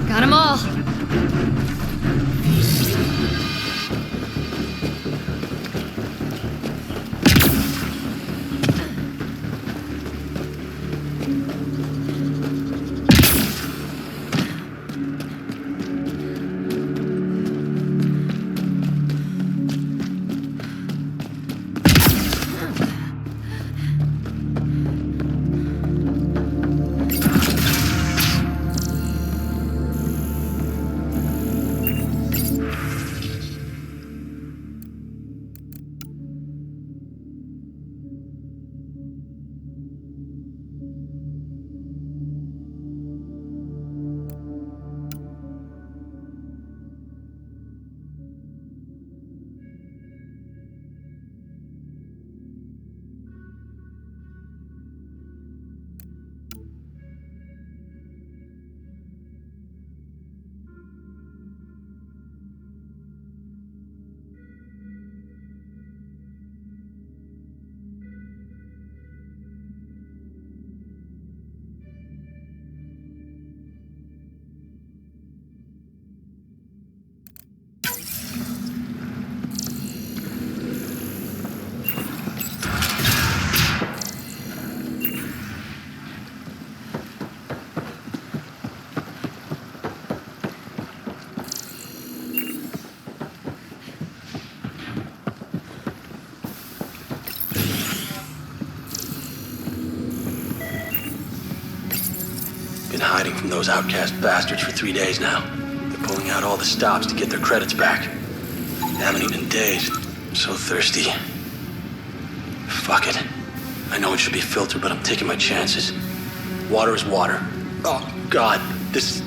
Got 'em all. Been hiding from those outcast bastards for 3 days now. They're pulling out all the stops to get their credits back. Haven't eaten in days. I'm so thirsty. Fuck it. I know it should be filtered, but I'm taking my chances. Water is water. Oh, God. This...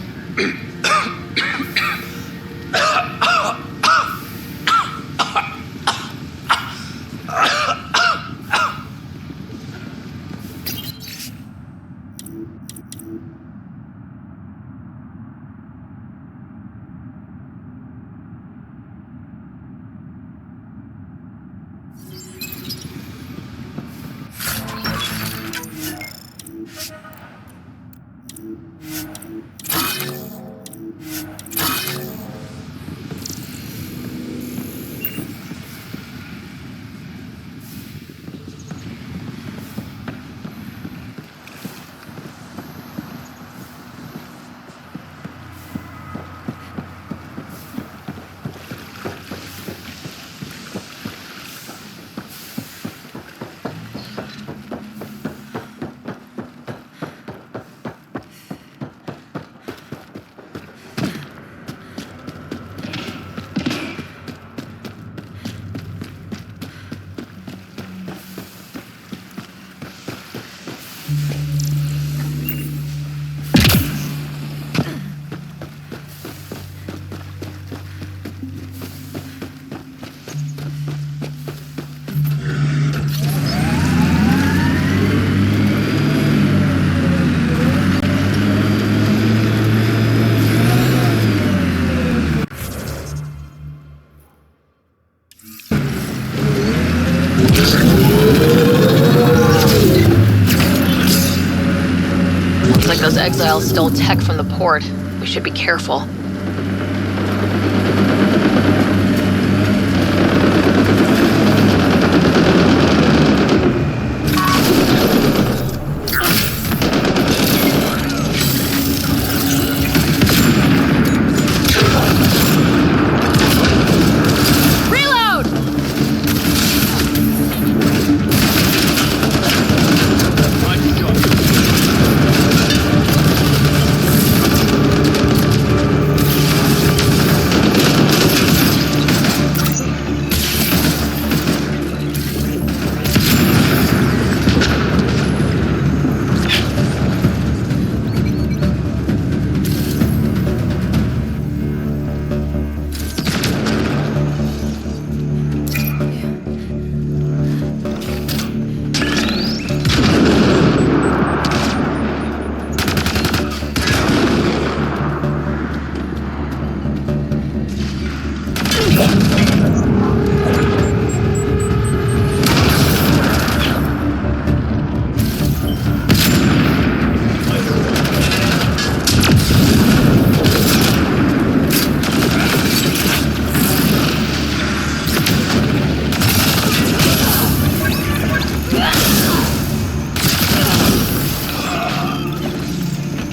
Those exiles stole tech from the port. We should be careful.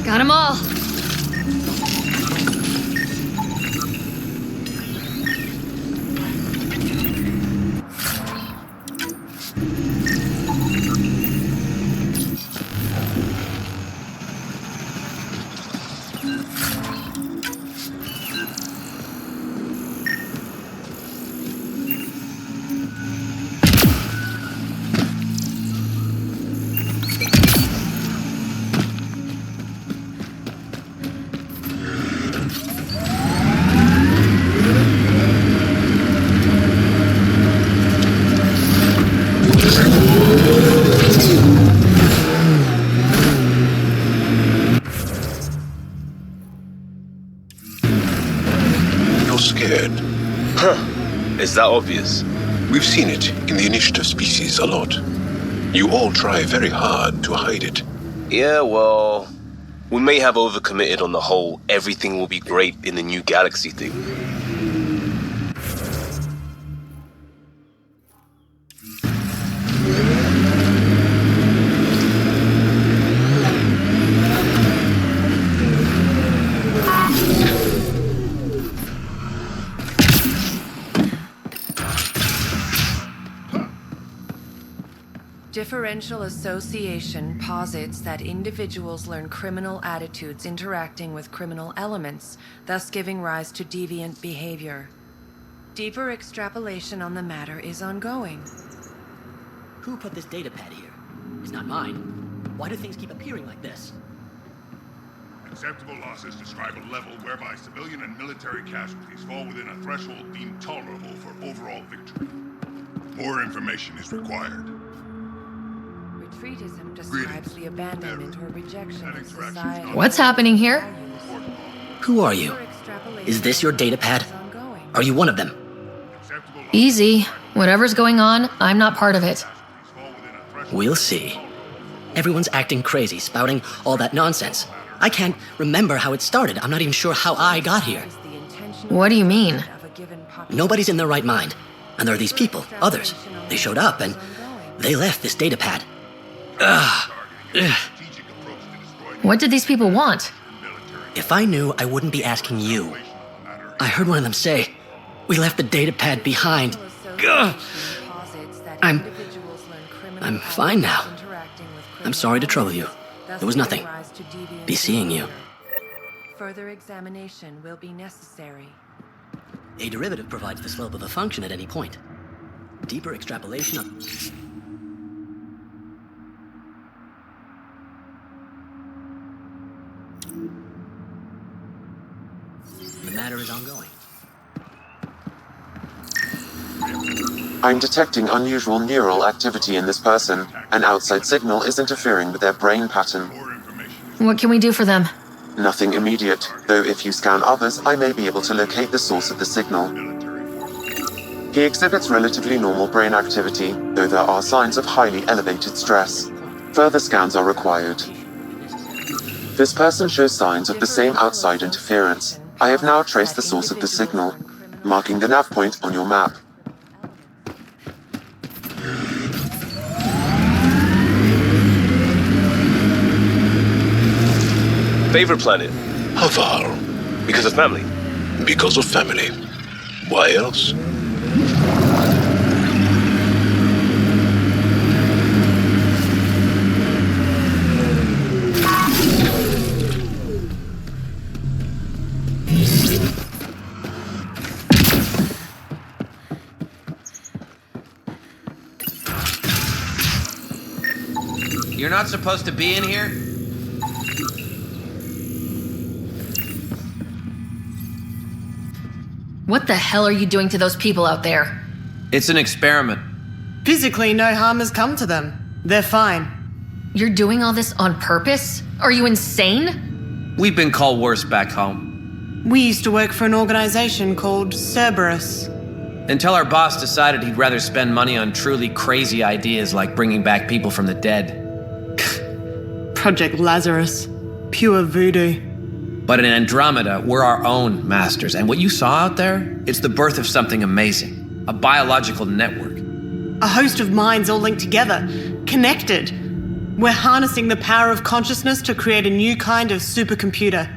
Got 'em all. Scared. Huh. Is that obvious? We've seen it in the initiative species a lot. You all try very hard to hide it. Yeah, well, we may have overcommitted on the whole everything will be great in the new galaxy thing. Differential association posits that individuals learn criminal attitudes interacting with criminal elements, thus giving rise to deviant behavior. Deeper extrapolation on the matter is ongoing. Who put this datapad here? It's not mine. Why do things keep appearing like this? Acceptable losses describe a level whereby civilian and military casualties fall within a threshold deemed tolerable for overall victory. More information is required. Retreatism describes the abandonment or rejection of society. What's happening here? Who are you? Is this your datapad? Are you one of them? Easy. Whatever's going on, I'm not part of it. We'll see. Everyone's acting crazy, spouting all that nonsense. I can't remember how it started. I'm not even sure how I got here. What do you mean? Nobody's in their right mind. And there are these people, others. They showed up and they left this datapad. Ugh. What did these people want? If I knew, I wouldn't be asking you. I heard one of them say, "We left the datapad behind." Ugh. I'm fine now. I'm sorry to trouble you. There was nothing. Be seeing you. Further examination will be necessary. A derivative provides the slope of a function at any point. Deeper extrapolation of... The matter is ongoing. I'm detecting unusual neural activity in this person. An outside signal is interfering with their brain pattern. What can we do for them? Nothing immediate, though if you scan others, I may be able to locate the source of the signal. He exhibits relatively normal brain activity, though there are signs of highly elevated stress. Further scans are required. This person shows signs of the same outside interference. I have now traced the source of the signal, marking the nav point on your map. Favorite planet? Havar. Because of family? Because of family. Why else? You're not supposed to be in here? What the hell are you doing to those people out there? It's an experiment. Physically, no harm has come to them. They're fine. You're doing all this on purpose? Are you insane? We've been called worse back home. We used to work for an organization called Cerberus. Until our boss decided he'd rather spend money on truly crazy ideas like bringing back people from the dead. Project Lazarus. Pure voodoo. But in Andromeda, we're our own masters, and what you saw out there, it's the birth of something amazing. A biological network. A host of minds all linked together. Connected. We're harnessing the power of consciousness to create a new kind of supercomputer.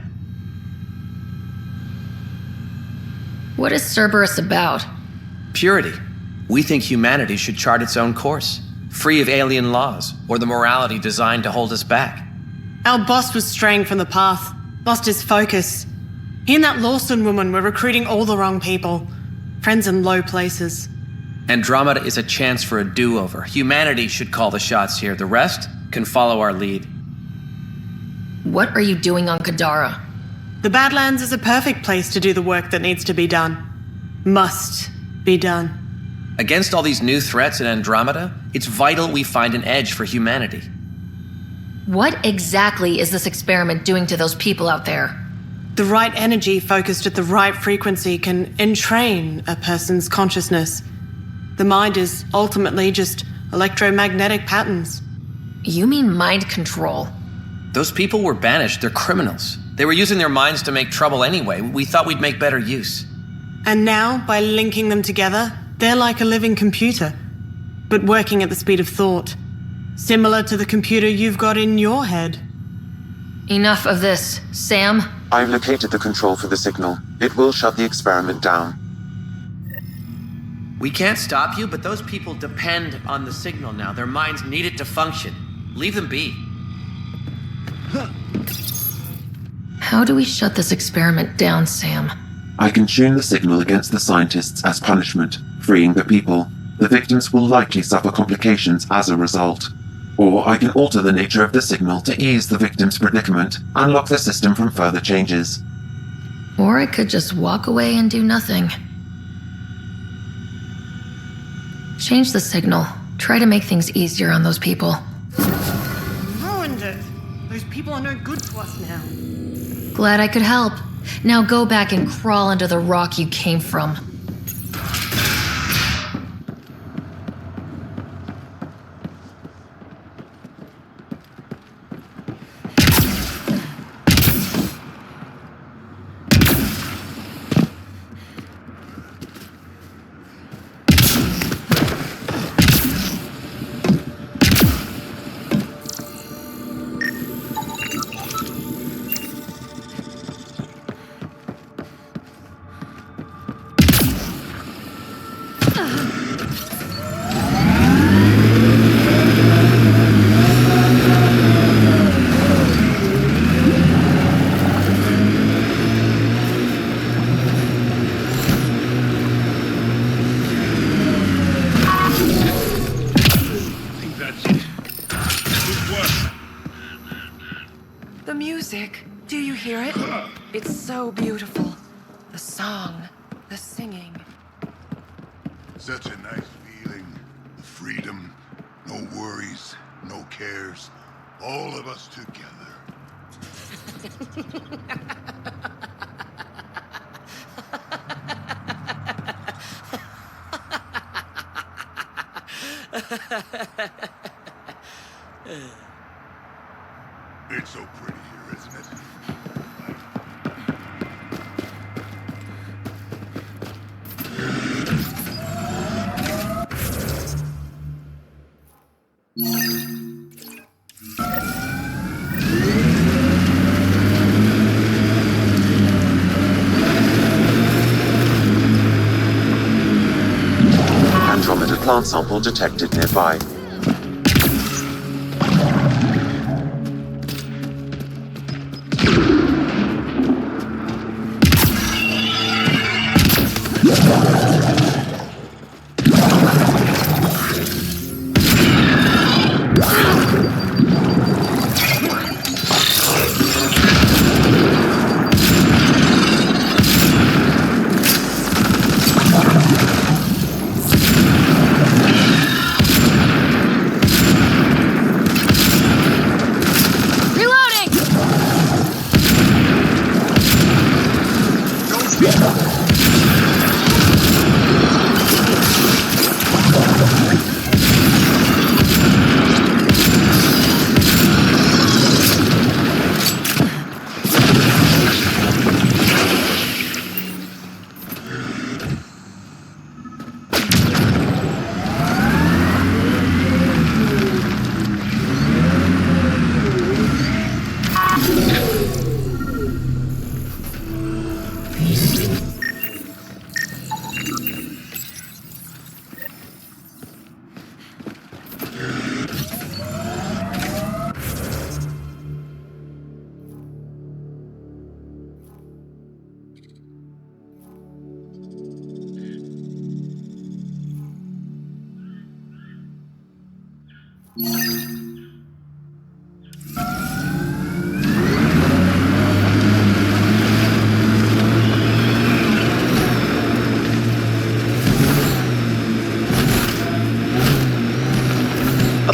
What is Cerberus about? Purity. We think humanity should chart its own course, free of alien laws or the morality designed to hold us back. Our boss was straying from the path, lost his focus. He and that Lawson woman were recruiting all the wrong people, friends in low places. Andromeda is a chance for a do-over. Humanity should call the shots here. The rest can follow our lead. What are you doing on Kadara? The Badlands is a perfect place to do the work that needs to be done. Must be done. Against all these new threats in Andromeda, it's vital we find an edge for humanity. What exactly is this experiment doing to those people out there? The right energy focused at the right frequency can entrain a person's consciousness. The mind is ultimately just electromagnetic patterns. You mean mind control? Those people were banished. They're criminals. They were using their minds to make trouble anyway. We thought we'd make better use. And now, by linking them together, they're like a living computer, but working at the speed of thought. Similar to the computer you've got in your head. Enough of this. Sam? I've located the control for the signal. It will shut the experiment down. We can't stop you, but those people depend on the signal now. Their minds need it to function. Leave them be. How do we shut this experiment down, Sam? I can tune the signal against the scientists as punishment, freeing the people. The victims will likely suffer complications as a result. Or I can alter the nature of the signal to ease the victim's predicament, unlock the system from further changes. Or I could just walk away and do nothing. Change the signal. Try to make things easier on those people. Ruined it. Those people are no good to us now. Glad I could help. Now go back and crawl under the rock you came from. Do you hear it? It's so beautiful. The song, the singing. Such a nice feeling. Freedom, no worries, no cares. All of us together. It's so pretty here, isn't it? Andromeda plant sample detected nearby.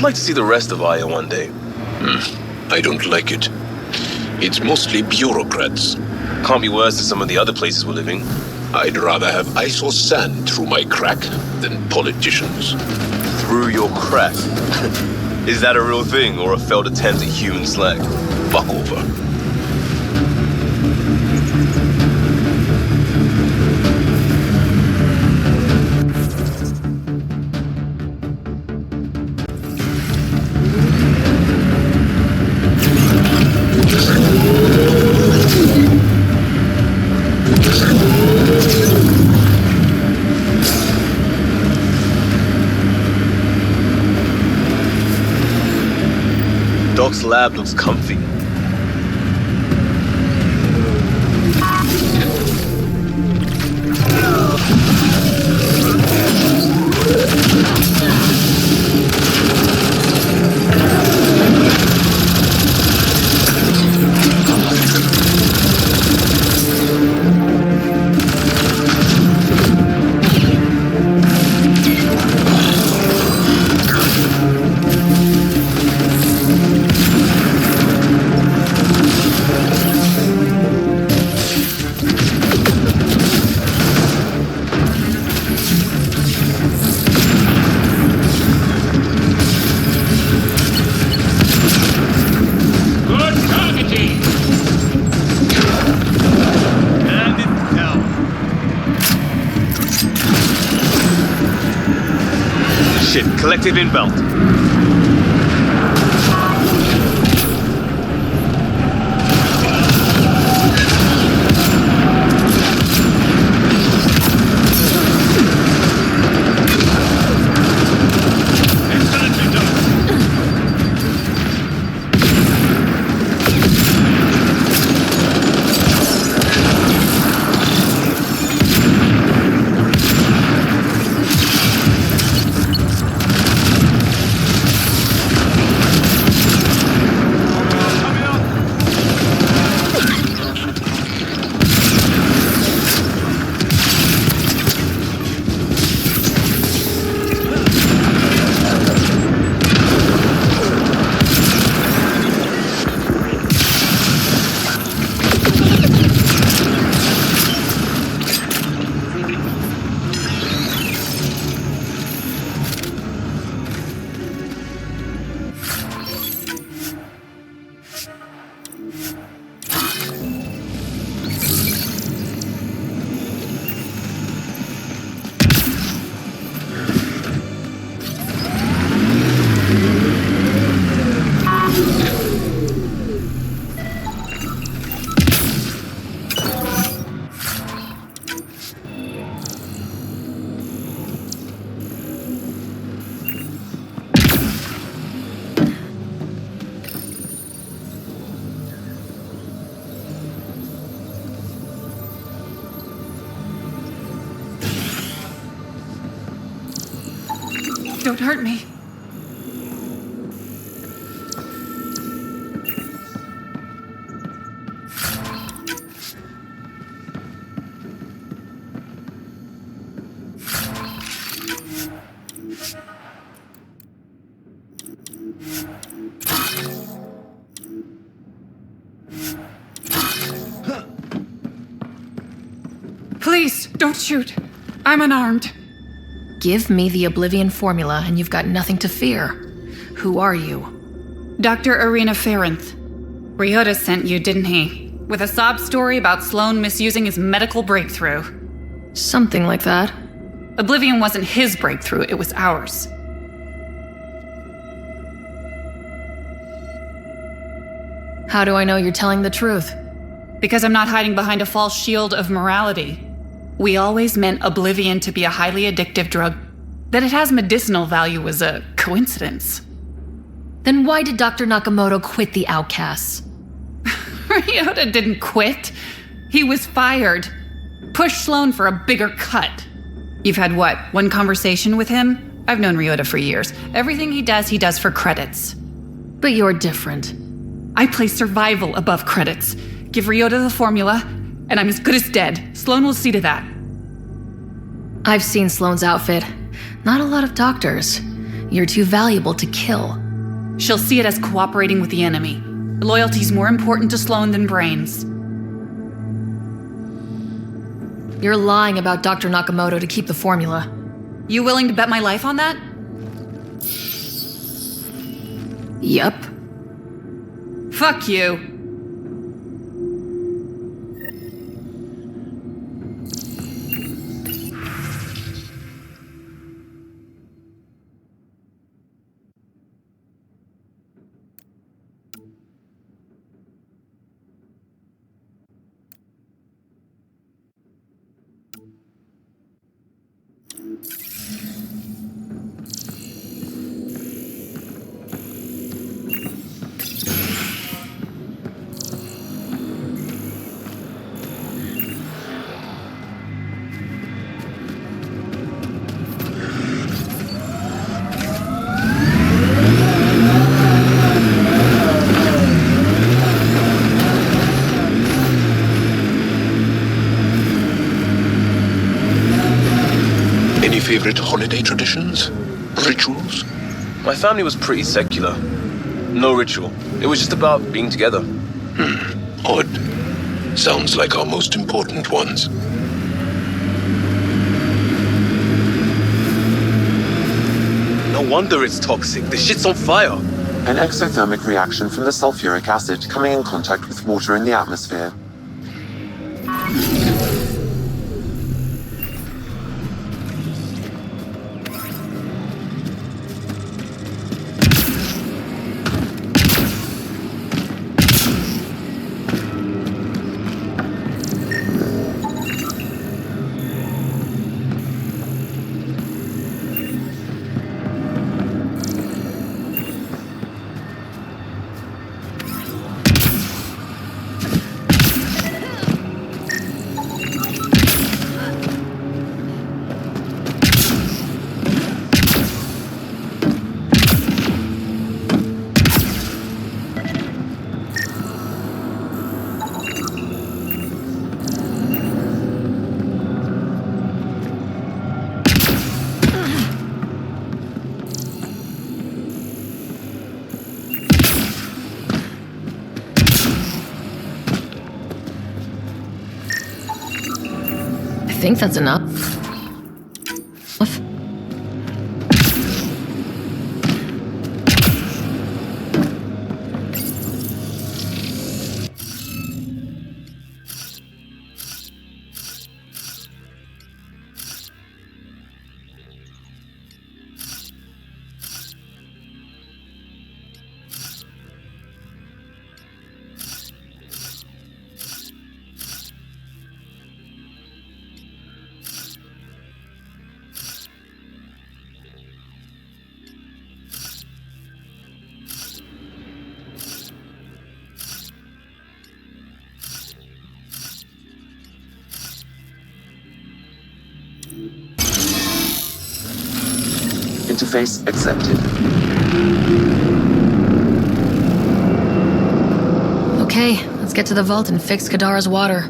like to see the rest of Aya one day. I don't like it. It's mostly bureaucrats. Can't be worse than some of the other places we're living. I'd rather have ice or sand through my crack than politicians. Through your crack? Is that a real thing or a failed attempt at human slang? Fuck over. Doc's lab looks comfy. Collective inbound. Don't hurt me. Please, don't shoot. I'm unarmed. Give me the Oblivion formula and you've got nothing to fear. Who are you? Dr. Irina Ferenth. Ryota sent you, didn't he? With a sob story about Sloan misusing his medical breakthrough. Something like that. Oblivion wasn't his breakthrough, it was ours. How do I know you're telling the truth? Because I'm not hiding behind a false shield of morality. We always meant Oblivion to be a highly addictive drug. That it has medicinal value was a coincidence. Then why did Dr. Nakamoto quit the Outcasts? Ryota didn't quit. He was fired. Pushed Sloan for a bigger cut. You've had what, one conversation with him? I've known Ryota for years. Everything he does for credits. But you're different. I place survival above credits. Give Ryota the formula, and I'm as good as dead. Sloan will see to that. I've seen Sloan's outfit. Not a lot of doctors. you're too valuable to kill. She'll see it as cooperating with the enemy. Loyalty's more important to Sloan than brains. You're lying about Dr. Nakamoto to keep the formula. You willing to bet my life on that? Yup. Fuck you. Favorite holiday traditions? Rituals? My family was pretty secular. No ritual. It was just about being together. Odd. Sounds like our most important ones. No wonder it's toxic. This shit's on fire. An exothermic reaction from the sulfuric acid coming in contact with water in the atmosphere. I think that's enough. Interface accepted. Okay, let's get to the vault and fix Kadara's water.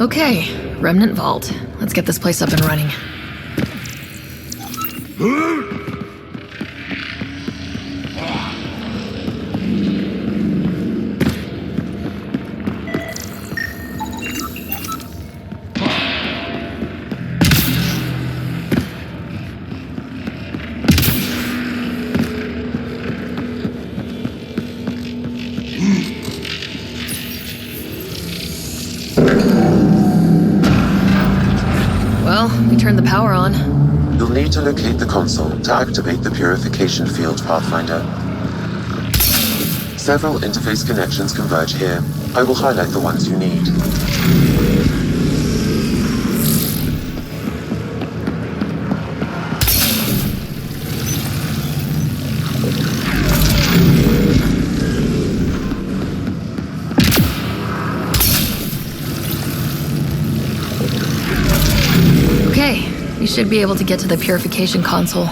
Okay, Remnant Vault. Let's get this place up and running. We turned the power on. You'll need to locate the console to activate the purification field, Pathfinder. Several interface connections converge here. I will highlight the ones you need. Okay, we should be able to get to the purification console.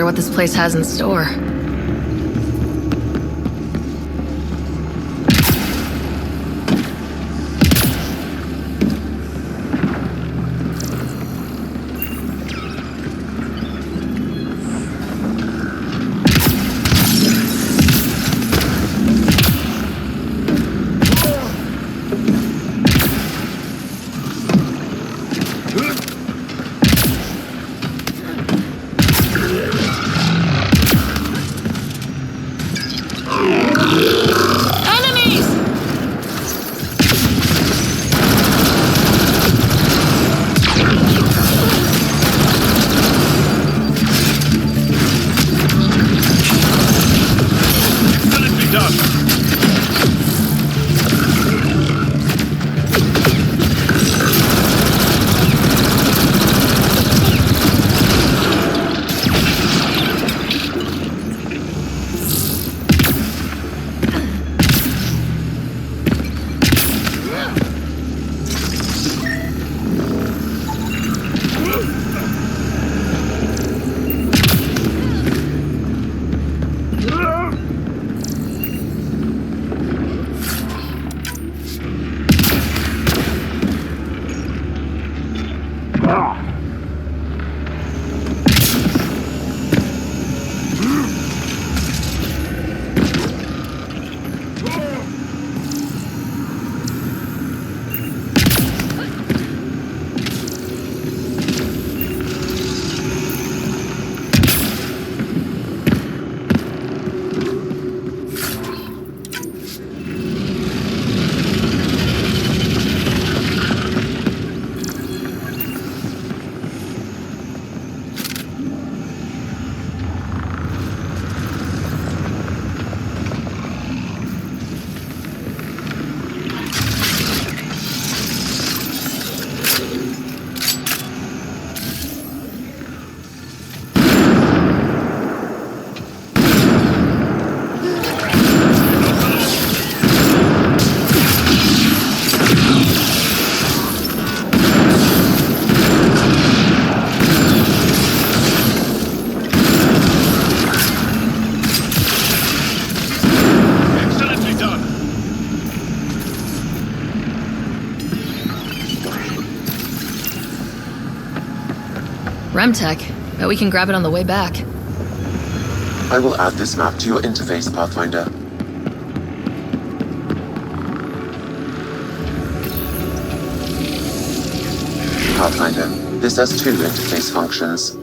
what this place has in store. Remtech. Bet we can grab it on the way back. I will add this map to your interface, Pathfinder. Pathfinder, this has two interface functions.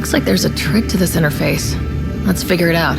Looks like there's a trick to this interface. Let's figure it out.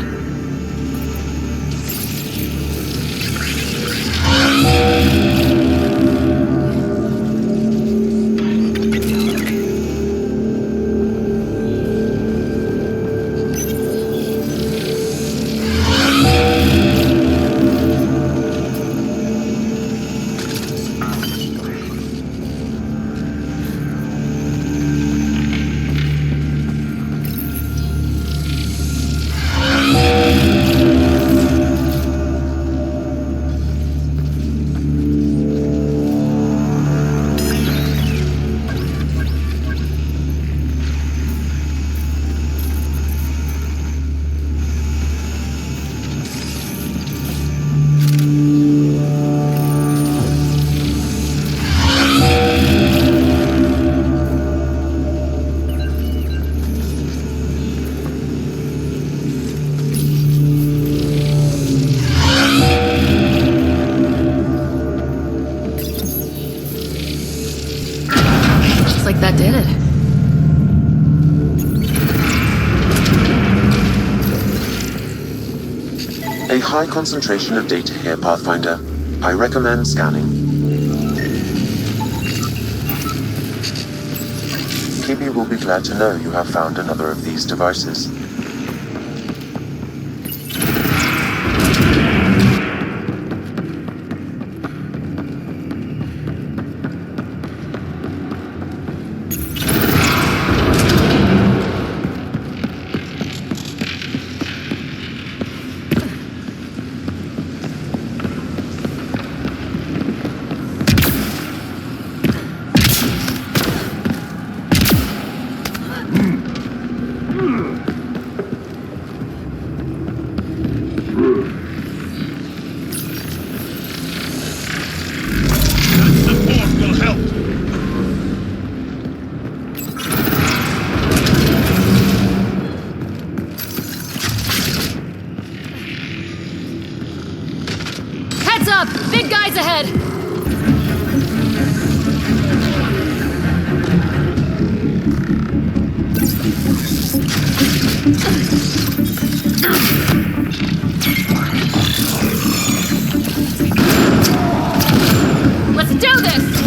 high concentration of data here, Pathfinder. I recommend scanning. Kibi will be glad to know you have found another of these devices. Heads up! Big guys ahead! Let's do this!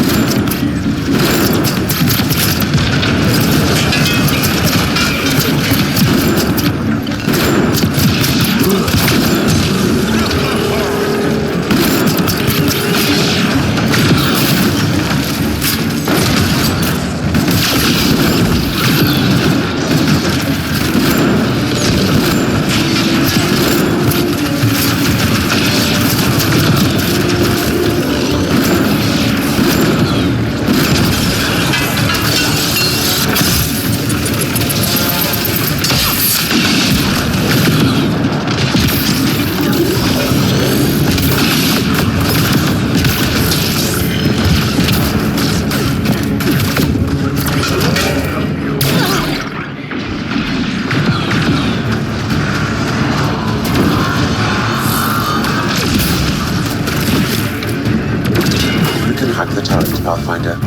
Hack the turret, Pathfinder.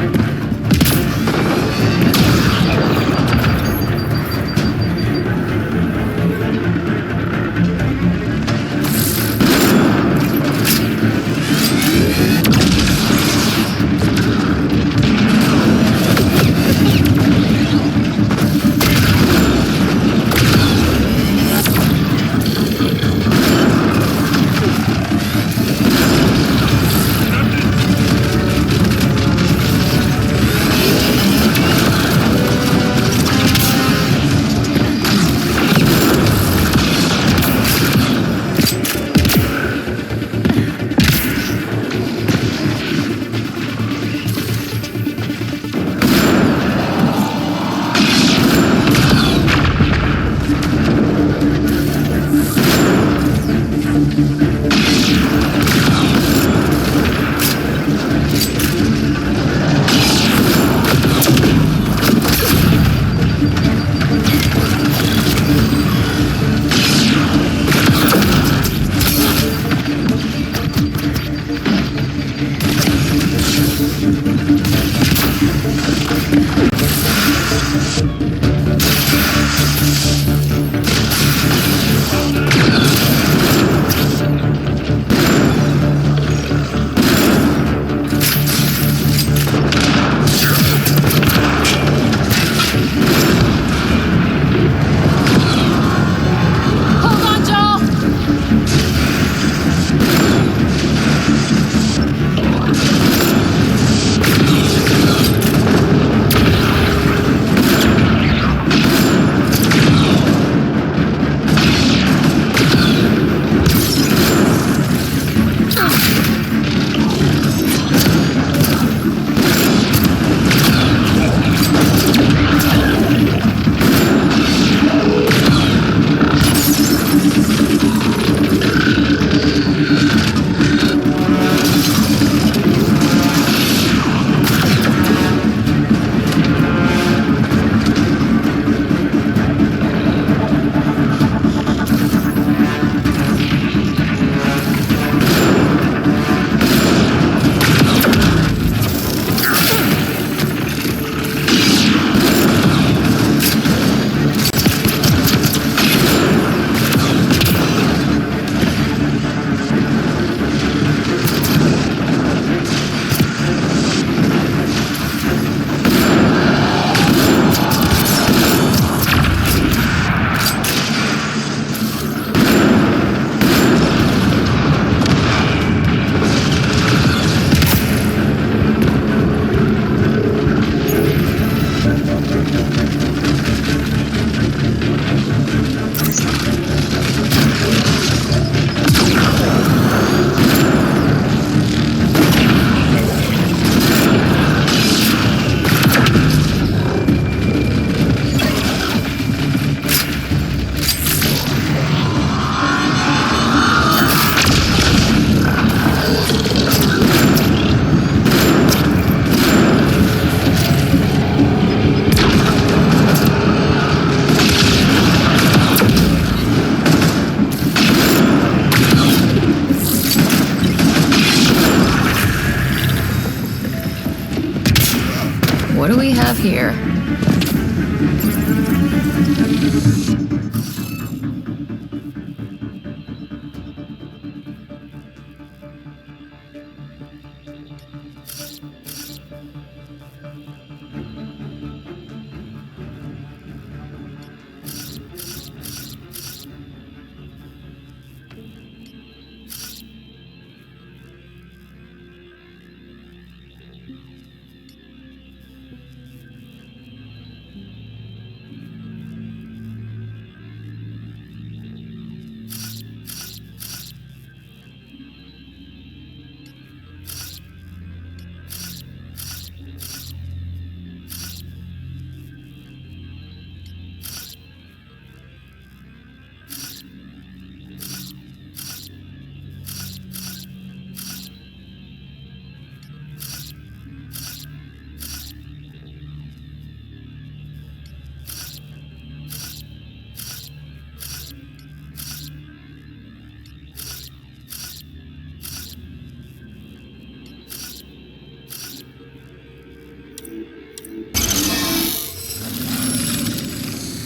What do we have here?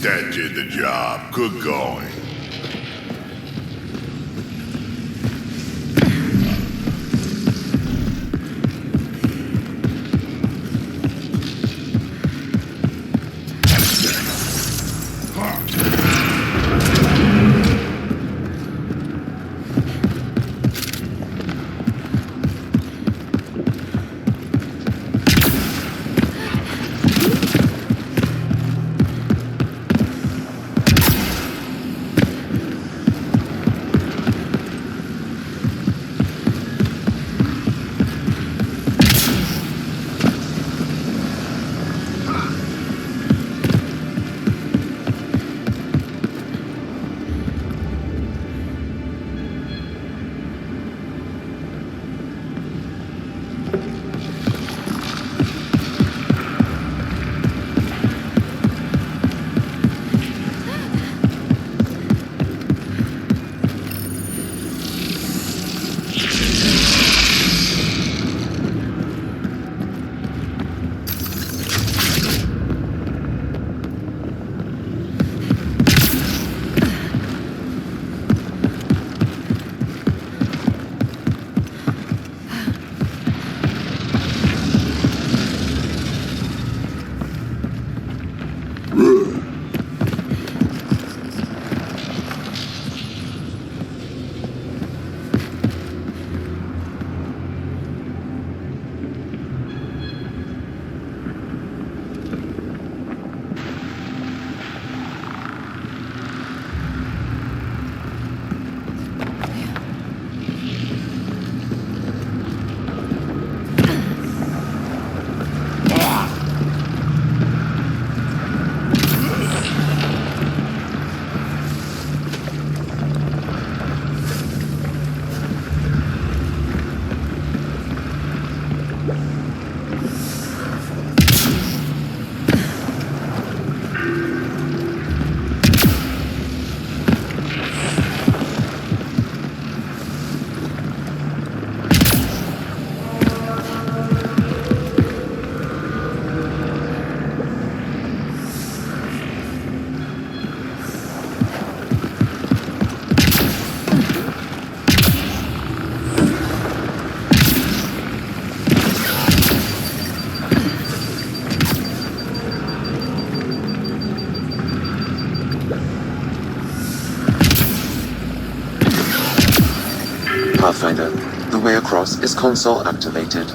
That did the job. Good going. Pathfinder, the way across is console activated.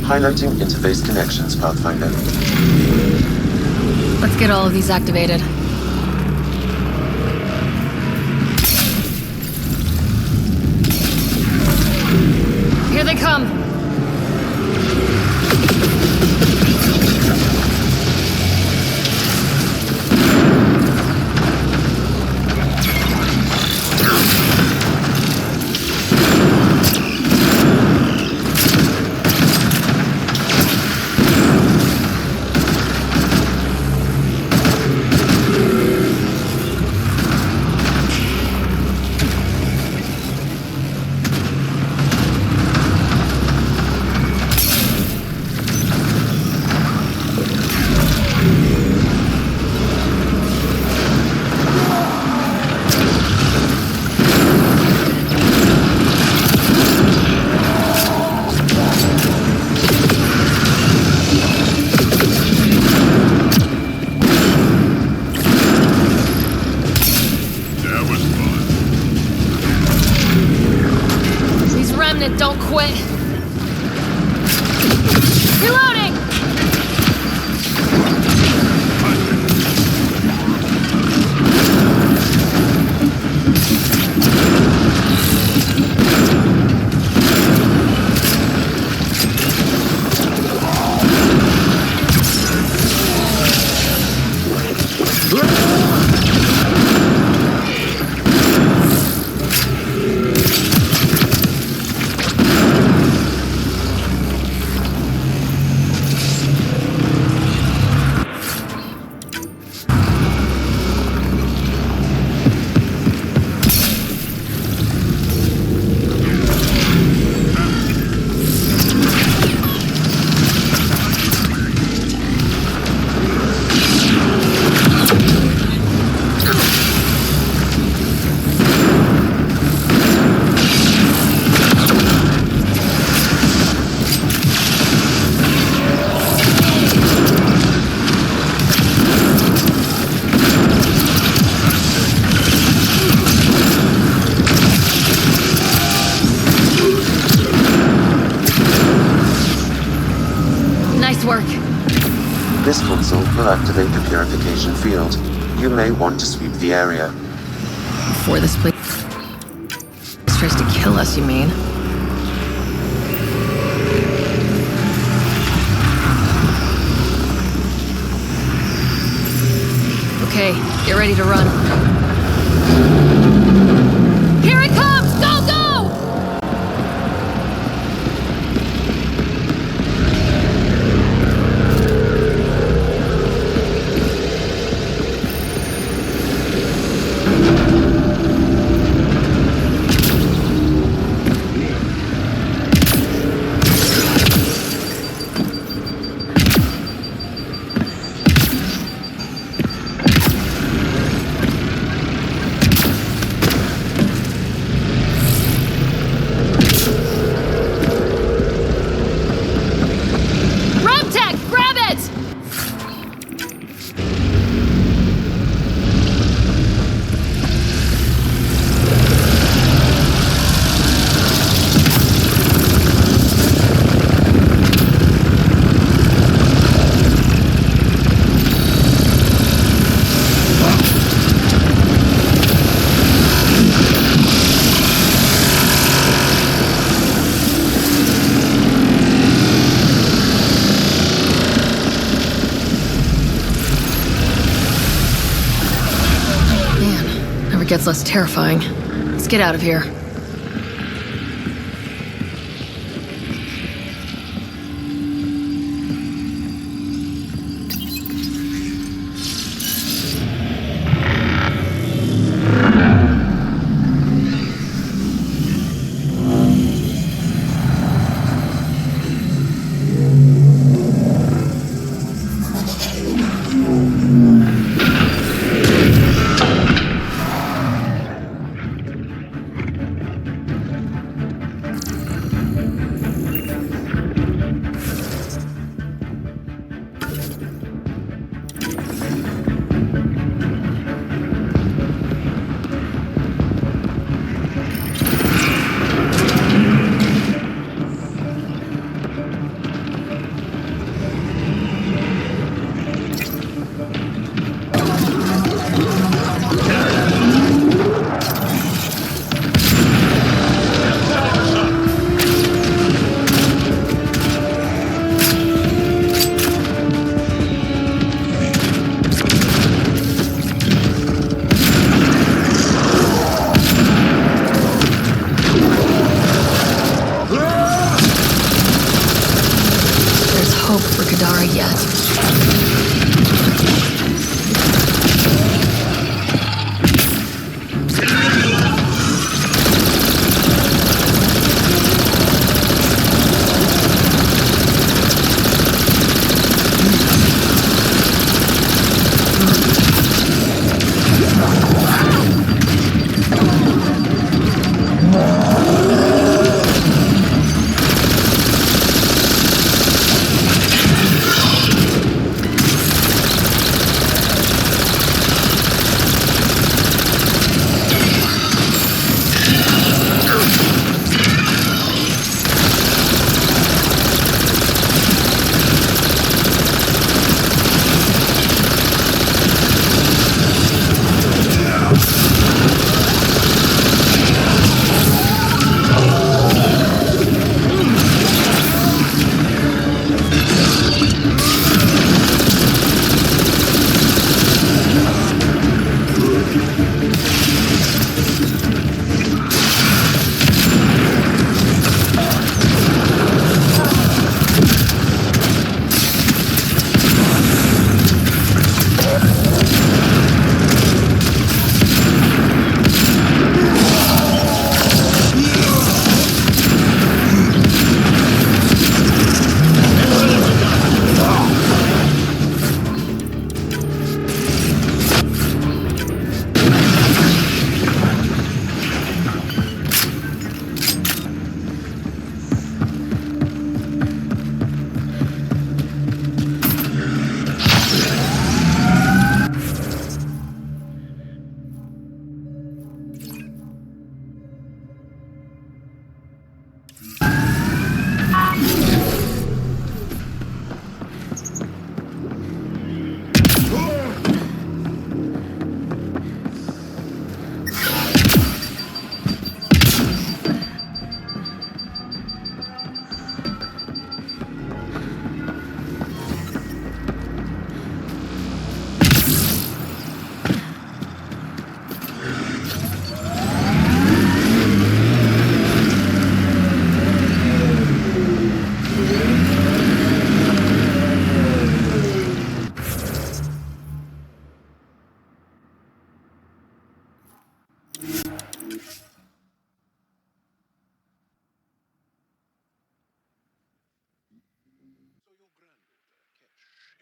Highlighting interface connections, Pathfinder. Let's get all of these activated. Here they come! Don't quit. Reloading! This console will activate the purification field. You may want to sweep the area. Before this place tries to kill us, you mean? Okay, get ready to run. Here it comes! Go, go! Gets less terrifying. Let's get out of here. Hope for Kadara yet.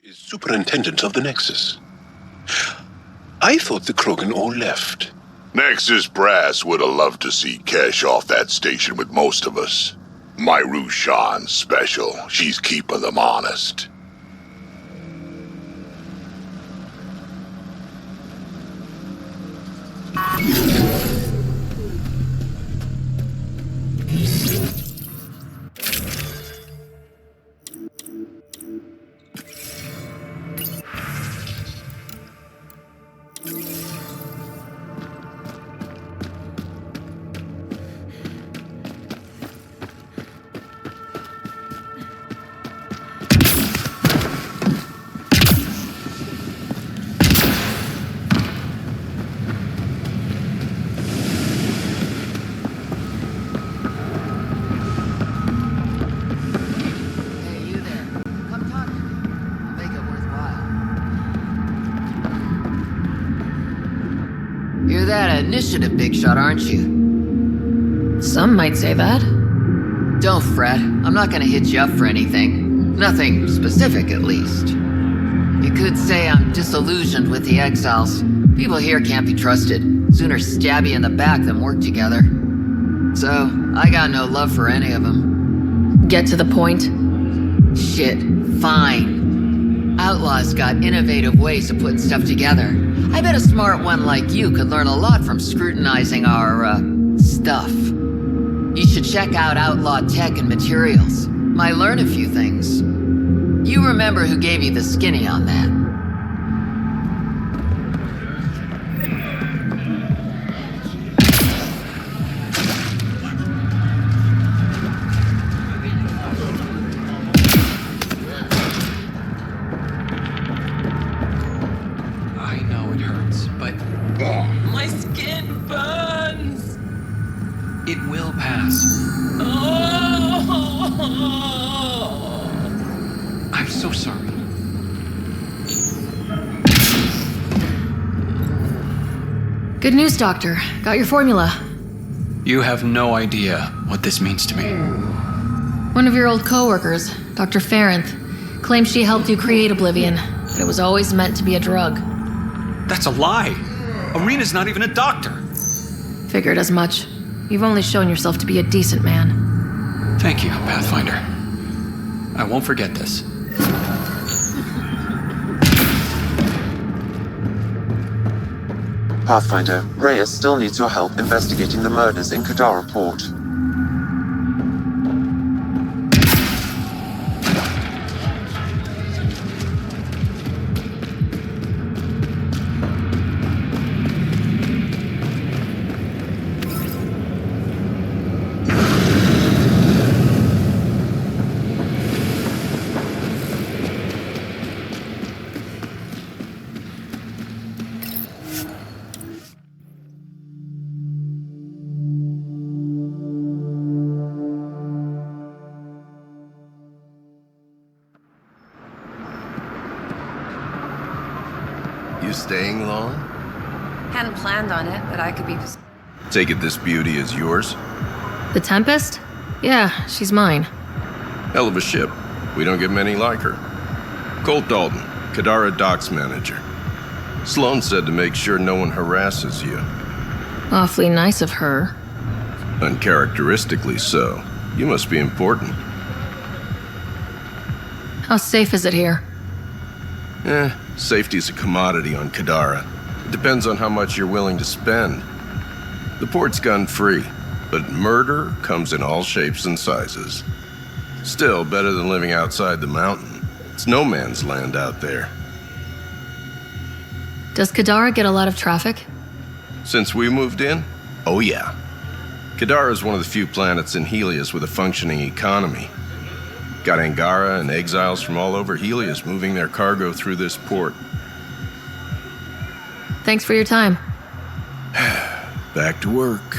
is superintendent of the Nexus. I thought the Krogan all left. Nexus brass would have loved to see Kesh off that station with most of us. My Rushan's special. She's keeping them honest. You're that initiative big shot, aren't you? Some might say that. Don't fret. I'm not gonna hit you up for anything. Nothing specific, at least. You could say I'm disillusioned with the exiles. People here can't be trusted. Sooner stab you in the back than work together. So, I got no love for any of them. Get to the point. Shit, fine. Outlaws got innovative ways of putting stuff together. I bet a smart one like you could learn a lot from scrutinizing our, stuff. You should check out Outlaw Tech and Materials. Might learn a few things. You remember who gave you the skinny on that. My skin burns! It will pass. I'm so sorry. Good news, Doctor. Got your formula. You have no idea what this means to me. One of your old co-workers, Dr. Farrenth, claims she helped you create Oblivion, but it was always meant to be a drug. That's a lie. Arena's not even a doctor. Figured as much. You've only shown yourself to be a decent man. Thank you, Pathfinder. I won't forget this. Pathfinder, Reyes still needs your help investigating the murders in Kadara Port. Staying long? Hadn't planned on it, but I could be... Take it this beauty is yours? The Tempest? Yeah, she's mine. Hell of a ship. We don't get many like her. Colt Dalton, Kadara Docks Manager. Sloan said to make sure no one harasses you. Awfully nice of her. Uncharacteristically so. You must be important. How safe is it here? Safety's a commodity on Kadara. It depends on how much you're willing to spend. The port's gun-free, but murder comes in all shapes and sizes. Still, better than living outside the mountain. It's no man's land out there. Does Kadara get a lot of traffic? Since we moved in? Oh yeah. Kadara is one of the few planets in Helios with a functioning economy. Got Angara and exiles from all over Helios moving their cargo through this port. Thanks for your time. Back to work.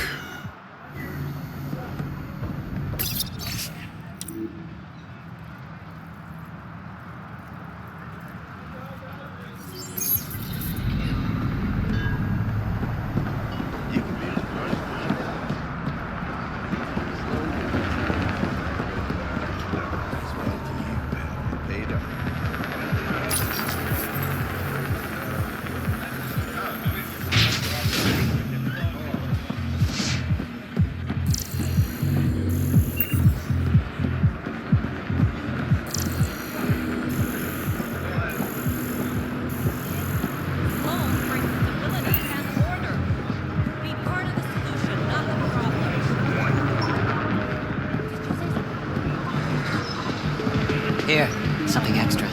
Here, something extra.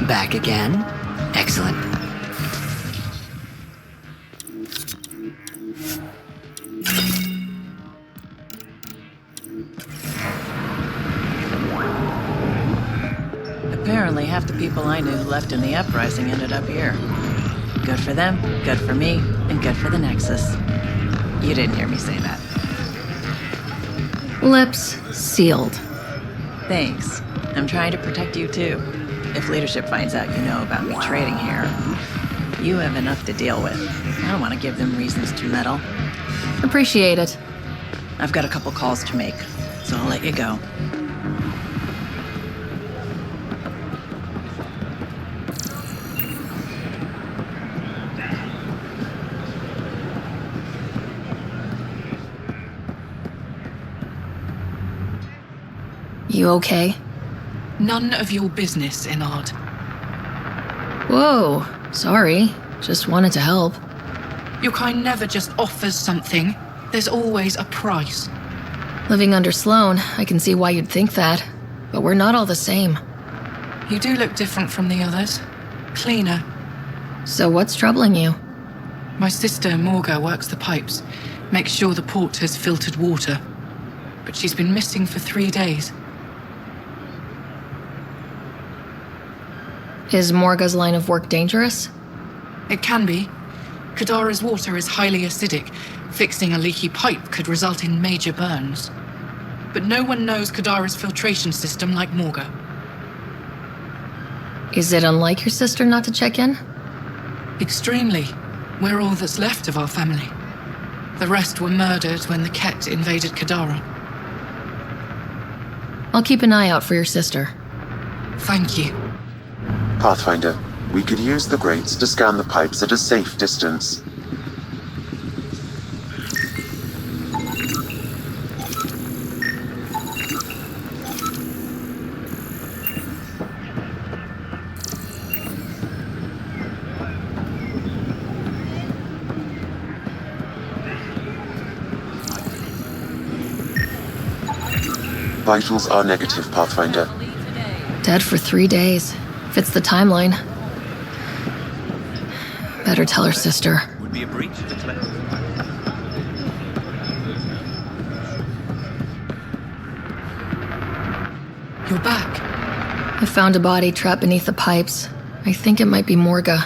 Back again? Excellent. Apparently, half the people I knew who left in the uprising ended up here. Good for them, good for me, and good for the Nexus. You didn't hear me say that. Lips sealed. Thanks. I'm trying to protect you too. If leadership finds out you know about me trading here, you have enough to deal with. I don't want to give them reasons to meddle. Appreciate it. I've got a couple calls to make, so I'll let you go. You okay? None of your business, Enard. Whoa, sorry. Just wanted to help. Your kind never just offers something. There's always a price. Living under Sloan, I can see why you'd think that. But we're not all the same. You do look different from the others. Cleaner. So what's troubling you? My sister, Morga, works the pipes. Makes sure the port has filtered water. But she's been missing for 3 days. Is Morga's line of work dangerous? It can be. Kadara's water is highly acidic. Fixing a leaky pipe could result in major burns. But no one knows Kadara's filtration system like Morga. Is it unlike your sister not to check in? Extremely. We're all that's left of our family. The rest were murdered when the Ket invaded Kadara. I'll keep an eye out for your sister. Thank you. Pathfinder, we could use the grates to scan the pipes at a safe distance. Vitals are negative, Pathfinder. Dead for 3 days. Fits the timeline. Better tell her sister. Would be a breach of the collective. You're back. I found a body trapped beneath the pipes. I think it might be Morga.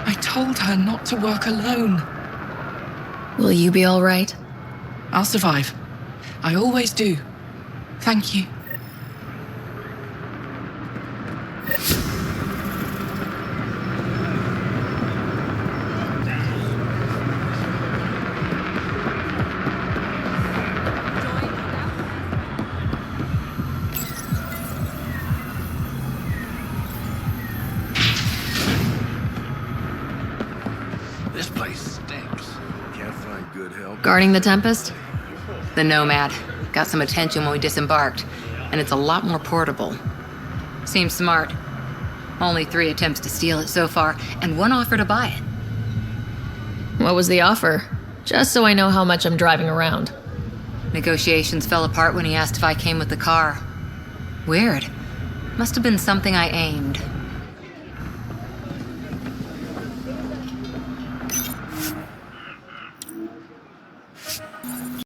I told her not to work alone. Will you be all right? I'll survive. I always do. Thank you. This place stinks. Can't find good help. Guarding the Tempest? The Nomad. Got some attention when we disembarked, and it's a lot more portable. Seems smart. Only 3 attempts to steal it so far, and 1 offer to buy it. What was the offer? Just so I know how much I'm driving around. Negotiations fell apart when he asked if I came with the car. Weird. Must have been something I aimed.